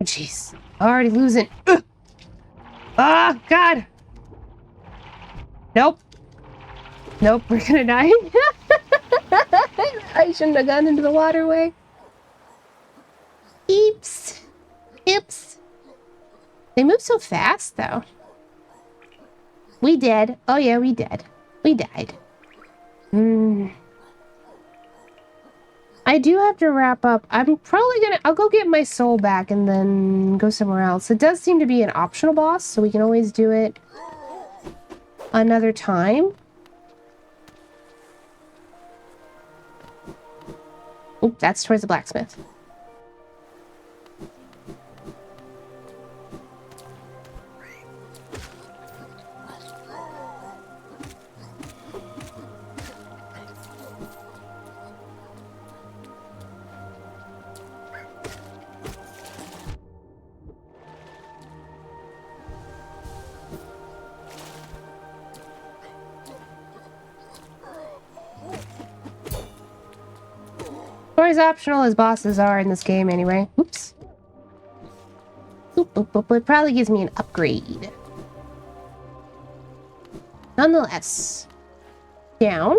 Jeez. Already losing. Ugh. Oh, God. Nope. Nope, we're gonna die. I shouldn't have gone into the waterway. Eeps. Oops. They move so fast, though. We did. Oh, yeah, we did. We died. I do have to wrap up. I'm probably gonna... I'll go get my soul back and then go somewhere else. It does seem to be an optional boss, so we can always do it another time. Oh, that's towards the blacksmith. Or as optional as bosses are in this game anyway. Oops. Oop, oop, oop. It probably gives me an upgrade. Nonetheless. Down.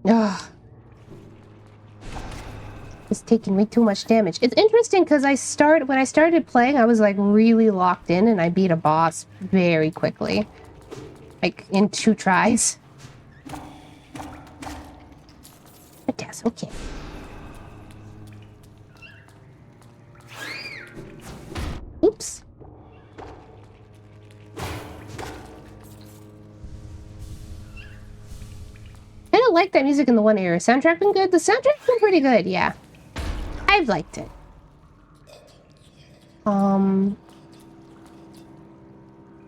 Ugh. It's taking way too much damage. It's interesting because when I started playing, I was like really locked in and I beat a boss very quickly. Like in 2 tries. But that's okay. Oops. I don't like that music in the one area. Soundtrack been good? The soundtrack's been pretty good, yeah. I've liked it. I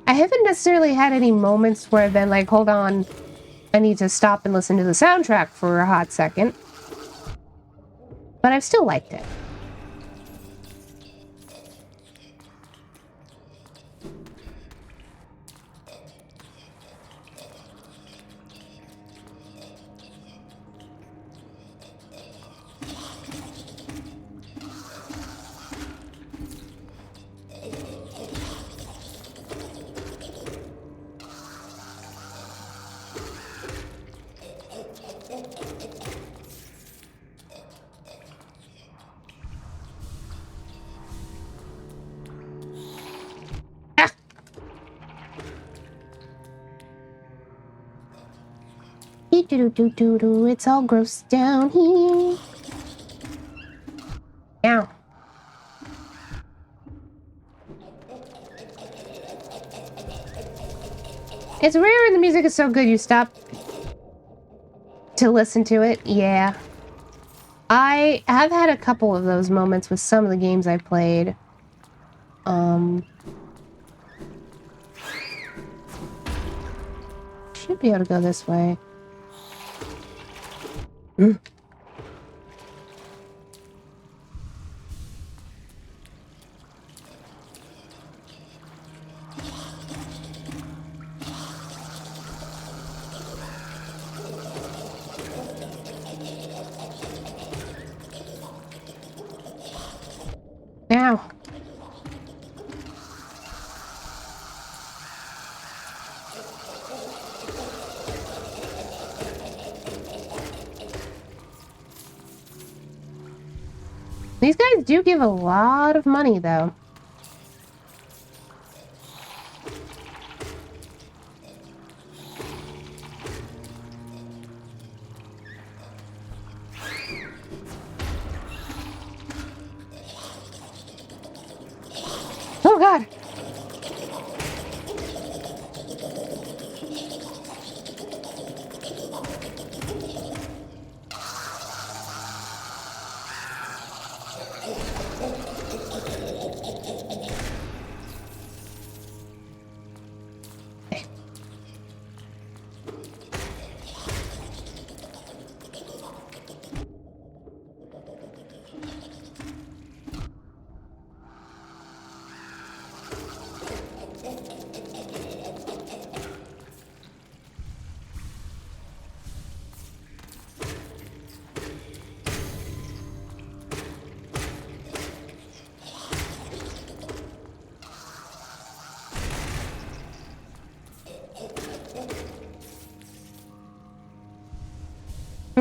haven't necessarily had any moments where I've been like, hold on, I need to stop and listen to the soundtrack for a hot second. But I've still liked it. It's all gross down here. Ow. It's rare when the music is so good you stop to listen to it. Yeah. I have had a couple of those moments with some of the games I played. Should be able to go this way. Now. These guys do give a lot of money, though.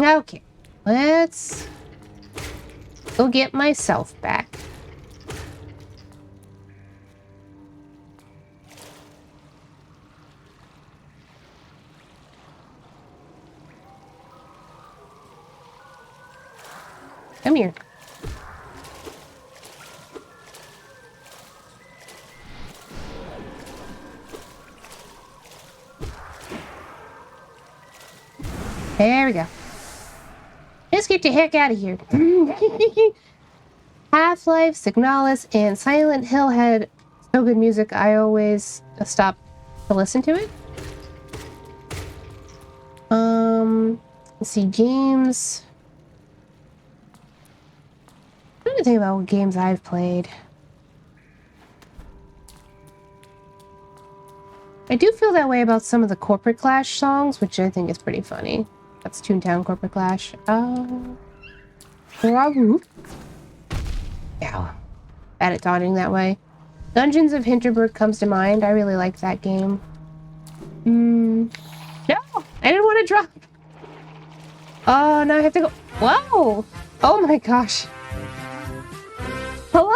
Okay, let's go get myself back. Come here. There we go. Let's get the heck out of here. Half-Life, Signalis, and Silent Hill had so good music, I always stop to listen to it. Let's see, games. I'm trying to think about what games I've played. I do feel that way about some of the Corporate Clash songs, which I think is pretty funny. That's Toontown Corporate Clash. Yeah. Bad at dodging that way. Dungeons of Hinterberg comes to mind. I really like that game. No! I didn't want to drop! Oh, now I have to go. Whoa! Oh my gosh. Hello?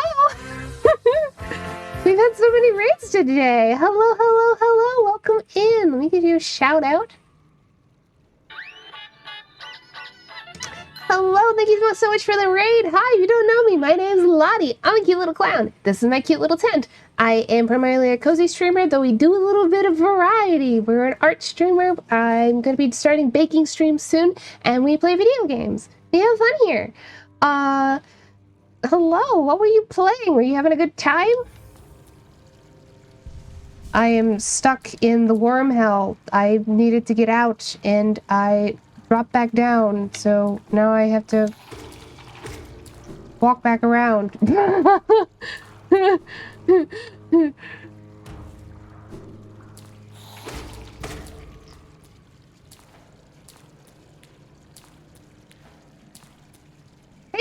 We've had so many raids today. Hello, hello, hello. Welcome in. Let me give you a shout out. Hello, thank you so much for the raid. Hi, if you don't know me, my name's Lottie. I'm a cute little clown. This is my cute little tent. I am primarily a cozy streamer, though we do a little bit of variety. We're an art streamer. I'm going to be starting baking streams soon, and we play video games. We have fun here. Hello, what were you playing? Were you having a good time? I am stuck in the worm hell. I needed to get out, and I dropped back down, so now I have to walk back around. Thank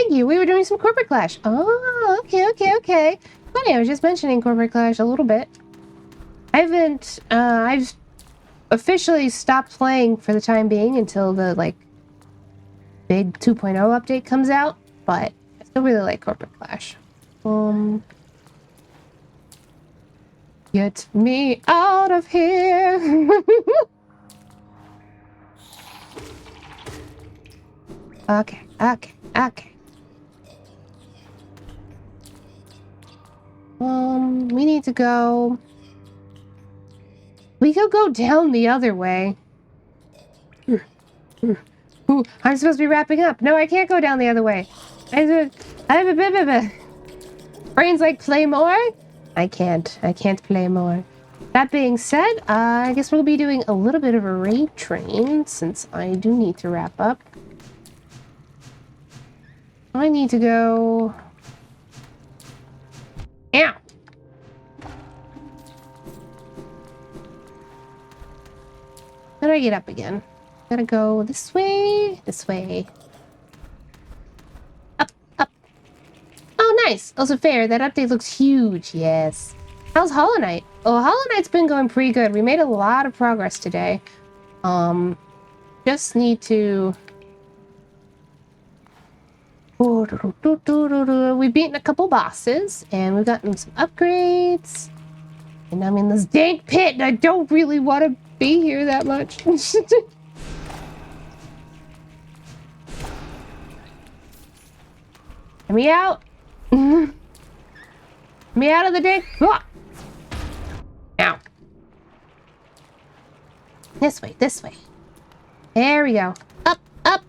you. We were doing some Corporate Clash. Oh, okay. Funny, I was just mentioning Corporate Clash a little bit. I've officially stopped playing for the time being until the, like, big 2.0 update comes out, but I still really like Corporate Clash. Get me out of here! Okay. We need to go... We could go down the other way. Ooh, I'm supposed to be wrapping up. No, I can't go down the other way. I have a bit of a... Brains like, play more? I can't play more. That being said, I guess we'll be doing a little bit of a raid train, since I do need to wrap up. I need to go... Ow! How do I get up again? Gotta go this way, this way. Up. Oh, nice. Also fair. That update looks huge. Yes. How's Hollow Knight? Oh, Hollow Knight's been going pretty good. We made a lot of progress today. Just need to... We've beaten a couple bosses, and we've gotten some upgrades. And I'm in this dank pit, and I don't really want to be here that much. Get me out. Get me out of the dank. Ah! Ow. This way. There we go. Up. I'd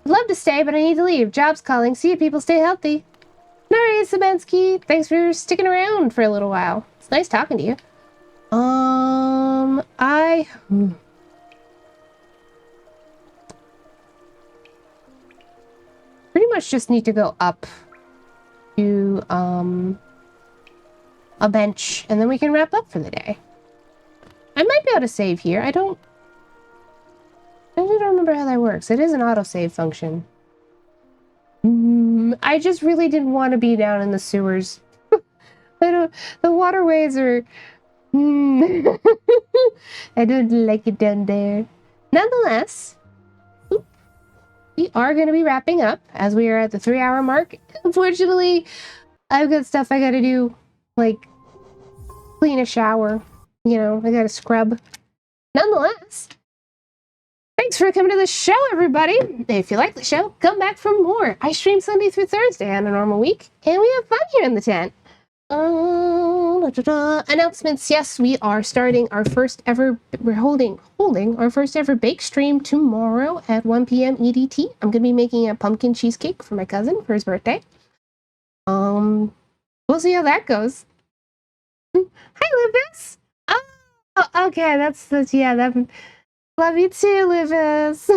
love to stay, but I need to leave. Job's calling. See you people. Stay healthy. Nari Sabensky, thanks for sticking around for a little while. It's nice talking to you. I pretty much just need to go up to a bench, and then we can wrap up for the day. I might be able to save here. I don't remember how that works. It is an autosave function. I just really didn't want to be down in the sewers. The waterways are... I don't like it down there. Nonetheless, we are going to be wrapping up as we are at the 3-hour mark. Unfortunately, I've got stuff I got to do, like clean a shower. You know, I got to scrub. Nonetheless, thanks for coming to the show, everybody. If you like the show, come back for more. I stream Sunday through Thursday on a normal week, and we have fun here in the tent. Announcements. Yes, we are starting our first ever. We're holding our first ever bake stream tomorrow at 1 p.m. EDT. I'm gonna be making a pumpkin cheesecake for my cousin for his birthday. We'll see how that goes. Hi, Lucas. Oh, okay. That's yeah. That. Love you too, Lucas.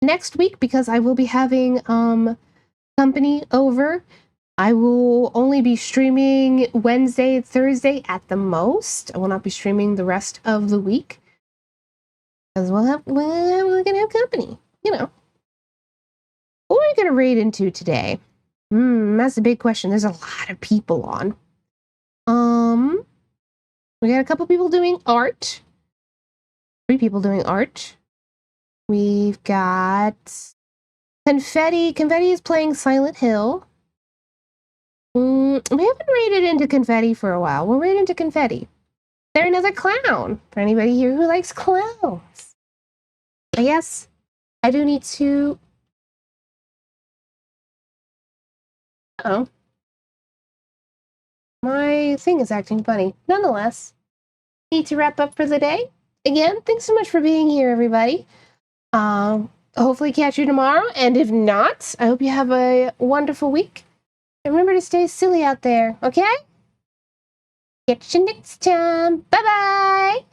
Next week, because I will be having company over, I will only be streaming Wednesday, Thursday at the most. I will not be streaming the rest of the week because we're gonna have company. You know, what are we gonna raid into today? That's a big question. There's a lot of people on. We got a couple people doing art. 3 people doing art. We've got Confetti. Confetti is playing Silent Hill. We haven't raided into Confetti for a while. We'll raid into Confetti. They're another clown. For anybody here who likes clowns. Yes, I do need to... Uh-oh. My thing is acting funny. Nonetheless, need to wrap up for the day. Again, thanks so much for being here, everybody. Hopefully catch you tomorrow, and if not, I hope you have a wonderful week. And remember to stay silly out there, okay? Catch you next time. Bye-bye!